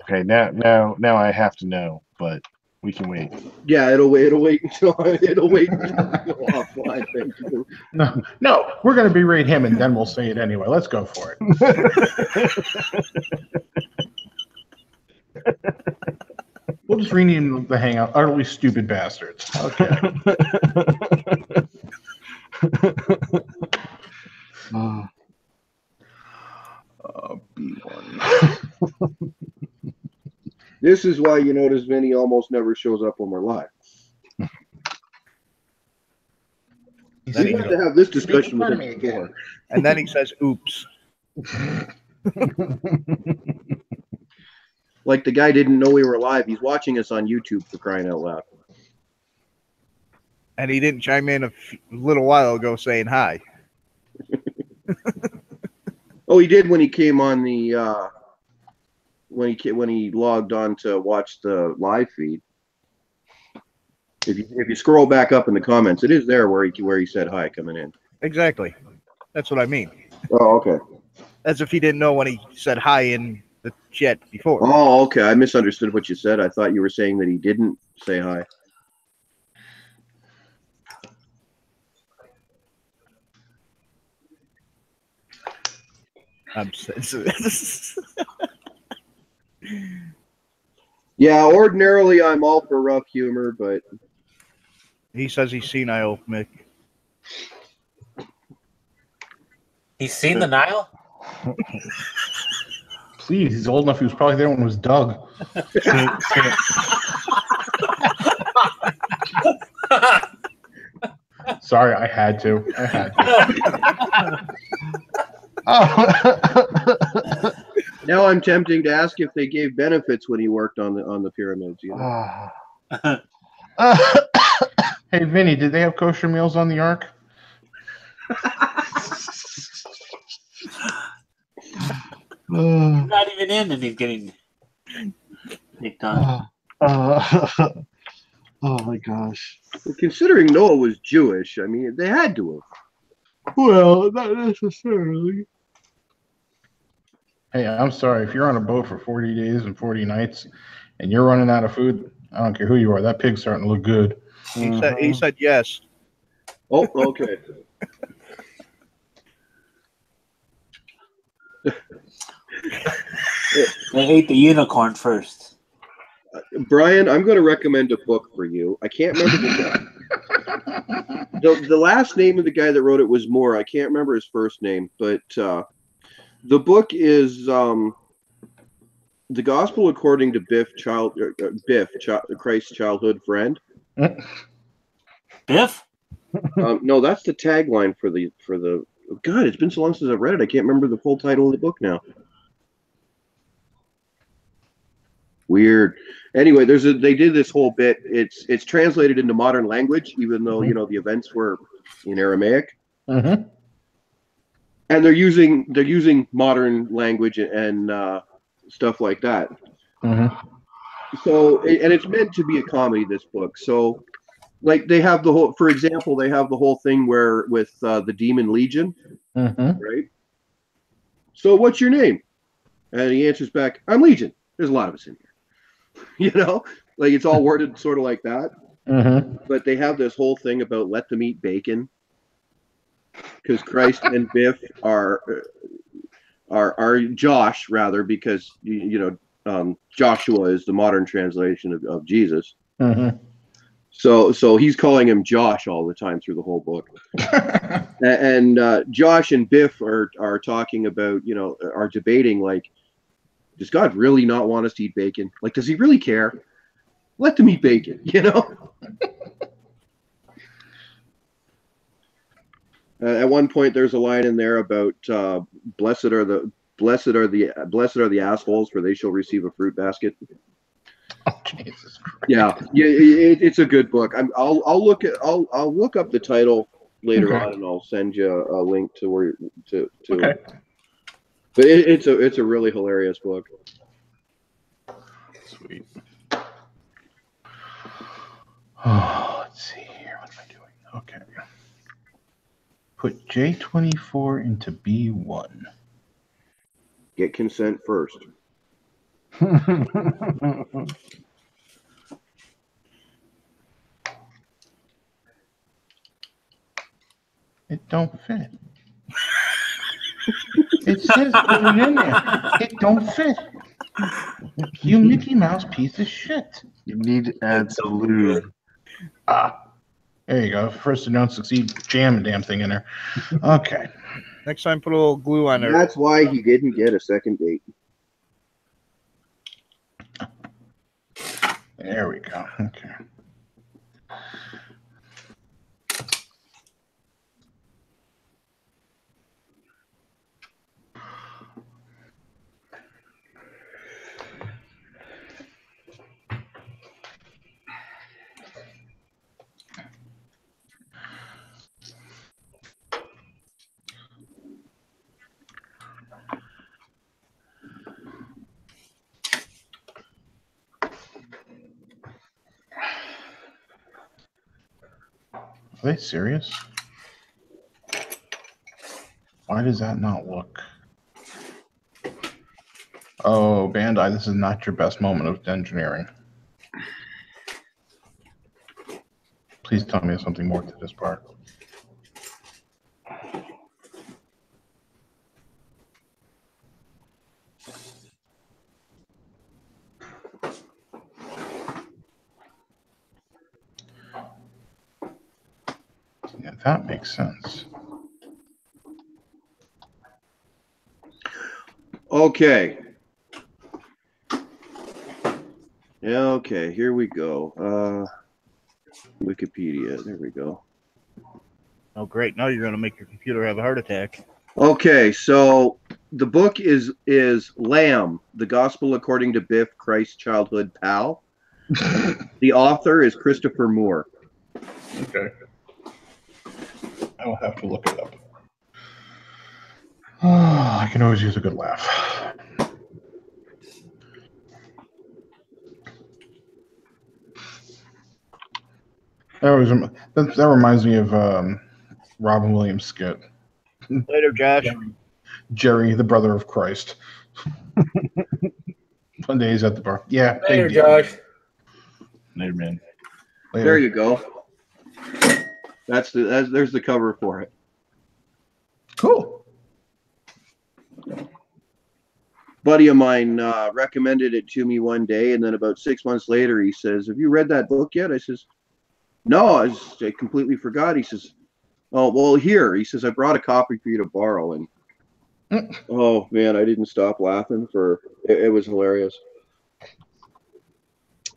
Okay, now I have to know, but we can wait. Yeah, it'll wait until offline. Thank you. No, we're gonna berate him and then we'll say it anyway. Let's go for it. We'll just rename the hangout Utterly Stupid Bastards. Okay. B1. This is why you notice Vinny almost never shows up when we're live. We had to have this discussion with him before. And then he says, oops. Like the guy didn't know we were live. He's watching us on YouTube, for crying out loud. And he didn't chime in a little while ago saying hi. Oh, he did when he came on the when he logged on to watch the live feed. If you scroll back up in the comments, it is there where he said hi coming in. Exactly. That's what I mean. Oh, okay. As if he didn't know when he said hi in the chat before. Oh, okay. I misunderstood what you said. I thought you were saying that he didn't say hi. I'm Yeah, ordinarily I'm all for rough humor, but he says he's senile, Mick. He's seen the Nile? Please, he's old enough. He was probably there when it was dug. Sorry, I had to. now I'm tempting to ask if they gave benefits when he worked on the pyramids. You know? Hey, Vinny, did they have kosher meals on the Ark? Not even in, and he's getting picked on. Oh my gosh. Well, considering Noah was Jewish, I mean, they had to have. Well, not necessarily. Hey, I'm sorry. If you're on a boat for 40 days and 40 nights and you're running out of food, I don't care who you are. That pig's starting to look good. He said yes. Oh, okay. They ate the unicorn first. Brian, I'm going to recommend a book for you. I can't remember the last name of the guy that wrote it was Moore. I can't remember his first name, but the book is The Gospel According to Biff, Christ's Childhood Friend. Biff? No, that's the tagline for the. God, it's been so long since I've read it. I can't remember the full title of the book now. Weird. Anyway, they did this whole bit. It's translated into modern language, even though the events were in Aramaic. Mm-hmm. And they're using modern language and stuff like that. Mm-hmm. So, and it's meant to be a comedy, this book. So, like they have for example, they have the whole thing where with the Demon Legion, right? So, what's your name? And he answers back, "I'm Legion." There's a lot of us in here. Like it's all worded sort of like that. Mm-hmm. But they have this whole thing about let them eat bacon, because Christ and Biff are Josh rather, because Joshua is the modern translation of Jesus. Mm-hmm. So he's calling him Josh all the time through the whole book. And Josh and Biff are talking about, are debating, like, does God really not want us to eat bacon? Like, does he really care? Let them eat bacon, At one point, there's a line in there about blessed are the assholes, for they shall receive a fruit basket. Oh, Jesus Christ. Yeah, it's a good book. I'll look up the title later on, and I'll send you a link to where to. Okay. But it's a really hilarious book. Sweet. Oh, let's see here. What am I doing? Okay. Put J24 into B1. Get consent first. It don't fit. It says put it in there. It don't fit. You Mickey Mouse piece of shit. You need to add some lube. There you go. First to don't succeed, jam the damn thing in there. Okay. Next time, put a little glue on there. That's why he didn't get a second date. There we go. Okay. Are they serious? Why does that not look? Oh, Bandai, this is not your best moment of engineering. Please tell me there's something more to this part. Yeah, that makes sense. Okay. Yeah, okay, here we go. Wikipedia, there we go. Oh, great. Now you're going to make your computer have a heart attack. Okay, so the book is Lamb, the Gospel According to Biff, Christ's Childhood Pal. The author is Christopher Moore. Okay. I will have to look it up. Oh, I can always use a good laugh. That reminds me of Robin Williams' skit. Later, Josh. Jerry, the brother of Christ. One day he's at the bar. Yeah. Later, Josh. Later, man. Later. There you go. There's the cover for it. Cool. Buddy of mine recommended it to me one day, and then about 6 months later, he says, "Have you read that book yet?" I says, "No, I completely forgot." He says, "Oh, well, here." He says, "I brought a copy for you to borrow." And oh man, I didn't stop laughing it was hilarious.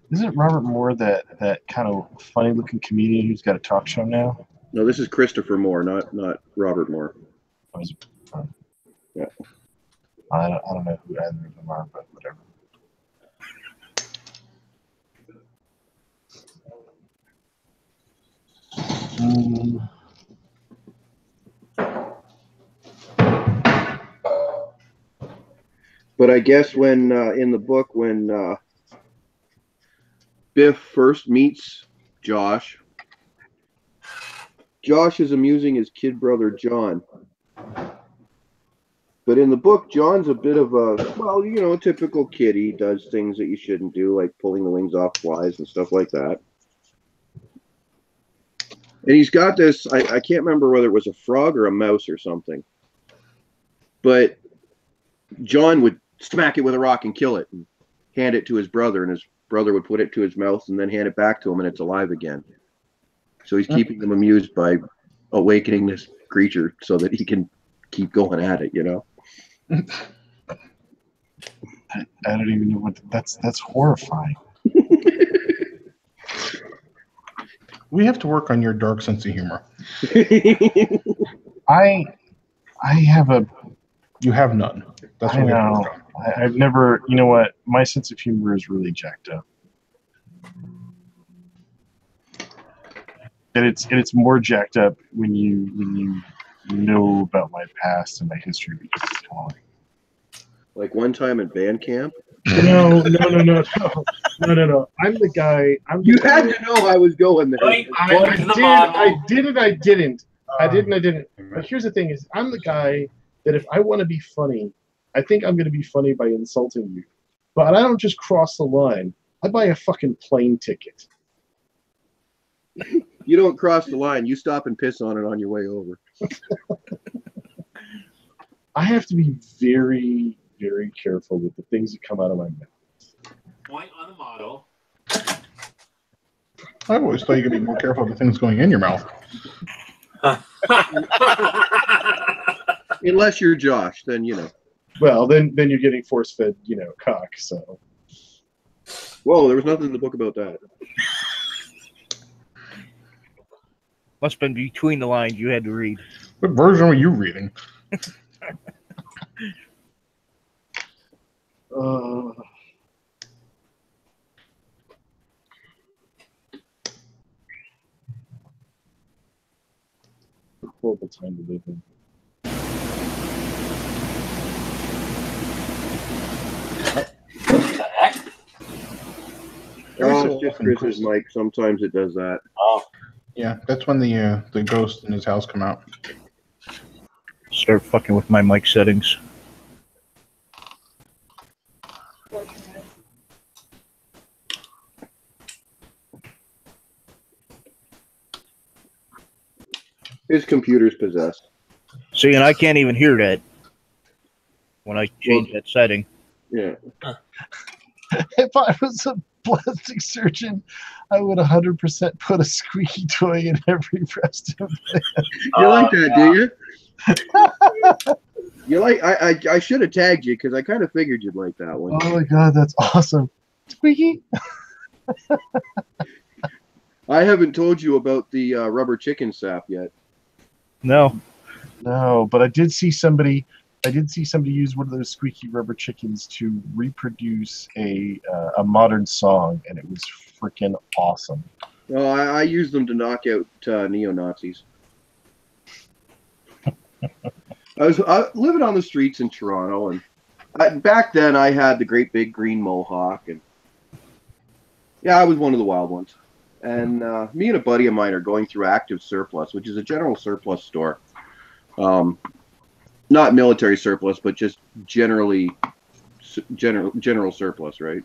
Isn't Robert Moore that kind of funny looking comedian who's got a talk show now? No, this is Christopher Moore, not Robert Moore. Yeah. I don't know who either of them are, but whatever. But I guess when in the book, when Biff first meets Josh, Josh is amusing his kid brother John. But in the book, John's a bit of a typical kid. He does things that you shouldn't do, like pulling the wings off flies and stuff like that. And he's got this, I can't remember whether it was a frog or a mouse or something. But John would smack it with a rock and kill it and hand it to his brother, and his brother would put it to his mouth and then hand it back to him, and it's alive again. So he's keeping them amused by awakening this creature so that he can keep going at it, you know? I don't even know what that's horrifying. We have to work on your dark sense of humor. I have a. You have none. That's I what we have to know. work on. I've never. You know what? My sense of humor is really jacked up. And it's more jacked up when you know about my past and my history because it's calling. Like one time at band camp. No. I'm the guy. You had to know I was going there. I didn't. I didn't. But here's the thing: is I'm the guy that if I want to be funny, I think I'm going to be funny by insulting you. But I don't just cross the line. I buy a fucking plane ticket. You don't cross the line. You stop and piss on it on your way over. I have to be very, very careful with the things that come out of my mouth. Point on the model. I always thought you could be more careful of the things going in your mouth. Unless you're Josh, then you know. Well, then you're getting force-fed, cock. So. Whoa, there was nothing in the book about that. Must have been between the lines you had to read. What version were you reading? Horrible time to live in. Oh, it's just Chris's mic. Sometimes it does that. Oh. Yeah, that's when the ghosts in his house come out. Start fucking with my mic settings. His computer's possessed. See, and I can't even hear that when I change that setting. Yeah. If I was a plastic surgeon, I would 100% put a squeaky toy in every breast implant. You like that, do you? You like? I should have tagged you because I kind of figured you'd like that one. Oh my god, that's awesome. Squeaky. I haven't told you about the rubber chicken sap yet. No. No, but I did see somebody use one of those squeaky rubber chickens to reproduce a modern song, and it was freaking awesome. Oh, I use them to knock out neo-Nazis. I was living on the streets in Toronto, and back then I had the great big green mohawk, and yeah, I was one of the wild ones. And me and a buddy of mine are going through Active Surplus, which is a general surplus store. Not military surplus, but just general surplus, right?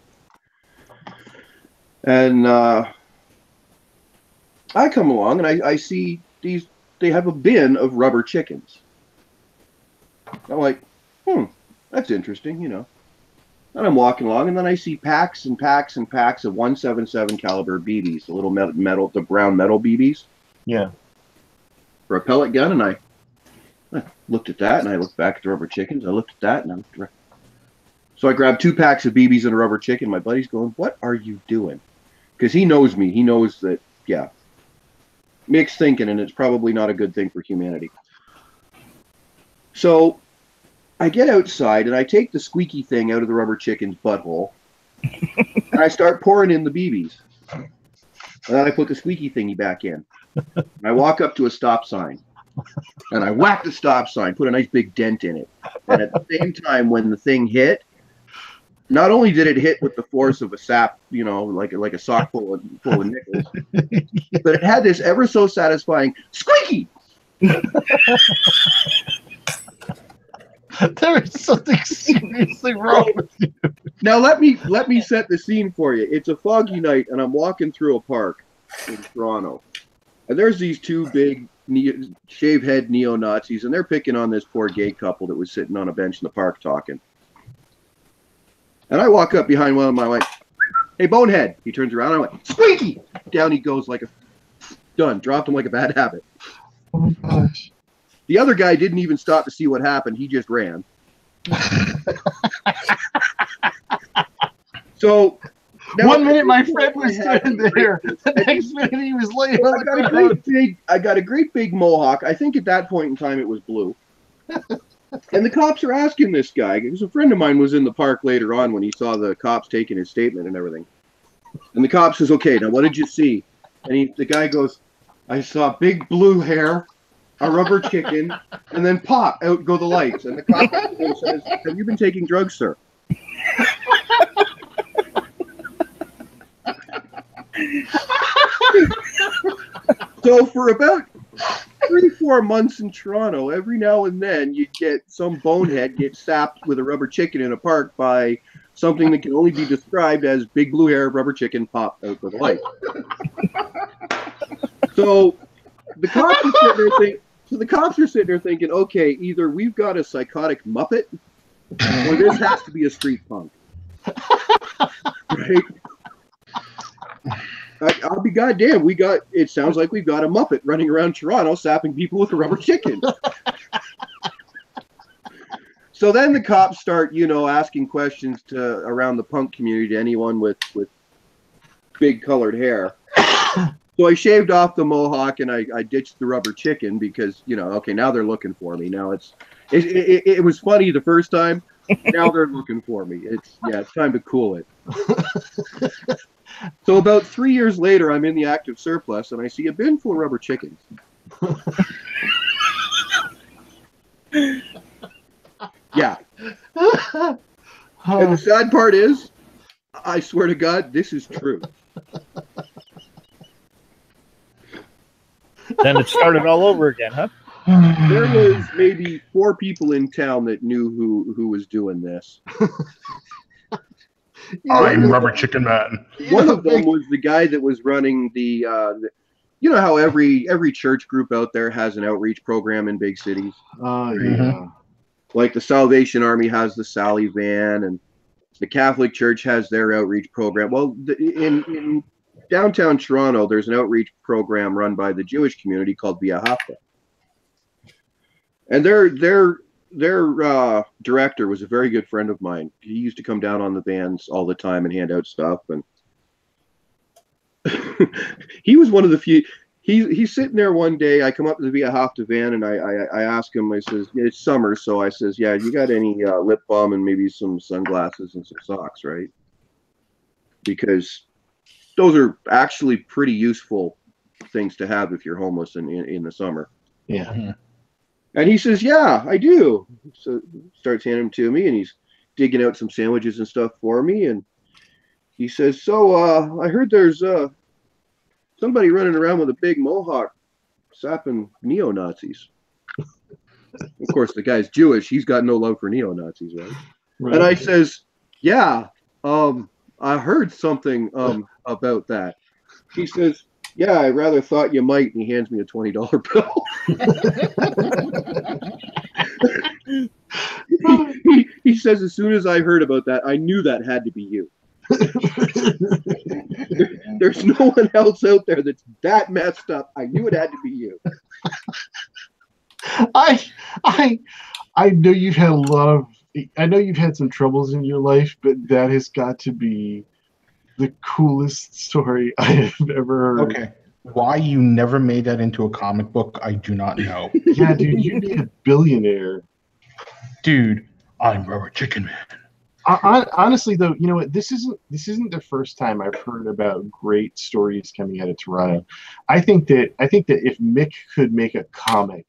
And I come along and I see they have a bin of rubber chickens. I'm like, that's interesting, And I'm walking along, and then I see packs and packs and packs of 177 caliber BBs, the little metal, the brown metal BBs. Yeah. For a pellet gun, and I looked at that, and I looked back at the rubber chickens. I looked at that, and so I grabbed 2 packs of BBs and a rubber chicken. My buddy's going, "What are you doing?" Because he knows me. He knows that, yeah, mixed thinking, and it's probably not a good thing for humanity. So I get outside, and I take the squeaky thing out of the rubber chicken's butthole, and I start pouring in the BBs. And then I put the squeaky thingy back in. And I walk up to a stop sign. And I whacked the stop sign, put a nice big dent in it. And at the same time, when the thing hit, not only did it hit with the force of a sap, like a sock full of nickels, but it had this ever so satisfying squeaky. There is something seriously wrong with you. Now let me set the scene for you. It's a foggy night, and I'm walking through a park in Toronto, and there's these 2 big shave head neo-Nazis, and they're picking on this poor gay couple that was sitting on a bench in the park talking. And I walk up behind one of them, I'm like, Hey, Bonehead. He turns around. I went, Squeaky! Down he goes like a... Done. Dropped him like a bad habit. Oh my gosh. The other guy didn't even stop to see what happened. He just ran. So... Now, 1 minute my friend was standing there. The next minute he was laying on the ground. I got a great big mohawk. I think at that point in time it was blue. And the cops are asking this guy, because a friend of mine was in the park later on when he saw the cops taking his statement and everything. And the cop says, okay, now what did you see? And the guy goes, I saw big blue hair, a rubber chicken, and then pop, out go the lights. And the cop says, have you been taking drugs, sir? So for about 3-4 months in Toronto, every now and then you get some bonehead get sapped with a rubber chicken in a park by something that can only be described as big blue hair, rubber chicken, pop out with a light. So the cops are sitting there thinking, okay, either we've got a psychotic Muppet or this has to be a street punk. Right? I'll be goddamn. It sounds like we've got a Muppet running around Toronto sapping people with a rubber chicken. So then the cops start, asking questions around the punk community to anyone with big colored hair. So I shaved off the mohawk and I ditched the rubber chicken because, okay, now they're looking for me. Now it was funny the first time. Now they're looking for me. It's time to cool it. So about 3 years later, I'm in the active surplus, and I see a bin full of rubber chickens. Yeah. And the sad part is, I swear to God, this is true. Then it started all over again, huh? There was maybe 4 people in town that knew who was doing this. I'm Rubber Chicken Man. One of them was the guy that was running the how every church group out there has an outreach program in big cities. Oh, yeah. Like the Salvation Army has the Sally Van, and the Catholic Church has their outreach program. Well, in downtown Toronto, there's an outreach program run by the Jewish community called Via Hafta. And their director was a very good friend of mine. He used to come down on the vans all the time and hand out stuff. And he was one of the few. He's sitting there one day. I come up to the Via Hafta van and I ask him. I says, it's summer, so I says, yeah, you got any lip balm and maybe some sunglasses and some socks, right? Because those are actually pretty useful things to have if you're homeless in the summer. Yeah. Mm-hmm. And he says, yeah, I do. So starts handing them to me, and he's digging out some sandwiches and stuff for me. And he says, so I heard there's somebody running around with a big mohawk sapping neo-Nazis. Of course, the guy's Jewish. He's got no love for neo-Nazis, right? And I says, yeah, I heard something about that. He says, yeah, I rather thought you might, and he hands me a $20 bill. he says, as soon as I heard about that, I knew that had to be you. There's no one else out there that's that messed up. I knew it had to be you. I know you've had I know you've had some troubles in your life, but that has got to be the coolest story I have ever heard. Okay. Why you never made that into a comic book, I do not know. Yeah, dude, you'd be a billionaire. Dude, I'm Rubber Chicken Man. Honestly, though, you know what? This isn't the first time I've heard about great stories coming out of Toronto. I think that if Mick could make a comic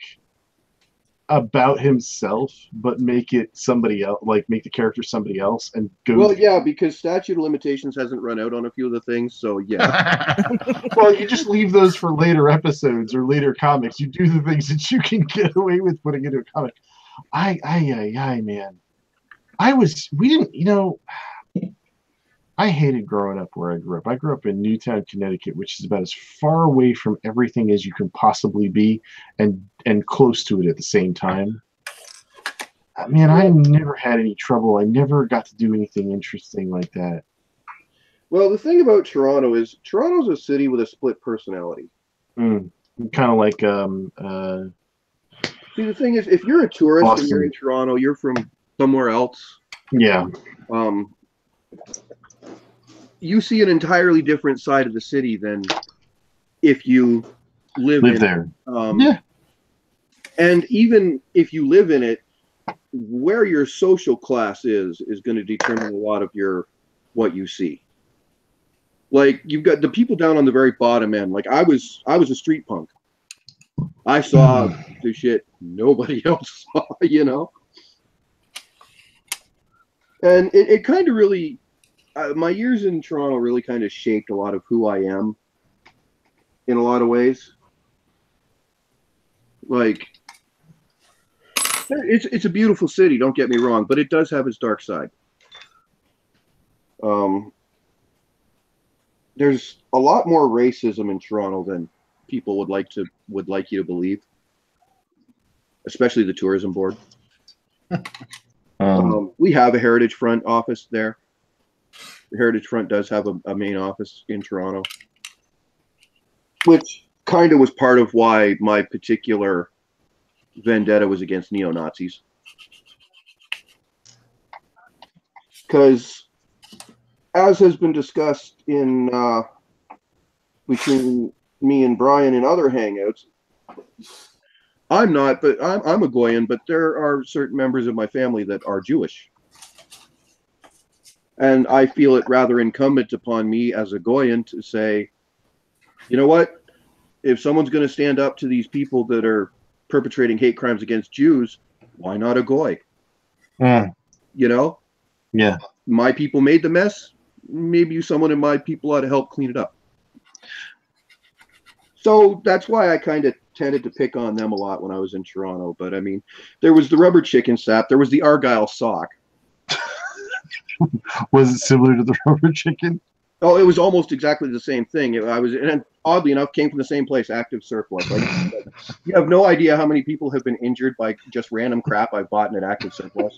about himself, but make it somebody else, like make the character somebody else, and go. Well, yeah, because statute of limitations hasn't run out on a few of the things, so yeah. Well, you just leave those for later episodes or later comics. You do the things that you can get away with putting into a comic. Man. I hated growing up where I grew up. I grew up in Newtown, Connecticut, which is about as far away from everything as you can possibly be, and close to it at the same time. Man, I never had any trouble. I never got to do anything interesting like that. Well, the thing about Toronto is Toronto's a city with a split personality. Kind of like See, the thing is, if you're a tourist Boston. and you're in Toronto, you're from somewhere else. Yeah. You see an entirely different side of the city than if you live in there. Yeah. And even if you live in it, where your social class is going to determine a lot of what you see. Like, you've got the people down on the very bottom end. Like, I was a street punk. I saw the shit nobody else saw, you know? And it kind of really, my years in Toronto really kind of shaped a lot of who I am in a lot of ways. Like, it's a beautiful city, don't get me wrong, but it does have its dark side. There's a lot more racism in Toronto than people would like you to believe, especially the tourism board. We have a Heritage Front office there. The Heritage Front does have a main office in Toronto, which kind of was part of why my particular vendetta was against neo-Nazis. Because, as has been discussed in between me and Brian in other hangouts, I'm a Goyan, but there are certain members of my family that are Jewish. And I feel it rather incumbent upon me as a Goyan to say, you know what? If someone's going to stand up to these people that are perpetrating hate crimes against Jews, why not a Goy? You know? Yeah. My people made the mess. Maybe someone in my people ought to help clean it up. So that's why I kind of tended to pick on them a lot when I was in Toronto. But I mean, there was the rubber chicken sap. There was the Argyle sock. Was it similar to the rubber chicken? Oh, it was almost exactly the same thing. And oddly enough, came from the same place, Active Surplus. Like, you have no idea how many people have been injured by just random crap I've bought in an Active Surplus.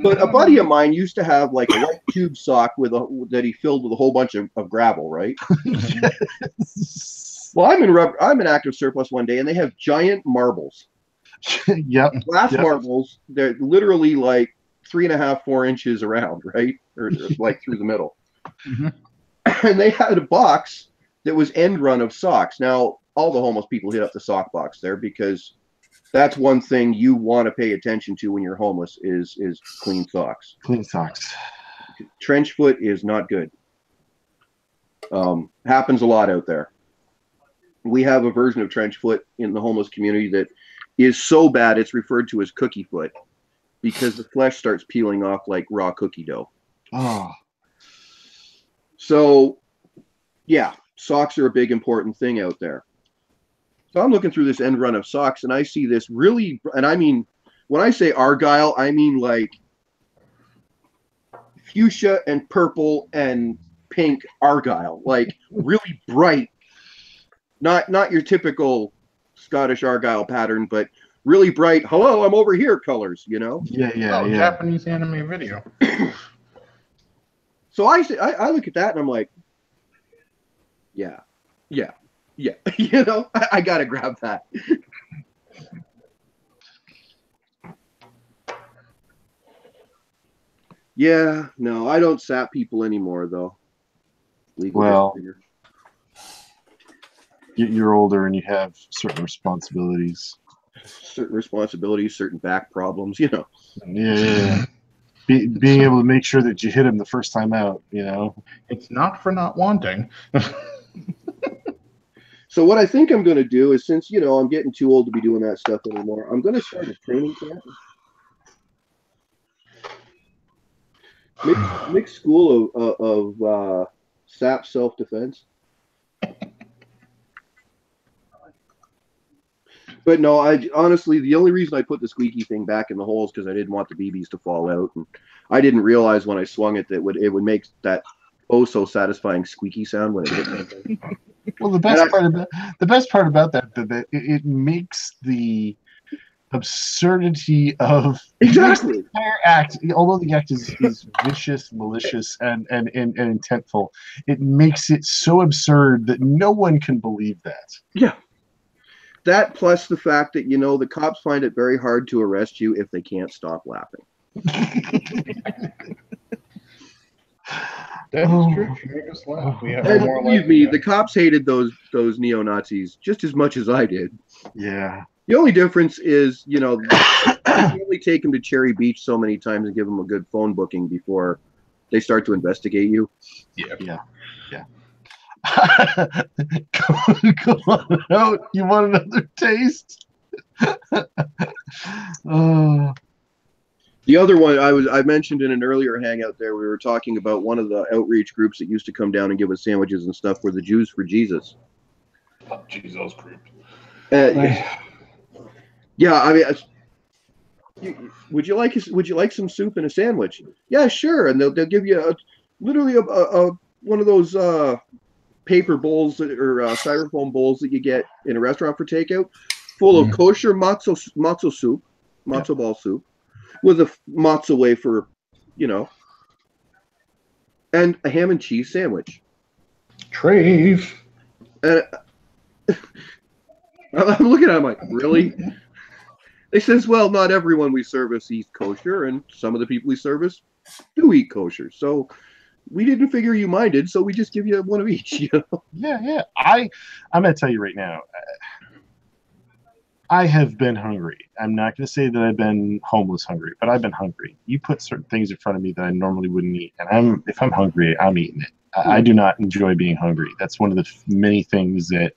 But a buddy of mine used to have like a white tube sock that he filled with a whole bunch of gravel, right? Yes. Well, I'm in Active Surplus one day, and they have giant marbles. Yep. Glass marbles. They're literally like 3.5, 4 inches around, right? Or like through the middle. And they had a box that was end run of socks. Now, all the homeless people hit up the sock box there because that's one thing you want to pay attention to when you're homeless is clean socks. Clean socks. Trench foot is not good. Happens a lot out there. We have a version of trench foot in the homeless community that is so bad it's referred to as cookie foot because the flesh starts peeling off like raw cookie dough. Oh. So, yeah, socks are a big important thing out there. So I'm looking through this end run of socks, and I see this really, and I mean, when I say Argyle, I mean like fuchsia and purple and pink Argyle, like really bright, not your typical Scottish Argyle pattern, but really bright, hello, I'm over here colors, you know? Yeah. Japanese anime video. So I look at that and I'm like, yeah. You know, I gotta grab that. Yeah, no, I don't sap people anymore though. Well, you're older and you have certain responsibilities. Certain back problems, you know. Yeah. Being able to make sure that you hit him the first time out, you know. It's not for not wanting. So what I think I'm going to do is, since, you know, I'm getting too old to be doing that stuff anymore, I'm going to start a training camp. Mixed school of SAP self-defense. But no, honestly, the only reason I put the squeaky thing back in the hole is because I didn't want the BBs to fall out. And I didn't realize when I swung it that it would make that oh so satisfying squeaky sound when it hit something. Well, the best part about that it makes the absurdity of Exactly. the entire act, although the act is vicious, malicious, and intentful, it makes it so absurd that no one can believe that. Yeah. That plus the fact that, the cops find it very hard to arrest you if they can't stop laughing. That is true. You make us laugh. We have And more believe me, the cops hated those neo-Nazis just as much as I did. Yeah. The only difference is, you only take them to Cherry Beach so many times and give them a good phone booking before they start to investigate you. Yeah. Go on out. You want another taste? The other one I mentioned in an earlier hangout there, we were talking about one of the outreach groups that used to come down and give us sandwiches and stuff were the Jews for Jesus. Oh, Jesus group. Yeah, I mean, would you like some soup and a sandwich? Yeah, sure. And they'll give you literally a one of those paper bowls or styrofoam bowls that you get in a restaurant for takeout, full of kosher matzo soup, matzo ball soup, with a matzo wafer, and a ham and cheese sandwich. Trave. And I'm looking at him like, really? They says, well, not everyone we service eats kosher, and some of the people we service do eat kosher. So we didn't figure you minded, so we just give you one of each. Yeah. I'm gonna tell you right now. I have been hungry. I'm not going to say that I've been homeless hungry, but I've been hungry. You put certain things in front of me that I normally wouldn't eat, and if I'm hungry, I'm eating it. I do not enjoy being hungry. That's one of the many things that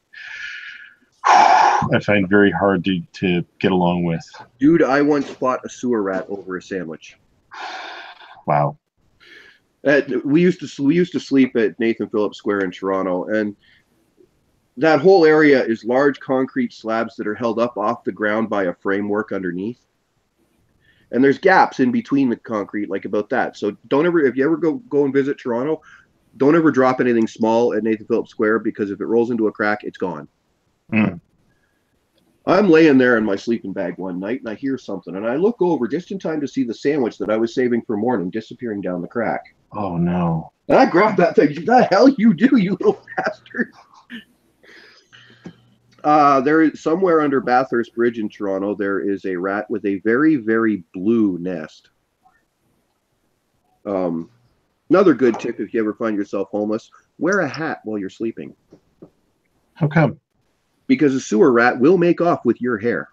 I find very hard to get along with. Dude, I once fought a sewer rat over a sandwich. Wow. We used to sleep at Nathan Phillips Square in Toronto, and that whole area is large concrete slabs that are held up off the ground by a framework underneath. And there's gaps in between the concrete, like about that. So if you ever go and visit Toronto, don't ever drop anything small at Nathan Phillips Square, because if it rolls into a crack, it's gone. I'm laying there in my sleeping bag one night, and I hear something, and I look over just in time to see the sandwich that I was saving for morning disappearing down the crack. Oh, no. And I grabbed that thing. What the hell you do, you little bastard? There is somewhere under Bathurst Bridge in Toronto, there is a rat with a very, very blue nest. Another good tip if you ever find yourself homeless, wear a hat while you're sleeping. How come? Because a sewer rat will make off with your hair.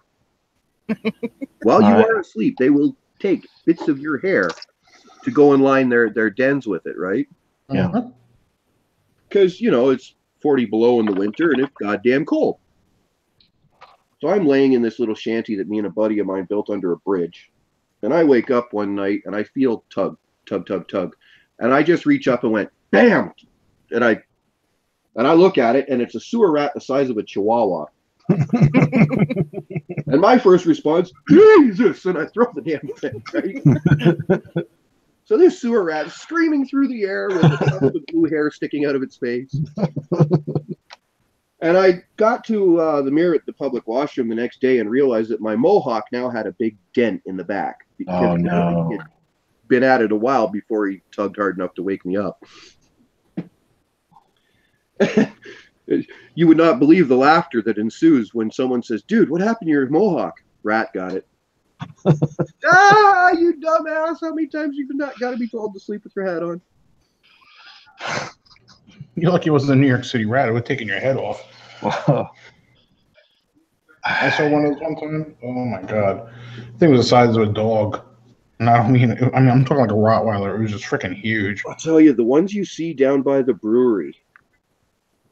While you are asleep, they will take bits of your hair to go and line their dens with it, right? Yeah. Because, it's 40 below in the winter and it's goddamn cold. So I'm laying in this little shanty that me and a buddy of mine built under a bridge. And I wake up one night and I feel tug. And I just reach up and went, bam! And I look at it and it's a sewer rat the size of a chihuahua. And my first response, Jesus! And I throw the damn thing, right? So this sewer rat is screaming through the air with a tuft of blue hair sticking out of its face. And I got to the mirror at the public washroom the next day and realized that my mohawk now had a big dent in the back. Oh, no. He'd been at it a while before he tugged hard enough to wake me up. You would not believe the laughter that ensues when someone says, dude, what happened to your mohawk? Rat got it. You dumbass. How many times you've got to be told to sleep with your hat on? You're lucky it wasn't a New York City rat. It would have taken your head off. I saw one of those one time. Oh, my God. The thing was the size of a dog. And I'm talking like a Rottweiler. It was just freaking huge. I'll tell you, the ones you see down by the brewery,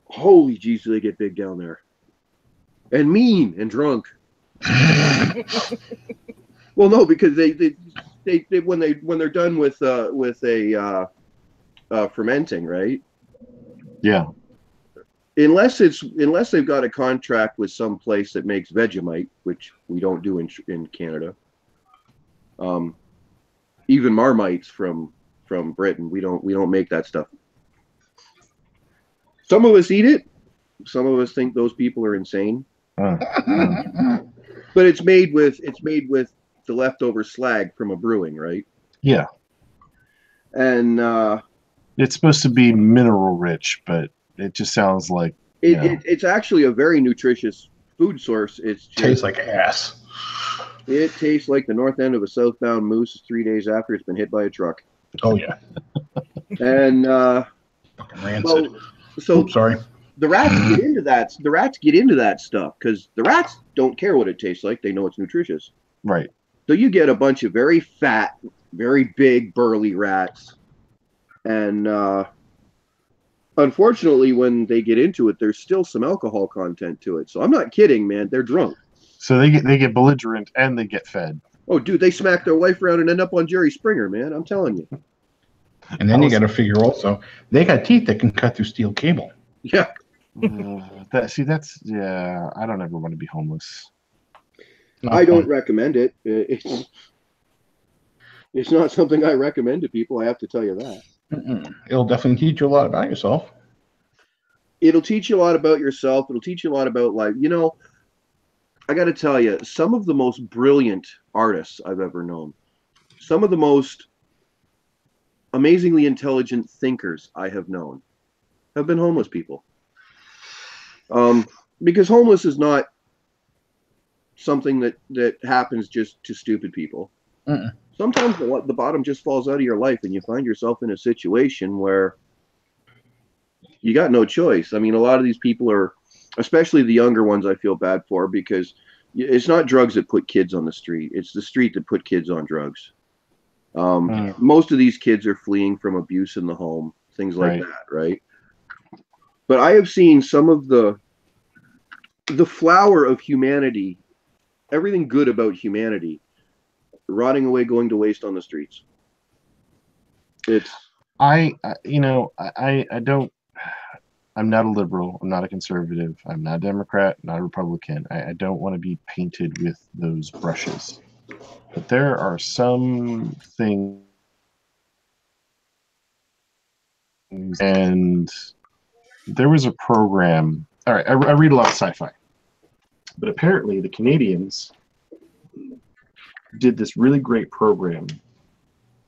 holy jeez, they get big down there. And mean and drunk. Well, no, because they when they're done with a fermenting, right? Yeah. Unless they've got a contract with some place that makes Vegemite, which we don't do in Canada. Even Marmites from Britain, we don't make that stuff. Some of us eat it. Some of us think those people are insane. But it's made with the leftover slag from a brewing, right? Yeah. And it's supposed to be mineral rich, but it just sounds like it's actually a very nutritious food source. It's just, tastes like ass. It tastes like the north end of a southbound moose 3 days after it's been hit by a truck. Oh yeah. And fucking rancid. So oops, sorry. The rats get into that. The rats get into that stuff because the rats don't care what it tastes like. They know it's nutritious. Right. So you get a bunch of very fat, very big, burly rats, and unfortunately, when they get into it, there's still some alcohol content to it. So I'm not kidding, man. They're drunk. So they get belligerent and they get fed. Oh, dude, they smack their wife around and end up on Jerry Springer, man. I'm telling you. And then you got to figure also, they got teeth that can cut through steel cable. Yeah. I don't ever want to be homeless. I don't recommend it. It's not something I recommend to people. I have to tell you that. It'll definitely teach you a lot about yourself. It'll teach you a lot about yourself. It'll teach you a lot about life. You know, I got to tell you, some of the most brilliant artists I've ever known, some of the most amazingly intelligent thinkers I have known have been homeless people. Because homeless is not something that happens just to stupid people. Sometimes the bottom just falls out of your life and you find yourself in a situation where you got no choice. I mean, a lot of these people are, especially the younger ones, I feel bad for, because it's not drugs that put kids on the street. It's the street that put kids on drugs. Most of these kids are fleeing from abuse in the home, things like that, right? But I have seen some of the flower of humanity, everything good about humanity, rotting away, going to waste on the streets. I'm not a liberal. I'm not a conservative. I'm not a Democrat, not a Republican. I don't want to be painted with those brushes. But there are some things, and there was a program. All right, I read a lot of sci-fi, but apparently the Canadians did this really great program,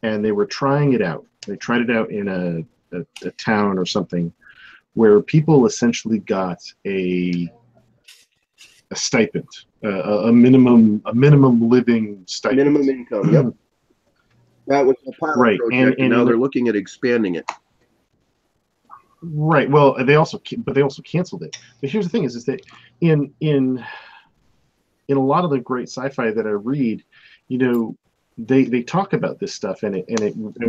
and they were trying it out. They tried it out in a town or something, where people essentially got a stipend, a minimum living stipend, minimum income. Yep, that was a pilot project, and now they're looking at expanding it. Right. Well, they also canceled it. But here's the thing: is that in a lot of the great sci-fi that I read, you know, they talk about this stuff, and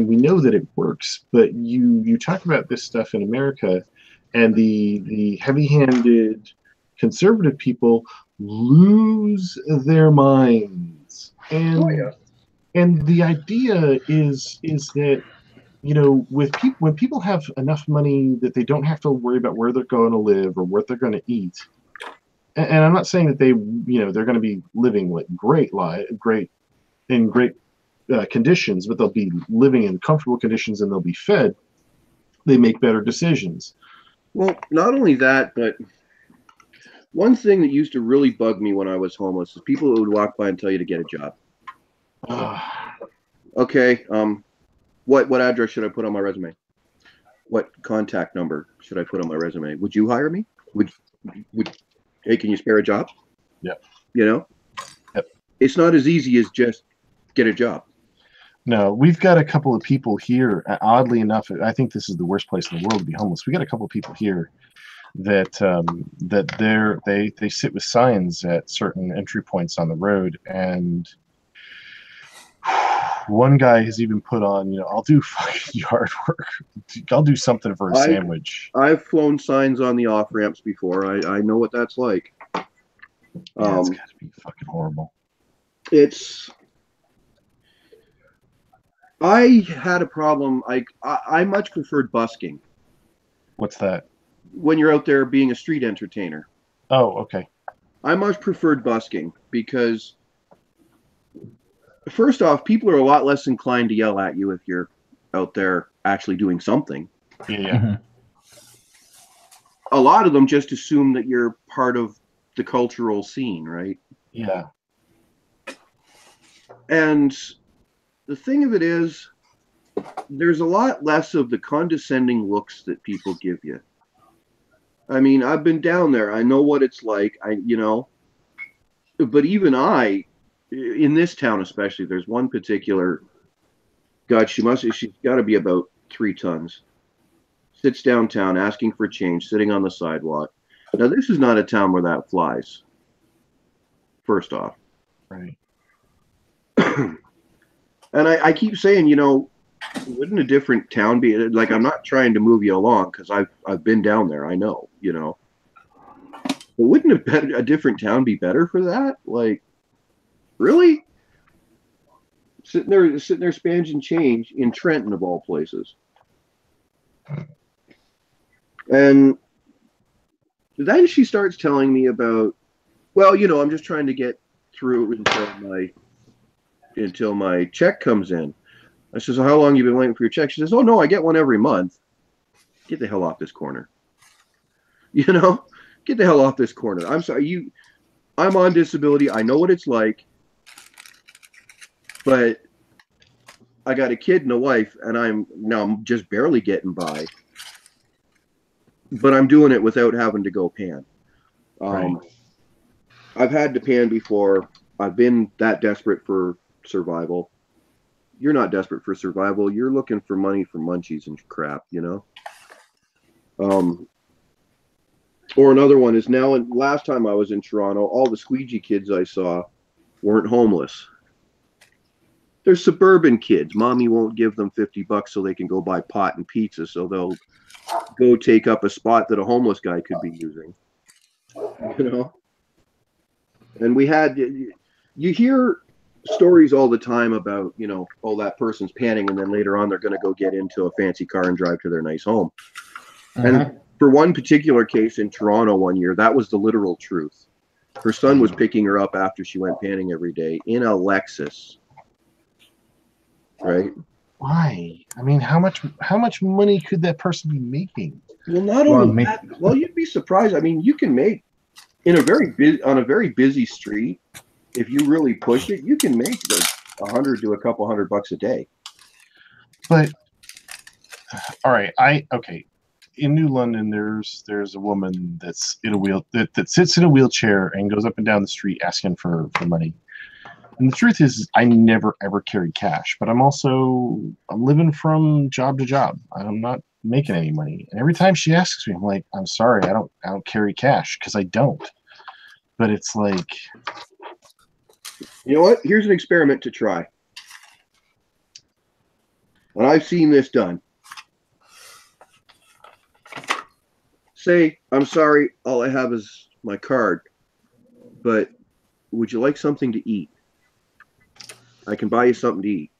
we know that it works. But you talk about this stuff in America, and the heavy-handed conservative people lose their minds. And and the idea is that, you know, when people have enough money that they don't have to worry about where they're going to live or what they're going to eat, and I'm not saying that they're going to be living like great conditions, but they'll be living in comfortable conditions and they'll be fed. They make better decisions. Well, not only that, but one thing that used to really bug me when I was homeless is people who would walk by and tell you to get a job. Okay, what address should I put on my resume? What contact number should I put on my resume? Would you hire me? Would hey, can you spare a job? Yep. You know? Yep. It's not as easy as just get a job. No, we've got a couple of people here. Oddly enough, I think this is the worst place in the world to be homeless. We got a couple of people here that they sit with signs at certain entry points on the road, and one guy has even put on, you know, I'll do fucking yard work. I'll do something for a sandwich. I've flown signs on the off ramps before. I know what that's like. Yeah, it's got to be fucking horrible. I had a problem. I much preferred busking. What's that? When you're out there being a street entertainer. Oh, okay. I much preferred busking because, first off, people are a lot less inclined to yell at you if you're out there actually doing something. Yeah. A lot of them just assume that you're part of the cultural scene, right? Yeah. And the thing of it is, there's a lot less of the condescending looks that people give you. I mean, I've been down there. I know what it's like. But even in this town especially, there's one particular, God, she's got to be about 3 tons. Sits downtown asking for change, sitting on the sidewalk. Now, this is not a town where that flies. First off. Right. And I keep saying, wouldn't a different town be like? I'm not trying to move you along because I've been down there. I know, but wouldn't a different town be better for that? Like, really? Sitting there spanging change in Trenton of all places, and then she starts telling me about, well, I'm just trying to get through until my check comes in. I says, how long have you been waiting for your check? She says, oh, no, I get one every month. Get the hell off this corner. Get the hell off this corner. I'm sorry. I'm on disability. I know what it's like. But I got a kid and a wife, and I'm just barely getting by. But I'm doing it without having to go pan. Right. I've had to pan before. I've been that desperate for survival. You're not desperate for survival. You're looking for money for munchies and crap, Or another one is now, and last time I was in Toronto, all the squeegee kids I saw weren't homeless. They're suburban kids. Mommy won't give them $50 so they can go buy pot and pizza, so they'll go take up a spot that a homeless guy could be using. And you hear stories all the time about, that person's panning and then later on they're going to go get into a fancy car and drive to their nice home. And for one particular case in Toronto one year, that was the literal truth. Her son was picking her up after she went panning every day in a Lexus. Right? Why? I mean, how much money could that person be making? Well, not only that, you'd be surprised. I mean, you can make on a very busy street, if you really push it, you can make $100 to a couple $100 a day. But all right, in New London, there's a woman that's in a that sits in a wheelchair and goes up and down the street asking for money. And the truth is, I never ever carried cash, but I'm living from job to job. I'm not making any money. And every time she asks me, I'm like, I'm sorry, I don't carry cash, because I don't. But it's like, you know what? Here's an experiment to try. And I've seen this done. Say, I'm sorry, all I have is my card, but would you like something to eat? I can buy you something to eat.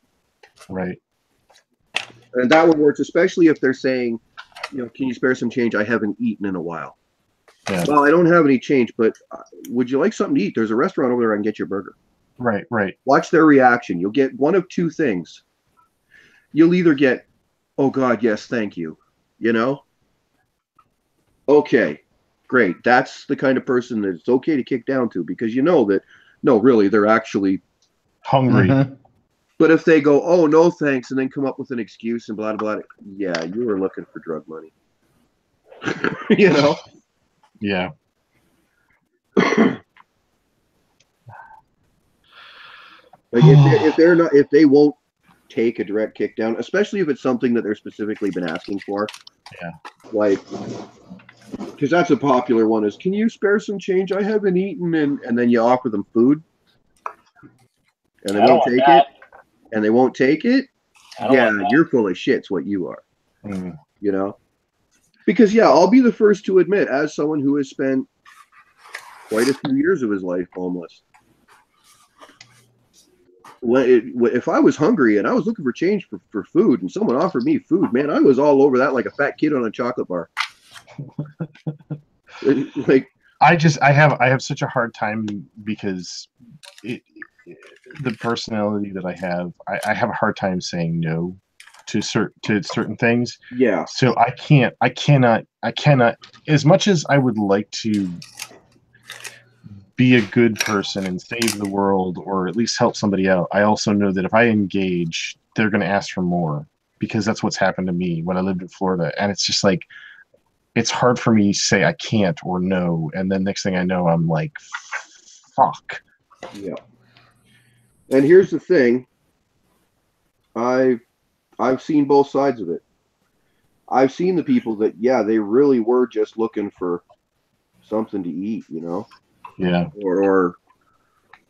Right. And that one works, especially if they're saying, can you spare some change? I haven't eaten in a while. Yeah. Well, I don't have any change, but would you like something to eat? There's a restaurant over there I can get you a burger. Right. Watch their reaction. You'll get one of two things. You'll either get, oh God, yes, thank you. Okay, great. That's the kind of person that it's okay to kick down to, because that, no, really, they're actually hungry. But if they go, oh, no, thanks, and then come up with an excuse and blah, blah, blah, yeah, you were looking for drug money. Yeah. Like if they won't take a direct kick down, especially if it's something that they're specifically been asking for. Yeah. Like, because that's a popular one is, can you spare some change? I haven't eaten, and then you offer them food, and they won't take it, and they won't take it. Yeah, you're full of shit's what you are. Because I'll be the first to admit, as someone who has spent quite a few years of his life homeless, if I was hungry and I was looking for change for food and someone offered me food, man, I was all over that like a fat kid on a chocolate bar. Like, I have such a hard time because the personality that I have a hard time saying no to certain things. Yeah. So I cannot, as much as I would like to be a good person and save the world or at least help somebody out, I also know that if I engage, they're going to ask for more, because that's what's happened to me when I lived in Florida. And it's just like, it's hard for me to say I can't or no. And then next thing I know, I'm like, fuck. Yeah. And here's the thing. I've seen both sides of it. I've seen the people that, yeah, they really were just looking for something to eat, you know? Yeah. Or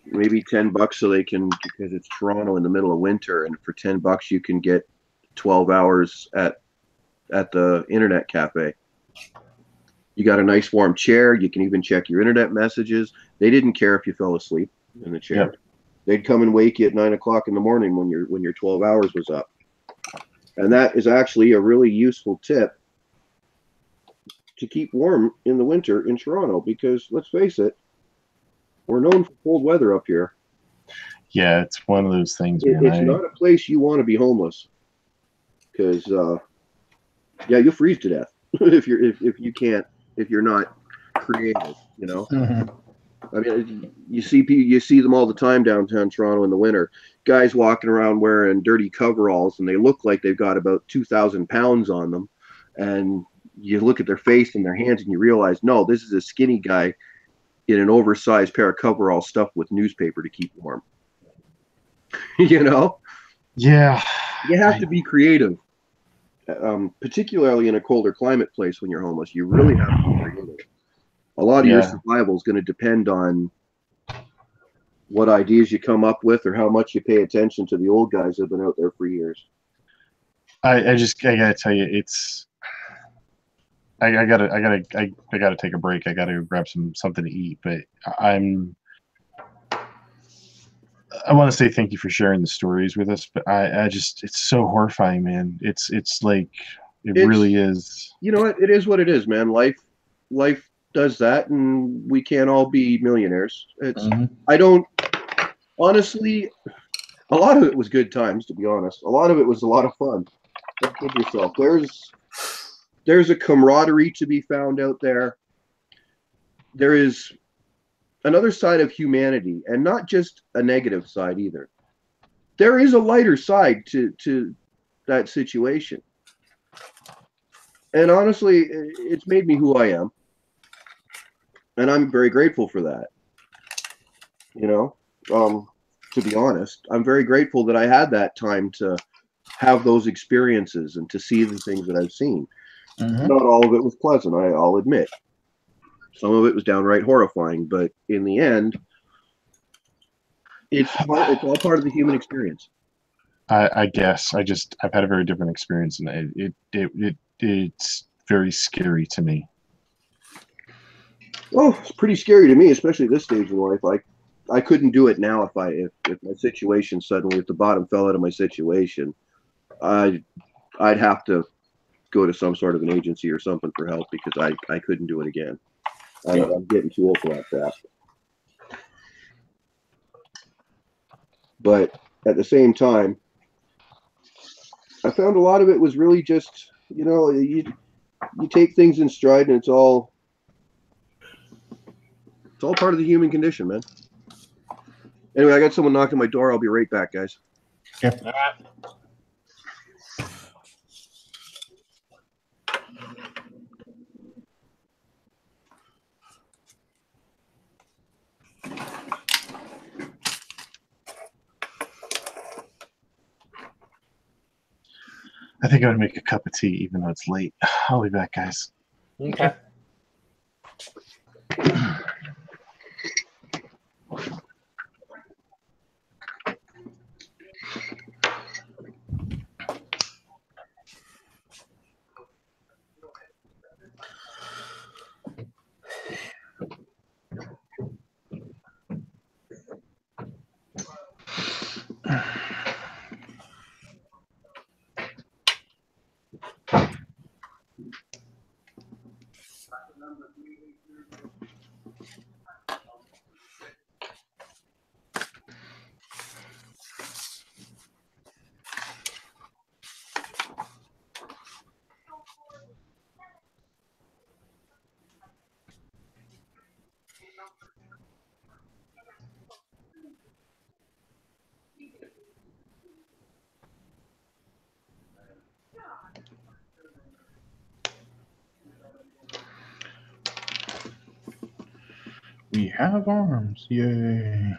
maybe $10 so they can, because it's Toronto in the middle of winter, and for $10 you can get 12 hours at the internet cafe. You got a nice warm chair. You can even check your internet messages. They didn't care if you fell asleep in the chair. Yep. They'd come and wake you at 9 o'clock in the morning when your 12 hours was up. And that is actually a really useful tip to keep warm in the winter in Toronto, because let's face it, we're known for cold weather up here. Yeah, it's one of those things, man. It's not a place you want to be homeless, because yeah, you'll freeze to death if you're not creative, you know. I mean, you see them all the time downtown Toronto in the winter. Guys walking around wearing dirty coveralls, and they look like they've got about 2,000 pounds on them. And you look at their face and their hands, and you realize, no, this is a skinny guy in an oversized pair of coveralls stuffed with newspaper to keep warm. You know? Yeah. You have to be creative, particularly in a colder climate place when you're homeless. You really have to be creative. A lot of your survival is going to depend on what ideas you come up with, or how much you pay attention to the old guys that have been out there for years. I gotta tell you, it's I gotta take a break. I gotta grab something to eat. But I want to say thank you for sharing the stories with us. But I just, it's so horrifying, man. It's like it really is. You know what? It is what it is, man. Life does that, and we can't all be millionaires. It's I don't honestly. A lot of it was good times, to be honest. A lot of it was a lot of fun. Don't kid yourself. There's a camaraderie to be found out there. There is another side of humanity, and not just a negative side either. There is a lighter side to that situation. And honestly, it's made me who I am. And I'm very grateful for that. You know, to be honest, I'm very grateful that I had that time to have those experiences and to see the things that I've seen. Not all of it was pleasant, I'll admit. Some of it was downright horrifying, but in the end, it's all part of the human experience. I guess I've had a very different experience, and it's very scary to me. Well, it's pretty scary to me, especially at this stage in life. I couldn't do it now if my situation suddenly, if the bottom fell out of my situation, I'd have to go to some sort of an agency or something for help, because I couldn't do it again. I'm getting too old for that crap. But at the same time, I found a lot of it was really just, you know, you take things in stride, and it's all part of the human condition, man. Anyway, I got someone knocking my door. I'll be right back, guys. Okay. All right. I think I'm gonna make a cup of tea, even though it's late. I'll be back, guys. Okay. We have arms. Yay.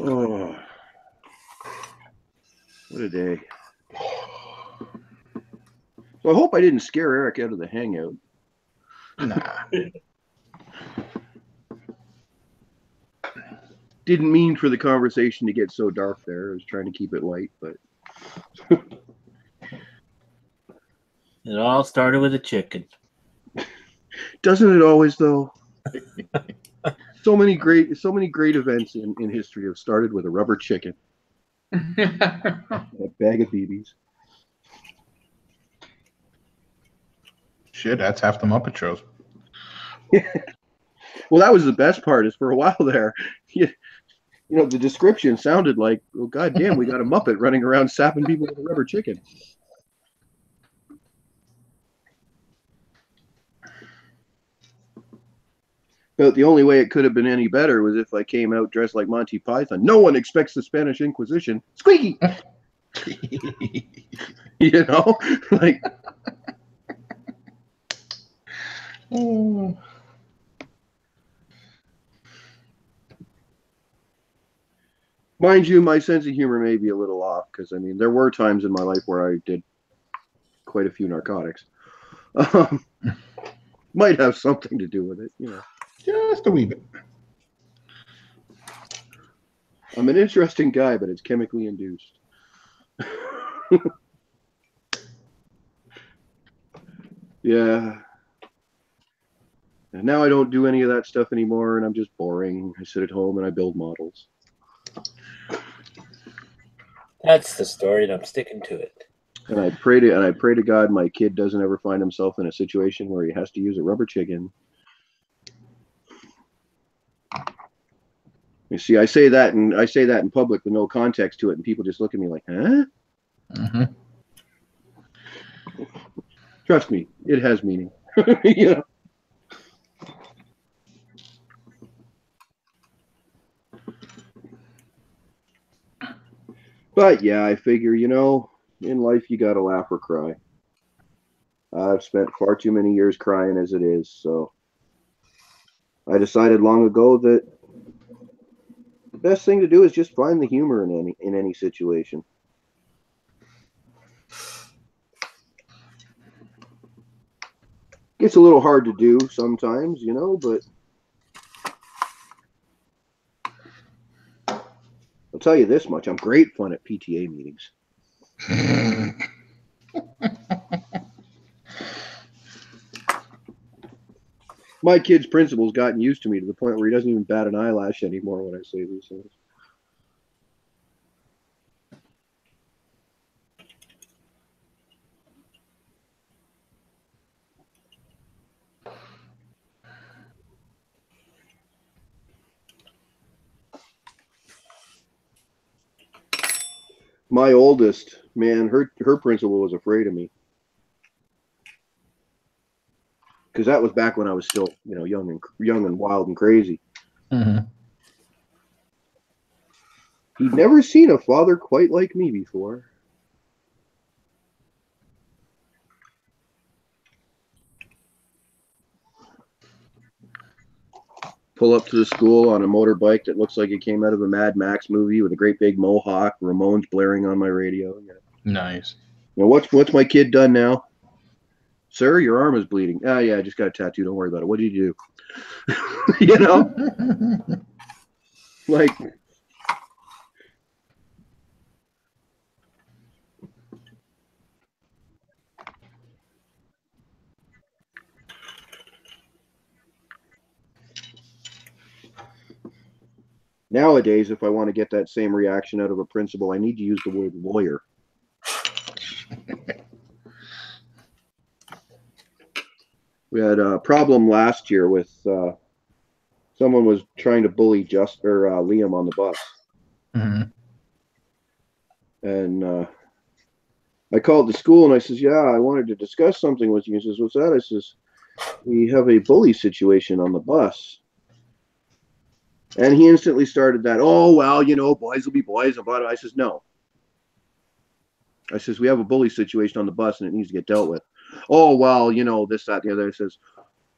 Oh, what a day. So I hope I didn't scare Eric out of the hangout. Nah. Didn't mean for the conversation to get so dark there. I was trying to keep it light, but It all started with a chicken. doesn't it always, though? So many great events in history have started with a rubber chicken, a bag of BBs. Shit, that's half the Muppet shows. Well, that was the best part. Is for a while there, you know, the description sounded like, "Oh, goddamn, we got a Muppet running around sapping people with a rubber chicken." But the only way it could have been any better was if I came out dressed like Monty Python. No one expects the Spanish Inquisition. Squeaky! You know? Like. Oh. Mind you, my sense of humor may be a little off because, I mean, there were times in my life where I did quite a few narcotics. Might have something to do with it, you know. Just a wee bit. I'm an interesting guy, but it's chemically induced. Yeah. And now I don't do any of that stuff anymore, and I'm just boring. I sit at home and I build models. That's the story, and I'm sticking to it. And I pray to God my kid doesn't ever find himself in a situation where he has to use a rubber chicken. You see, I say that in public with no context to it, and people just look at me like, huh? Mm-hmm. Trust me, it has meaning. You know? But yeah, I figure, you know, in life you gotta laugh or cry. I've spent far too many years crying as it is, so I decided long ago that the best thing to do is just find the humor in any situation. It's a little hard to do sometimes, you know, but I'll tell you this much, I'm great fun at PTA meetings. My kid's principal's gotten used to me to the point where he doesn't even bat an eyelash anymore when I say these things. My oldest, man, her principal was afraid of me. Because that was back when I was still, you know, young and wild and crazy. Mm-hmm. He'd never seen a father quite like me before. Pull up to the school on a motorbike that looks like it came out of a Mad Max movie with a great big mohawk, Ramones blaring on my radio. Yeah. Nice. Now, what's my kid done now? Sir, your arm is bleeding. Ah, yeah, I just got a tattoo. Don't worry about it. What did you do? You know? Like, nowadays, if I want to get that same reaction out of a principal, I need to use the word lawyer. We had a problem last year with someone was trying to bully Liam on the bus. Mm-hmm. And I called the school and I says, yeah, I wanted to discuss something with you. He says, what's that? I says, we have a bully situation on the bus. And he instantly started that, oh, well, you know, boys will be boys. And blah, blah. I says, no. I says, we have a bully situation on the bus and it needs to get dealt with. Oh, well, you know, this, that, the other. I says,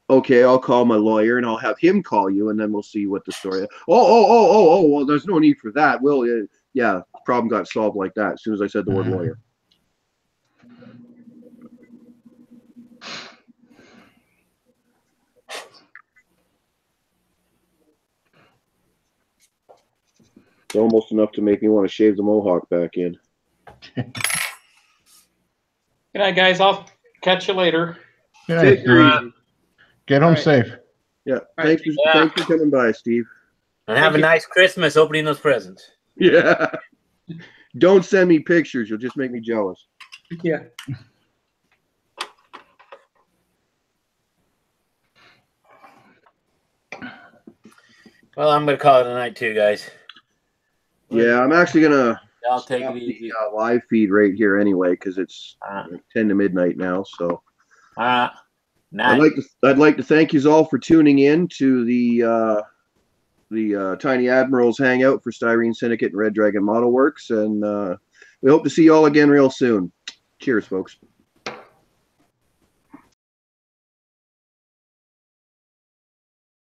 okay, I'll call my lawyer and I'll have him call you and then we'll see what the story is. Oh, well, there's no need for that. Well, yeah, problem got solved like that as soon as I said the word lawyer. It's almost enough to make me want to shave the mohawk back in. Good night, guys. I'll catch you later. Get home safe. Yeah. right. Thanks for coming by, Steve. And have a nice Christmas opening those presents. Yeah. Don't send me pictures. You'll just make me jealous. Yeah. Well, I'm going to call it a night too, guys. Yeah, I'm actually gonna I'll take stop it easy. the live feed right here anyway because it's 10 to midnight now. So Night. I'd like to thank you all for tuning in to the Tiny Admirals hangout for Styrene Syndicate and RedDragon Modelwerks, and we hope to see you all again real soon. Cheers, folks.